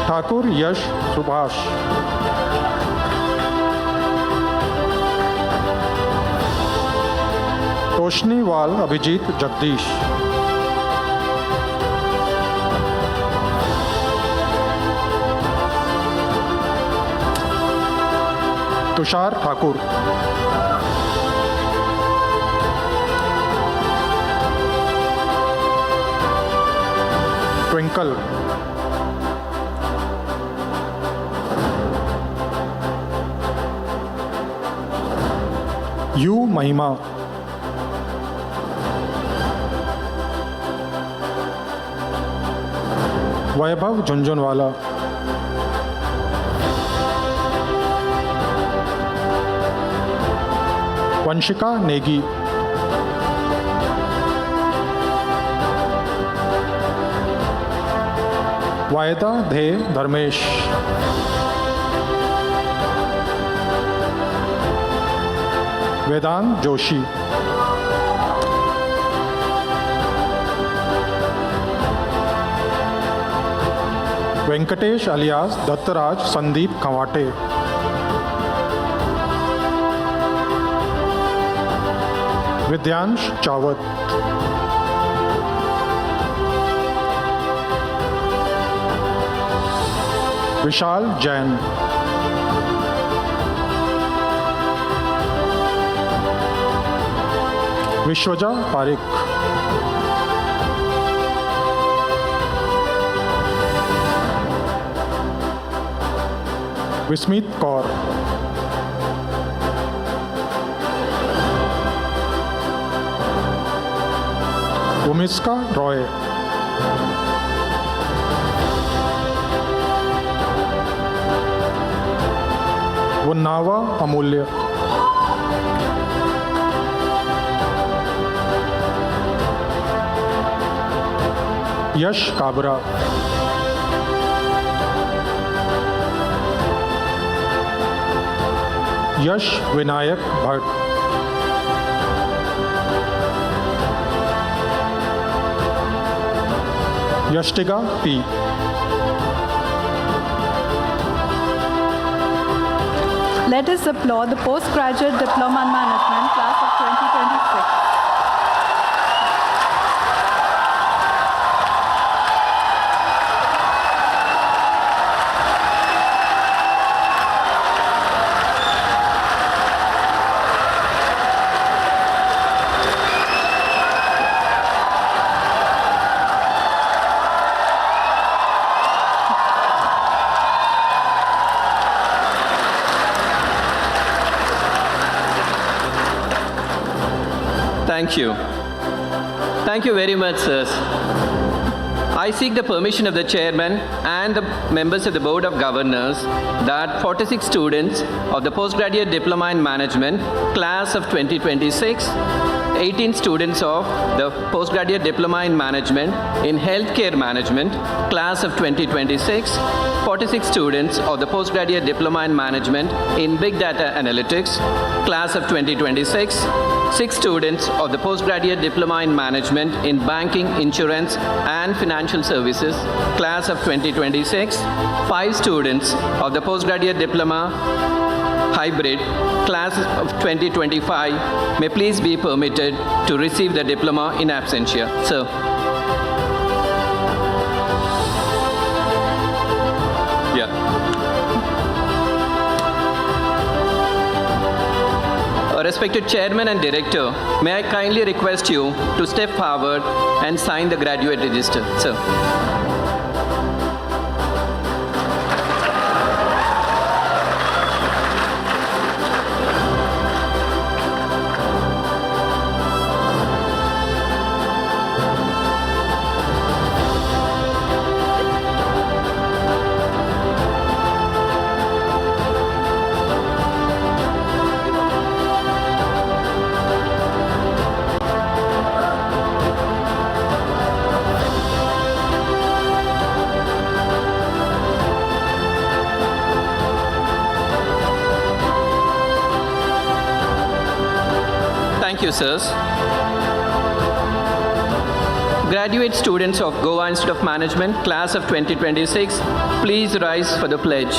Thakur Yash Subhash, Toshniwal Abhijit Jagdish, Tushar Thakur, Twinkle, U. Mahima, Vaibhav Jhunjhunwala, Vanshika Negi, Vaida Dhe Dharmesh, Vedant Joshi, Venkatesh alias Dattaraj Sandeep Kawate. Vidyansh Chawat. Vishal Jain. Vishwaja Parikh. Vismeet Kaur. Umiska Roy. Vunnawa Amulya. Yash Kabra. Yash Vinayak Bhatt. Yashtiga P. Let us applaud the postgraduate diploma in management class of 2026. Thank you. Thank you very much, sirs. I seek the permission of the chairman and the members of the Board of Governors that 46 students of the Postgraduate Diploma in Management, class of 2026, 18 students of the Postgraduate Diploma in Management in Healthcare Management, class of 2026, 46 students of the Postgraduate Diploma in Management in Big Data Analytics, class of 2026, 6 students of the Postgraduate Diploma in Management in Banking, Insurance and Financial Services, class of 2026, 5 students of the Postgraduate Diploma Hybrid, class of 2025, may please be permitted to receive the diploma in absentia. Sir. Respected Chairman and Director, may I kindly request you to step forward and sign the graduate register, sir. Thank you, sirs. Graduate students of Goa Institute of Management, class of 2026, please rise for the pledge.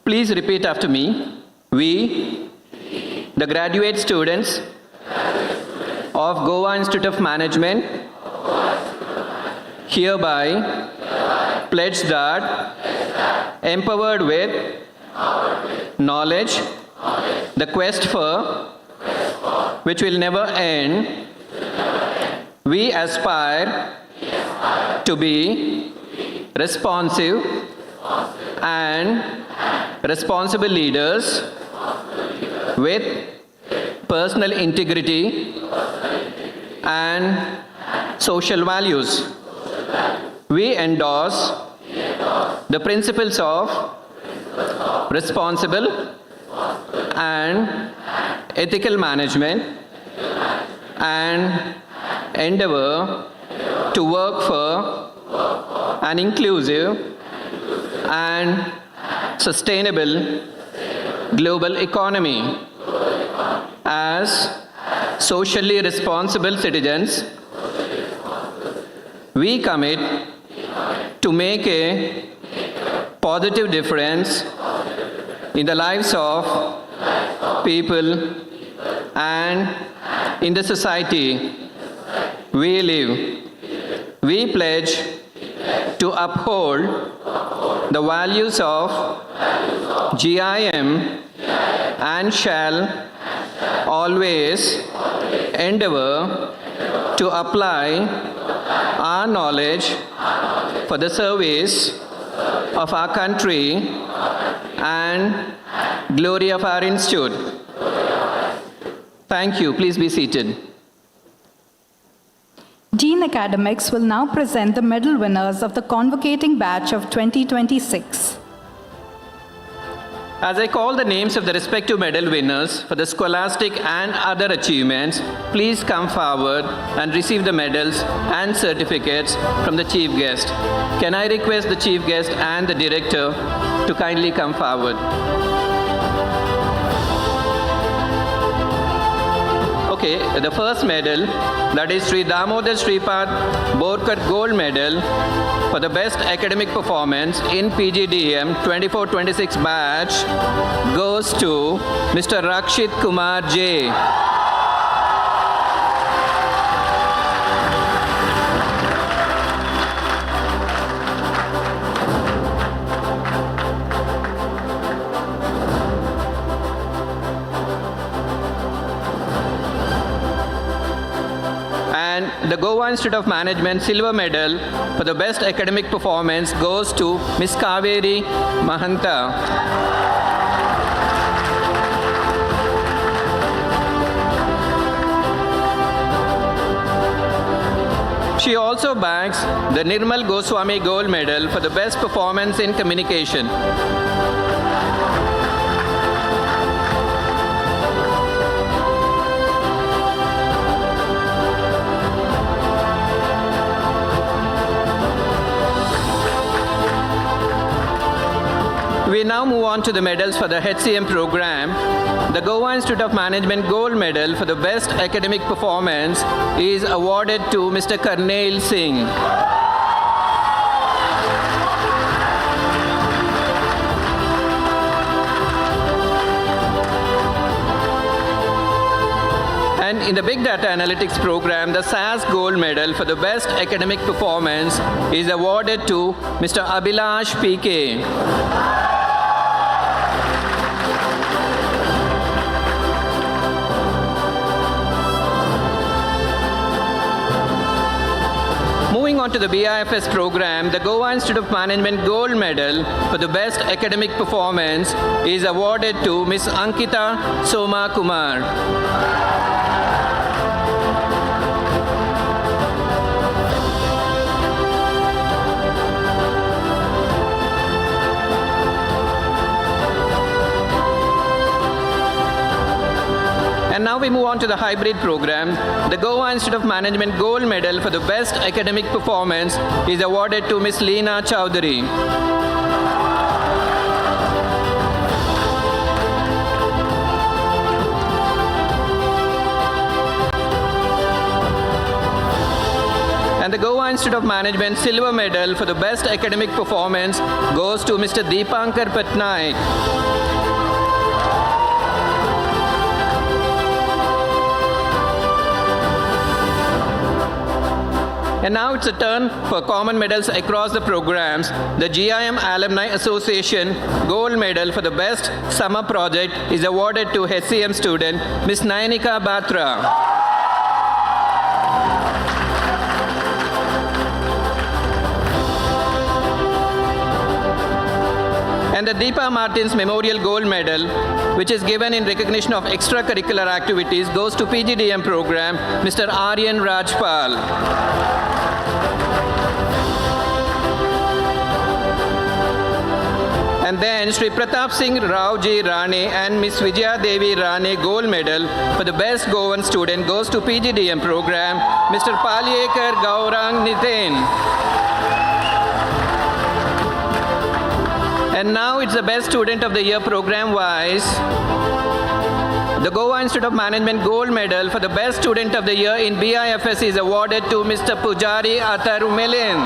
Please repeat after me. We, the graduate students of Goa Institute of Management, hereby pledge that, empowered with knowledge, the quest for which will never end, we aspire to be responsive and responsible leaders with personal integrity and social values. We endorse the principles of responsible and ethical management and endeavor to work for an inclusive and sustainable global economy. As socially responsible citizens, we commit to make a positive difference in the lives of people and in the society we live. We pledge to uphold the values of GIM and shall always endeavor to apply our knowledge for the service of our country and glory of our institute. Thank you. Please be seated. Dean Academics will now present the medal winners of the convocating batch of 2026. As I call the names of the respective medal winners for the scholastic and other achievements, please come forward and receive the medals and certificates from the chief guest. Can I request the chief guest and the director to kindly come forward? Okay, the first medal, that is Sri Damodar Sripad Borkat Gold Medal for the best academic performance in PGDM 24-26 batch, goes to Mr. Rakshit Kumar J. And the Goa Institute of Management Silver Medal for the best academic performance goes to Ms. Kaveri Mahanta. She also bags the Nirmal Goswami Gold Medal for the best performance in communication. We now move on to the medals for the HCM program. The Goa Institute of Management Gold Medal for the best academic performance is awarded to Mr. Karnail Singh. And in the Big Data Analytics program, the SAS Gold Medal for the best academic performance is awarded to Mr. Abhilash PK. Moving on to the BIFS program, the Goa Institute of Management Gold Medal for the best academic performance is awarded to Ms. Ankita Soma Kumar. And now we move on to the hybrid program. The Goa Institute of Management Gold Medal for the best academic performance is awarded to Ms. Leena Chowdhury. And the Goa Institute of Management Silver Medal for the best academic performance goes to Mr. Deepankar Patnaik. And now it's a turn for common medals across the programs. The GIM Alumni Association Gold Medal for the best summer project is awarded to HCM student Ms. Nayanika Batra. And the Deepa Martins Memorial Gold Medal, which is given in recognition of extracurricular activities, goes to PGDM program, Mr. Aryan Rajpal. And then Sri Pratap Singh Rao Ji Rane and Ms. Vijaya Devi Rane Gold Medal for the best Goan student goes to PGDM program, Mr. Palyekar Gaurang Nitin. And now it's the Best Student of the Year program-wise. The Goa Institute of Management Gold Medal for the Best Student of the Year in BIFS is awarded to Mr. Pujari Atharumelin.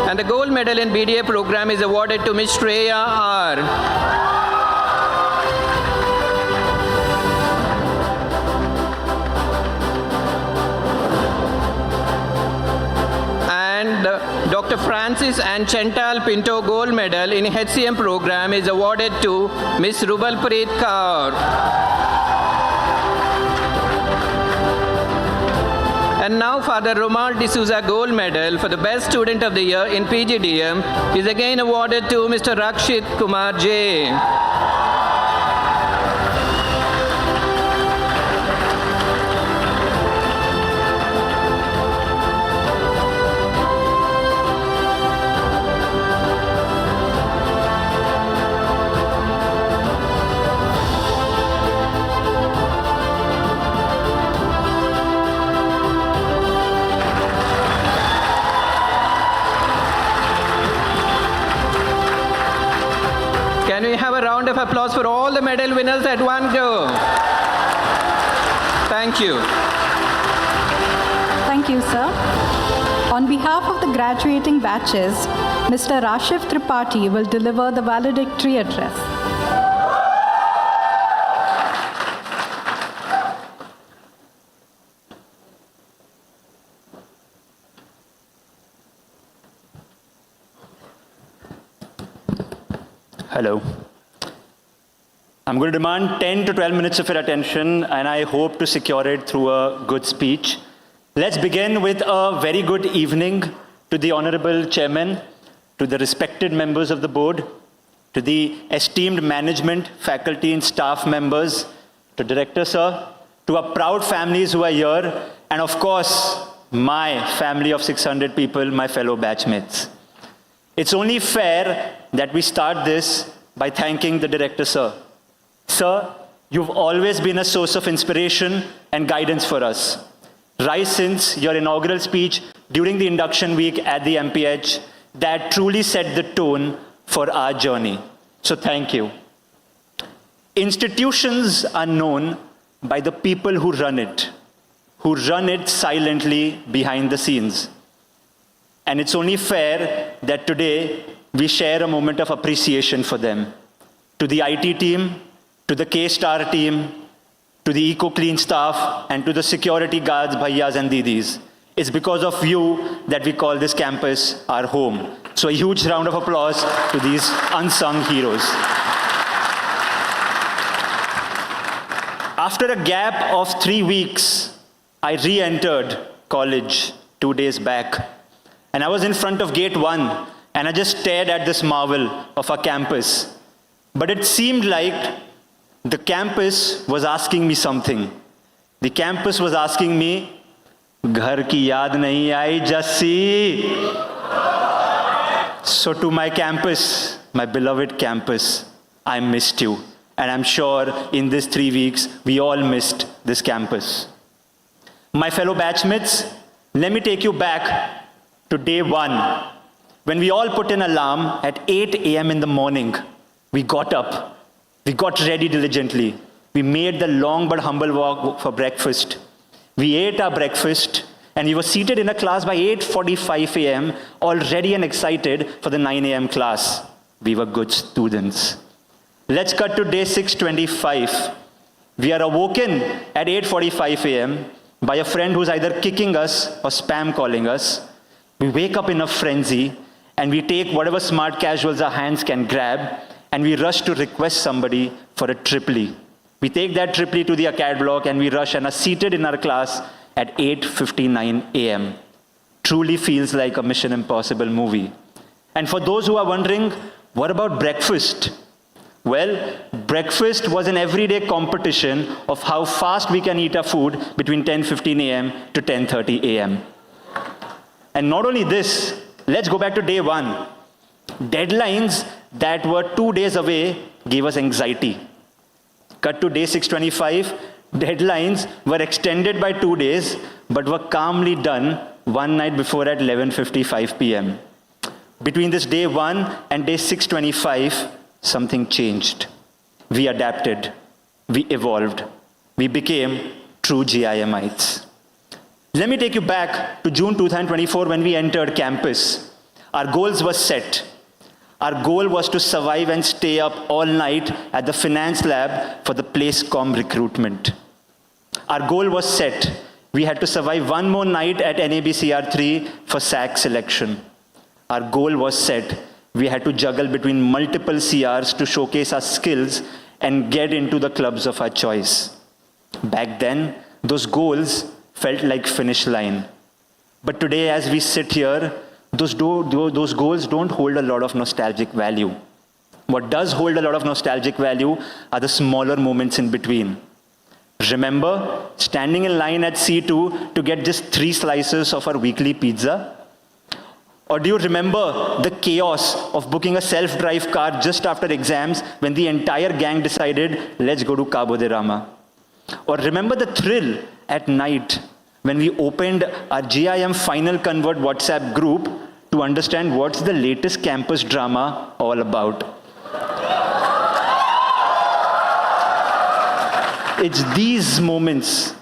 And the Gold Medal in BDA program is awarded to Ms. Shreya R. Dr. Francis and Chantal Pinto Gold Medal in HCM program is awarded to Ms. Rubalpreet Kaur. And now Father Romal D'Souza Gold Medal for the Best Student of the Year in PGDM is again awarded to Mr. Rakshit Kumar J. Can we have a round of applause for all the medal winners at one go? Thank you. Thank you, sir. On behalf of the graduating batches, Mr. Rashiv Tripathi will deliver the valedictory address. Hello. I'm going to demand 10 to 12 minutes of your attention, and I hope to secure it through a good speech. Let's begin with a very good evening to the Honorable Chairman, to the respected members of the board, to the esteemed management, faculty and staff members, to Director Sir, to our proud families who are here, and of course, my family of 600 people, my fellow batchmates. It's only fair that we start this by thanking the Director Sir. Sir, you've always been a source of inspiration and guidance for us. Right since your inaugural speech during the induction week at the MPH, that truly set the tone for our journey. So thank you. Institutions are known by the people who run it silently behind the scenes. And it's only fair that today we share a moment of appreciation for them. To the IT team, to the K-Star team, to the EcoClean staff, and to the security guards, bhaiyas and didis. It's because of you that we call this campus our home. So a huge round of applause to these unsung heroes. After a gap of 3 weeks, I re-entered college 2 days back. And I was in front of gate 1, and I just stared at this marvel of our campus. But it seemed like the campus was asking me something. The campus was asking me, "Ghar ki yaad nahi aayi, Jassi?" So to my campus, my beloved campus, I missed you. And I'm sure in these 3 weeks, we all missed this campus. My fellow batchmates, let me take you back to day 1, when we all put an alarm at 8 a.m. in the morning. We got up, we got ready diligently. We made the long but humble walk for breakfast. We ate our breakfast, and we were seated in a class by 8:45 a.m., all ready and excited for the 9 a.m. class. We were good students. Let's cut to day 625. We are awoken at 8:45 a.m. by a friend who's either kicking us or spam calling us. We wake up in a frenzy, and we take whatever smart casuals our hands can grab, and we rush to request somebody for a triply. We take that triply to the Acad block, and we rush and are seated in our class at 8:59 a.m. Truly feels like a Mission Impossible movie. And for those who are wondering, what about breakfast? Well, breakfast was an everyday competition of how fast we can eat our food between 10:15 a.m. to 10:30 a.m. And not only this, let's go back to day 1. Deadlines that were 2 days away gave us anxiety. Cut to day 625, deadlines were extended by 2 days, but were calmly done one night before at 11:55 p.m. Between this day 1 and day 625, something changed. We adapted, we evolved, we became true GIMites. Let me take you back to June 2024 when we entered campus. Our goals were set. Our goal was to survive and stay up all night at the finance lab for the PlaceCom recruitment. Our goal was set. We had to survive one more night at NABCR3 for SAC selection. Our goal was set. We had to juggle between multiple CRs to showcase our skills and get into the clubs of our choice. Back then, those goals felt like finish line. But today, as we sit here, those goals don't hold a lot of nostalgic value. What does hold a lot of nostalgic value are the smaller moments in between. Remember standing in line at C2 to get just 3 slices of our weekly pizza? Or do you remember the chaos of booking a self-drive car just after exams when the entire gang decided, let's go to Cabo de Rama? Or remember the thrill at night when we opened our GIM Final Convert WhatsApp group to understand what's the latest campus drama all about? It's these moments,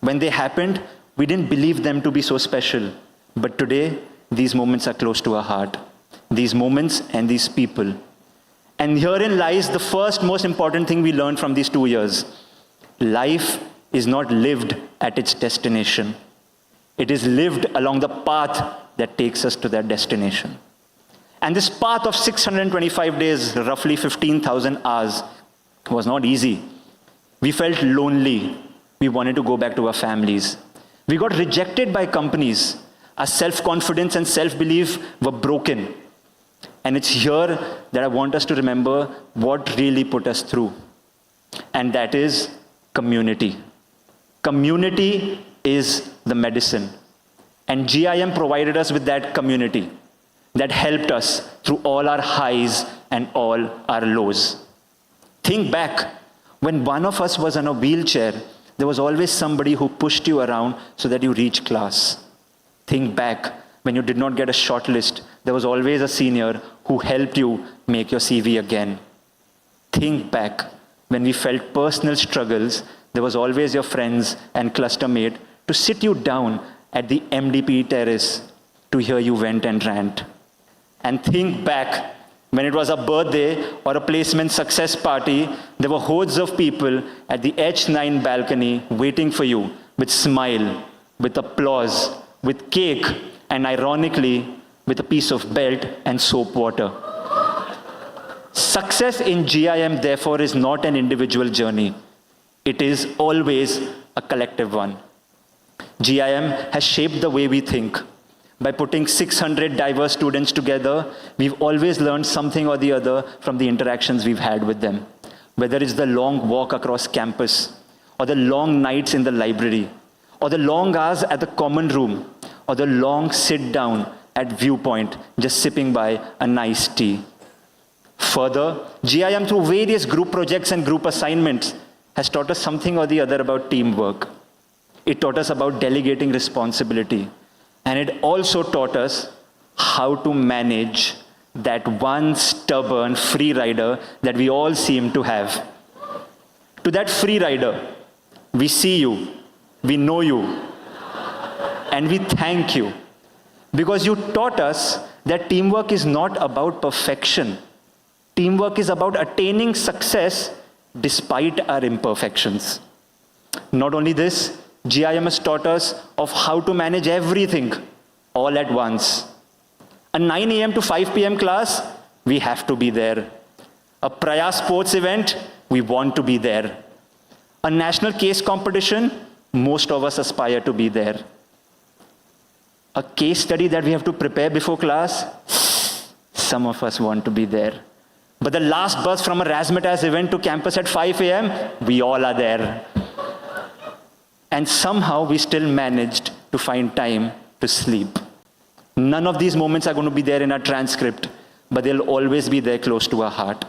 when they happened, we didn't believe them to be so special. But today, these moments are close to our heart. These moments and these people. And herein lies the first most important thing we learned from these 2 years. Life is not lived at its destination. It is lived along the path that takes us to that destination. And this path of 625 days, roughly 15,000 hours, was not easy. We felt lonely. We wanted to go back to our families. We got rejected by companies. Our self-confidence and self-belief were broken. And it's here that I want us to remember what really put us through. And that is community. Community is the medicine. And GIM provided us with that community that helped us through all our highs and all our lows. Think back, when one of us was in a wheelchair, there was always somebody who pushed you around so that you reached class. Think back, when you did not get a shortlist, there was always a senior who helped you make your CV again. Think back, when we felt personal struggles, there was always your friends and cluster mate to sit you down at the MDP terrace to hear you vent and rant. And think back, when it was a birthday or a placement success party, there were hordes of people at the H9 balcony waiting for you with smile, with applause, with cake, and ironically, with a piece of belt and soap water. Success in GIM, therefore, is not an individual journey. It is always a collective one. GIM has shaped the way we think. By putting 600 diverse students together, we've always learned something or the other from the interactions we've had with them. Whether it's the long walk across campus, or the long nights in the library, or the long hours at the common room, or the long sit down at Viewpoint, just sipping by a nice tea. Further, GIM, through various group projects and group assignments, has taught us something or the other about teamwork. It taught us about delegating responsibility. And it also taught us how to manage that one stubborn free rider that we all seem to have. To that free rider, we see you, we know you, and we thank you. Because you taught us that teamwork is not about perfection. Teamwork is about attaining success despite our imperfections. Not only this, GIM has taught us of how to manage everything all at once. A 9 a.m. to 5 p.m. class, we have to be there. A Praya sports event, we want to be there. A national case competition, most of us aspire to be there. A case study that we have to prepare before class, some of us want to be there. But the last bus from a Razzmatazz event to campus at 5 a.m., we all are there. And somehow we still managed to find time to sleep. None of these moments are going to be there in our transcript, but they'll always be there close to our heart.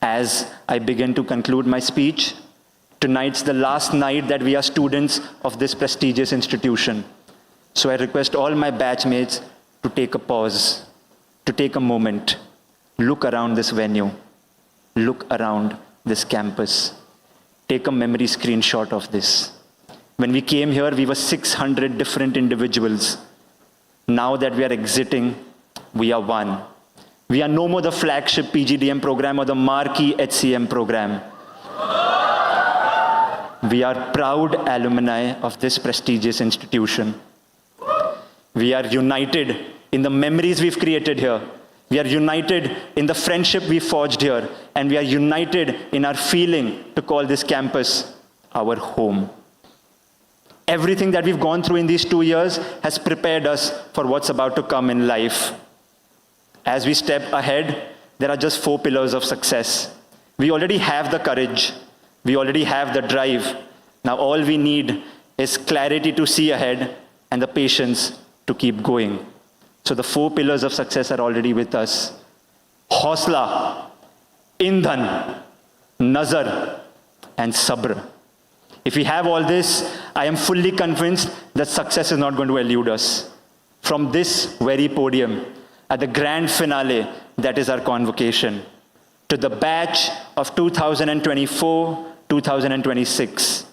As I begin to conclude my speech, tonight's the last night that we are students of this prestigious institution. So I request all my batchmates to take a pause, to take a moment, look around this venue, look around this campus, take a memory screenshot of this. When we came here, we were 600 different individuals. Now that we are exiting, we are one. We are no more the flagship PGDM program or the marquee HCM program. We are proud alumni of this prestigious institution. We are united in the memories we've created here. We are united in the friendship we forged here. And we are united in our feeling to call this campus our home. Everything that we've gone through in these 2 years has prepared us for what's about to come in life. As we step ahead, there are just 4 pillars of success. We already have the courage. We already have the drive. Now all we need is clarity to see ahead and the patience to keep going. So the 4 pillars of success are already with us. Hausla, Indhan, Nazar, and Sabr. If we have all this, I am fully convinced that success is not going to elude us. From this very podium, at the grand finale, that is our convocation, to the batch of 2024-2026,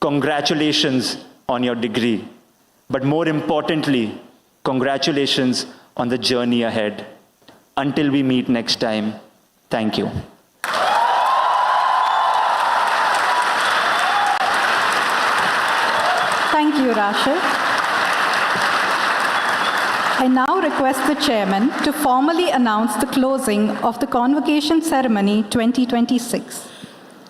congratulations on your degree. But more importantly, congratulations on the journey ahead. Until we meet next time, thank you. Thank you, Rashid. I now request the chairman to formally announce the closing of the Convocation Ceremony 2026.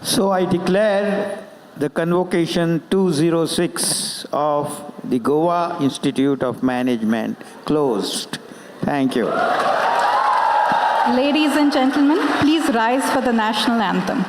So I declare the Convocation 206 of the Goa Institute of Management closed. Thank you. Ladies and gentlemen, please rise for the national anthem.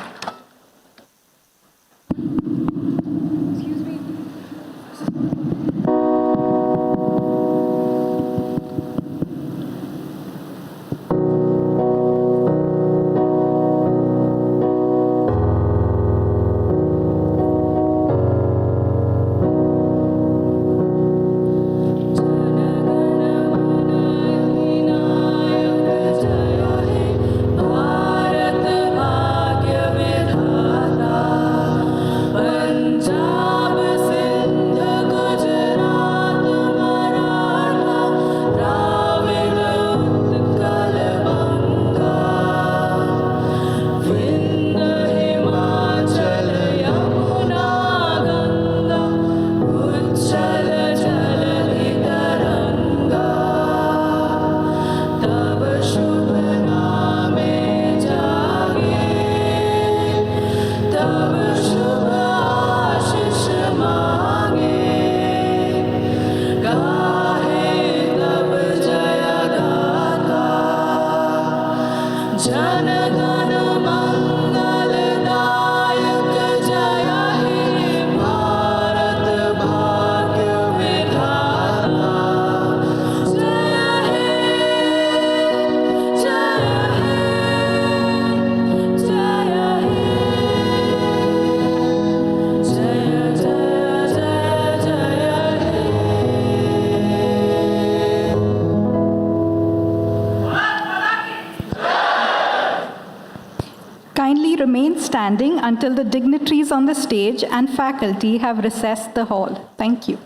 Kindly remain standing until the dignitaries on the stage and faculty have recessed the hall. Thank you.